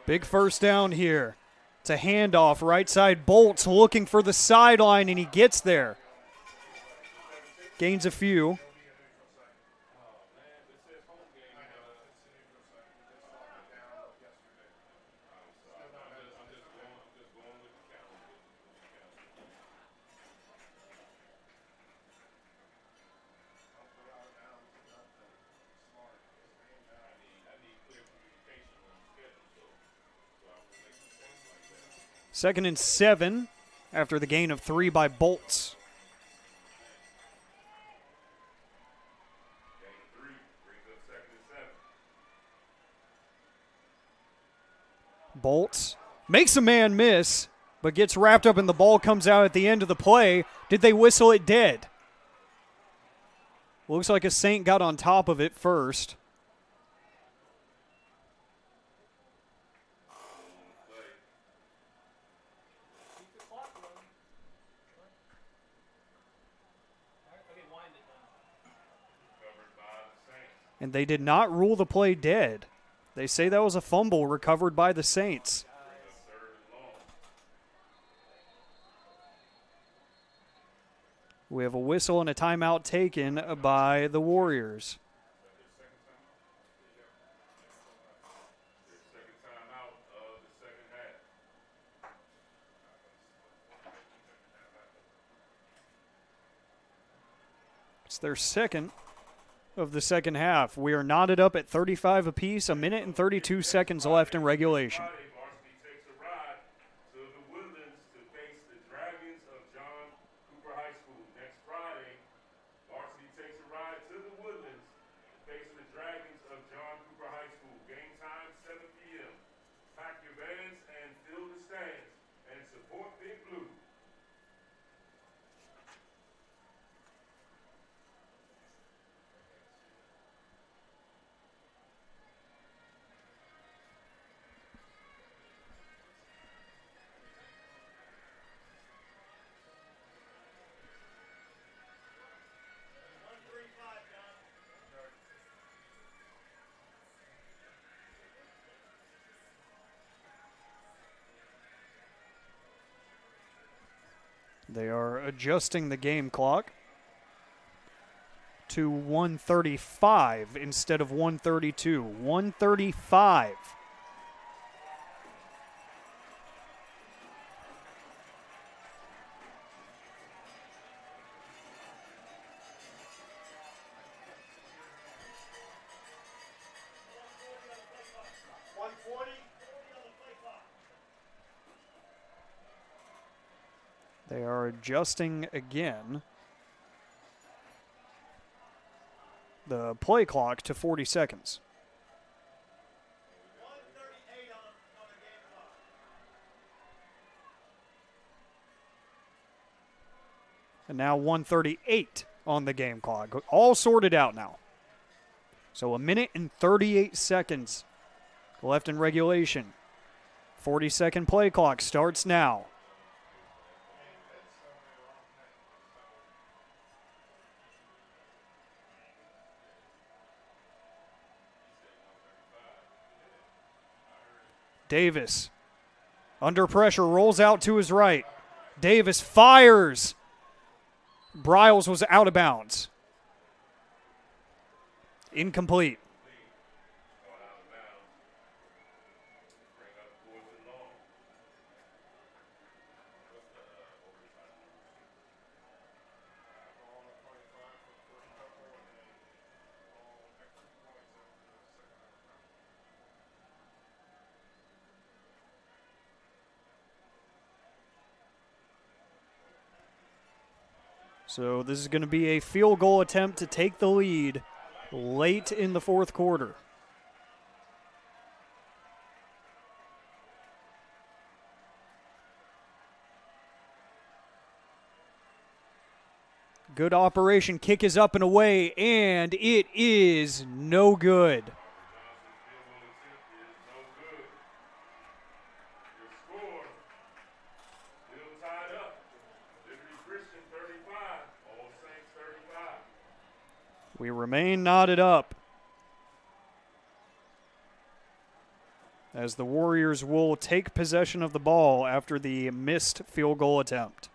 Big first down here. It's a handoff, right side. Bolts looking for the sideline, and he gets there. Gains a few. 2nd and 7 after the gain of 3 by Bolts. Gain of 3 brings up 2nd and 7. Bolts makes a man miss, but gets wrapped up and the ball comes out at the end of the play. Did they whistle it dead? Looks like a Saint got on top of it first. And they did not rule the play dead. They say that was a fumble recovered by the Saints. We have a whistle and a timeout taken by the Warriors. Their second timeout of the second half. It's their second of the second half. We are knotted up at 35 apiece, a minute and 32 seconds left in regulation. Friday, Varsity takes a ride to the Woodlands to face the Dragons of John Cooper High School. Next Friday, Varsity takes a ride to the Woodlands to face the Dragons of John Cooper High School. Game time, 7 p.m. Pack your vans and fill the stands and support Big Blue. They are adjusting the game clock to 1:35 instead of 1:32. 1:35. They are adjusting again the play clock to 40 seconds. And now 1:38 on the game clock. All sorted out now. So a minute and 38 seconds left in regulation. 40-second play clock starts now. Davis, under pressure, rolls out to his right. Davis fires. Bryles was out of bounds. Incomplete. So this is going to be a field goal attempt to take the lead late in the fourth quarter. Good operation. Kick is up and away, and it is no good. We remain knotted up as the Warriors will take possession of the ball after the missed field goal attempt.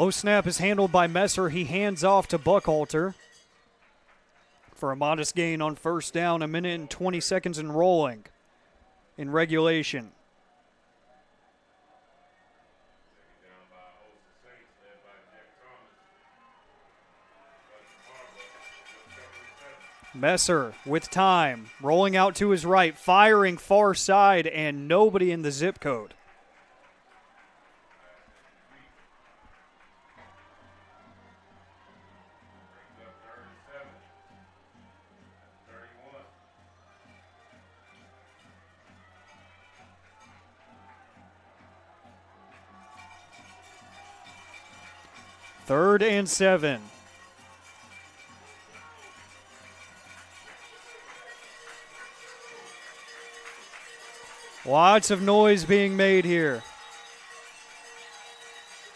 Low snap is handled by Messer. He hands off to Buckhalter for a modest gain on first down, 1 minute and 20 seconds and rolling in regulation. Messer with time, rolling out to his right, firing far side, and nobody in the zip code. Third and 7. Lots of noise being made here.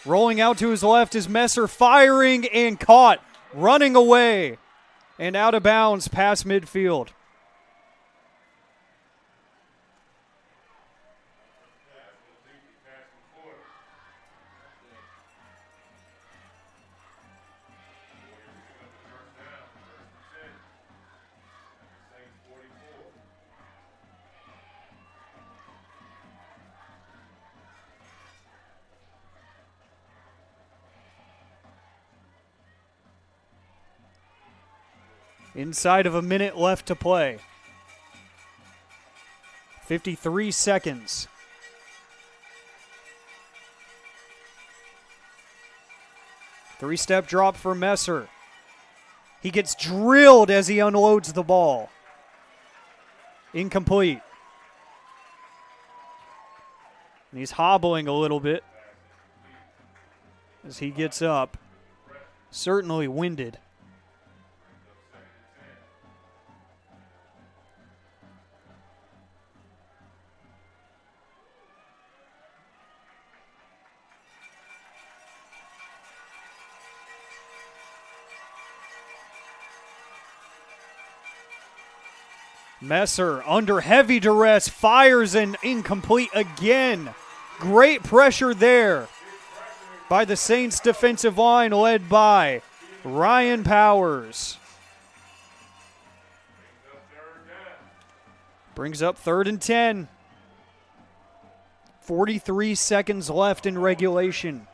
Rolling out to his left is Messer, firing and caught, running away and out of bounds past midfield. Inside of a minute left to play. 53 seconds. Three-step drop for Messer. He gets drilled as he unloads the ball. Incomplete. And he's hobbling a little bit as he gets up. Certainly winded. Messer, under heavy duress, fires and incomplete again. Great pressure there by the Saints defensive line led by Ryan Powers. Brings up 3rd and 10. 43 seconds left in regulation.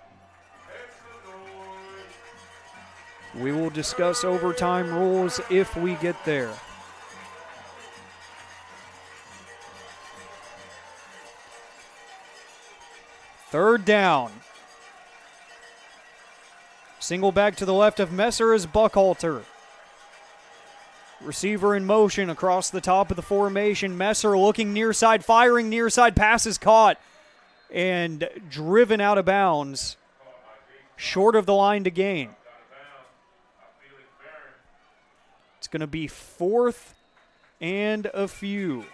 We will discuss overtime rules if we get there. Third down. Single back to the left of Messer is Buckhalter. Receiver in motion across the top of the formation. Messer looking near side, firing near side, pass is caught and driven out of bounds, short of the line to gain. It's going to be 4th and a few.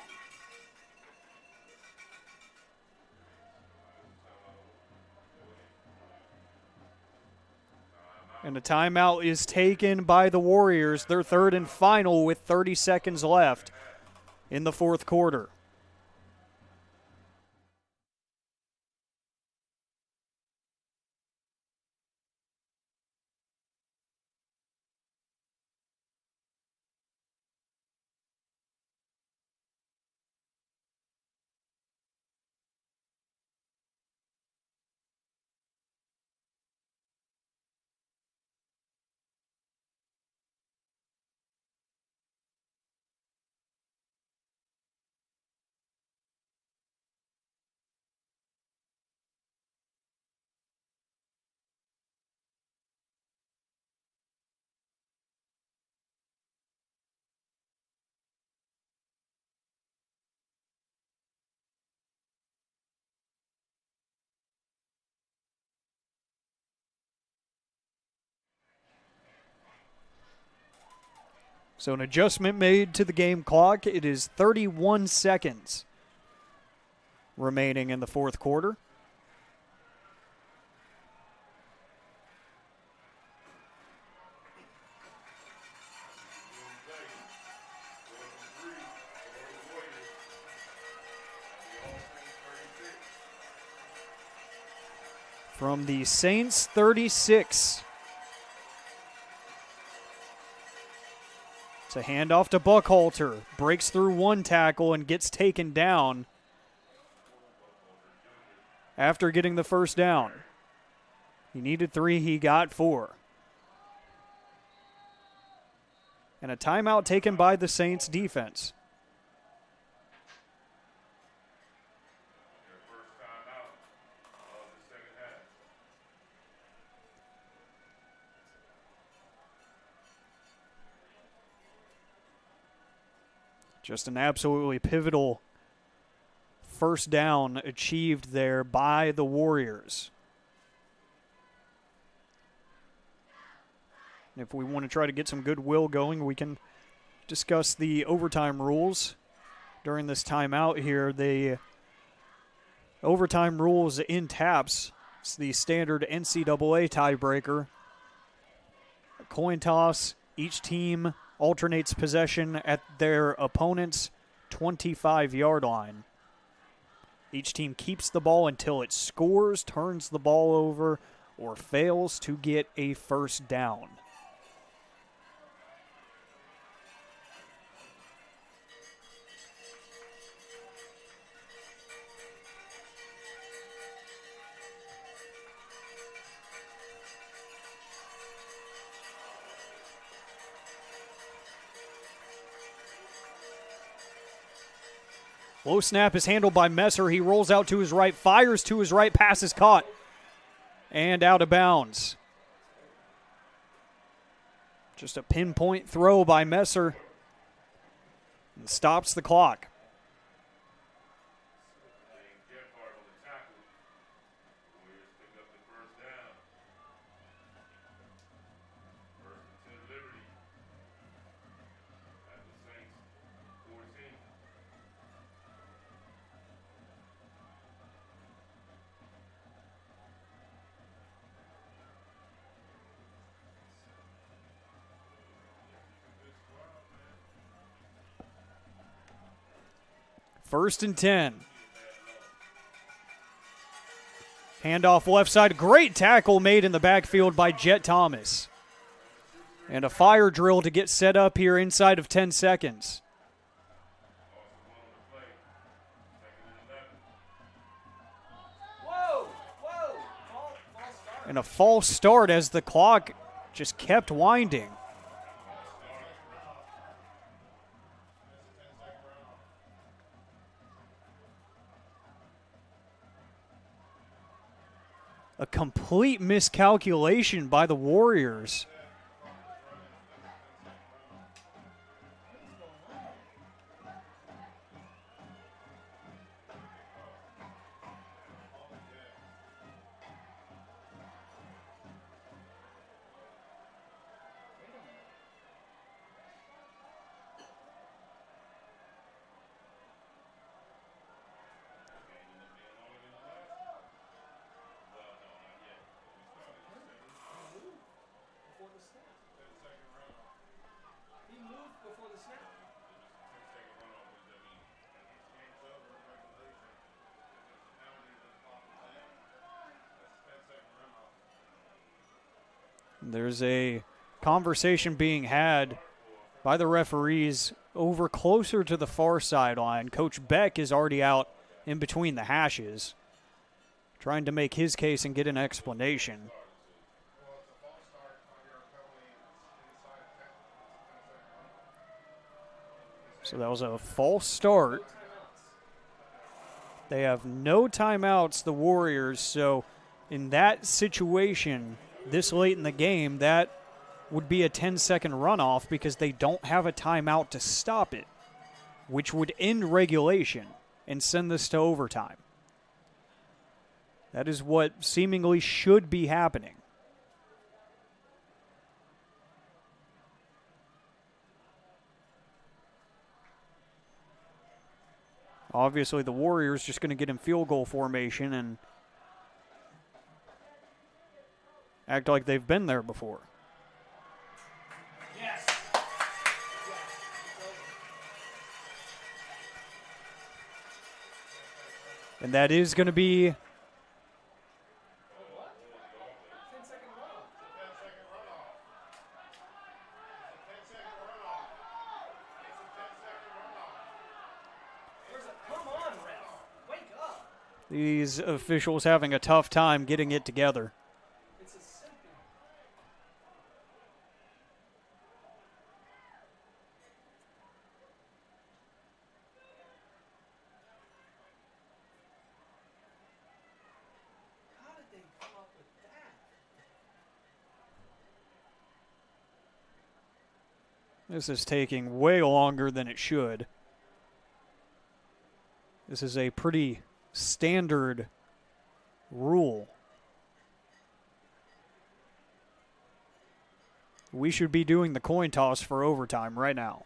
And a timeout is taken by the Warriors, their 3rd and final with 30 seconds left in the 4th quarter. So an adjustment made to the game clock. It is 31 seconds remaining in the 4th quarter. from the Saints 36. It's a handoff to Buckhalter. Breaks through one tackle and gets taken down after getting the first down. He needed 3, he got 4. And a timeout taken by the Saints defense. Their first timeout of the second half. Just an absolutely pivotal first down achieved there by the Warriors. If we want to try to get some goodwill going, we can discuss the overtime rules during this timeout here. The overtime rules in taps. It's the standard NCAA tiebreaker. A coin toss. Each team alternates possession at their opponent's 25-yard line. Each team keeps the ball until it scores, turns the ball over, or fails to get a first down. Low snap is handled by Messer. He rolls out to his right, fires to his right, pass is caught, and out of bounds. Just a pinpoint throw by Messer and stops the clock. First and 10. Handoff left side. Great tackle made in the backfield by Jet Thomas. And a fire drill to get set up here inside of 10 seconds. And a false start as the clock just kept winding. A complete miscalculation by the Warriors. There's a conversation being had by the referees over closer to the far sideline. Coach Beck is already out in between the hashes, trying to make his case and get an explanation. So that was a false start. They have no timeouts, the Warriors, so in that situation, this late in the game, that would be a 10-second runoff because they don't have a timeout to stop it, which would end regulation and send this to overtime. That is what seemingly should be happening. Obviously, the Warriors just going to get in field goal formation and act like they've been there before. Yes. And that is going to be These officials having a tough time getting it together. This is taking way longer than it should. This is a pretty standard rule. We should be doing the coin toss for overtime right now.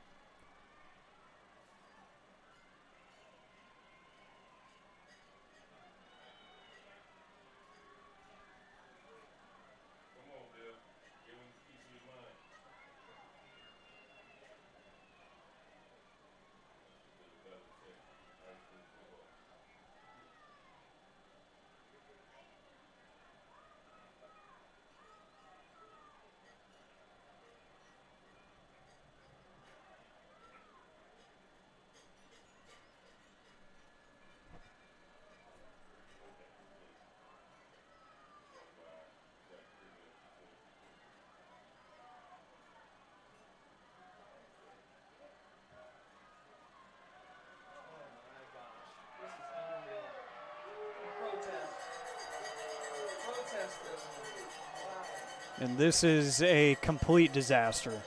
And this is a complete disaster.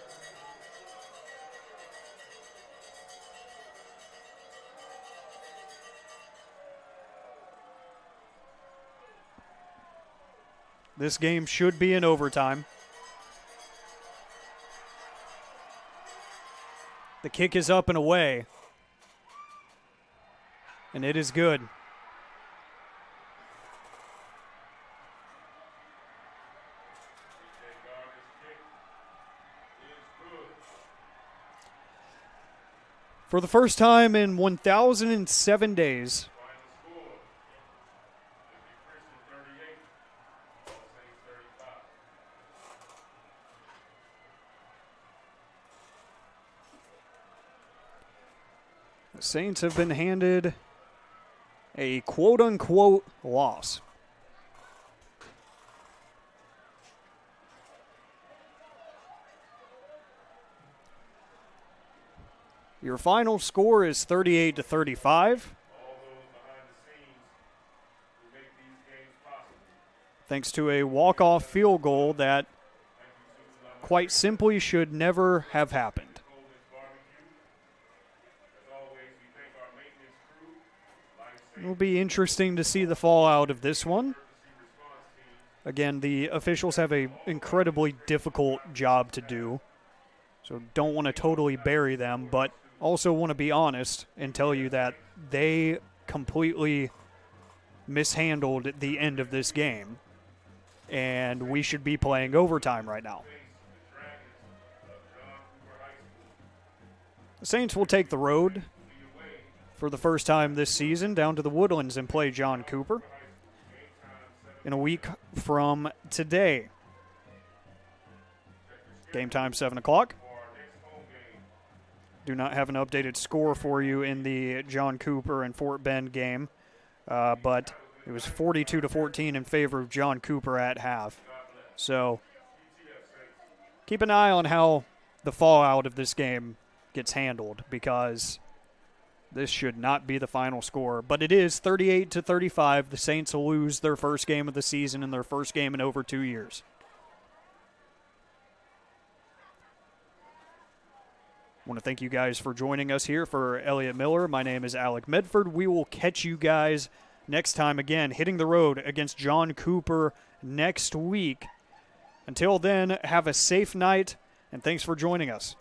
This game should be in overtime. The kick is up and away. And it is good. For the first time in 1,007 days, the Saints have been handed a quote-unquote loss. Your final score is 38-35. Thanks to a walk-off field goal that quite simply should never have happened. It will be interesting to see the fallout of this one. Again, the officials have an incredibly difficult job to do, so don't want to totally bury them, but also want to be honest and tell you that they completely mishandled the end of this game, and we should be playing overtime right now. The Saints will take the road for the first time this season down to the Woodlands and play John Cooper in a week from today. Game time 7 o'clock. Do not have an updated score for you in the John Cooper and Fort Bend game, but it was 42-14 in favor of John Cooper at half. So keep an eye on how the fallout of this game gets handled, because this should not be the final score. But it is 38-35. The Saints will lose their first game of the season and their first game in over 2 years. I want to thank you guys for joining us here for Elliott Miller. My name is Alec Medford. We will catch you guys next time again, hitting the road against John Cooper next week. Until then, have a safe night, and thanks for joining us.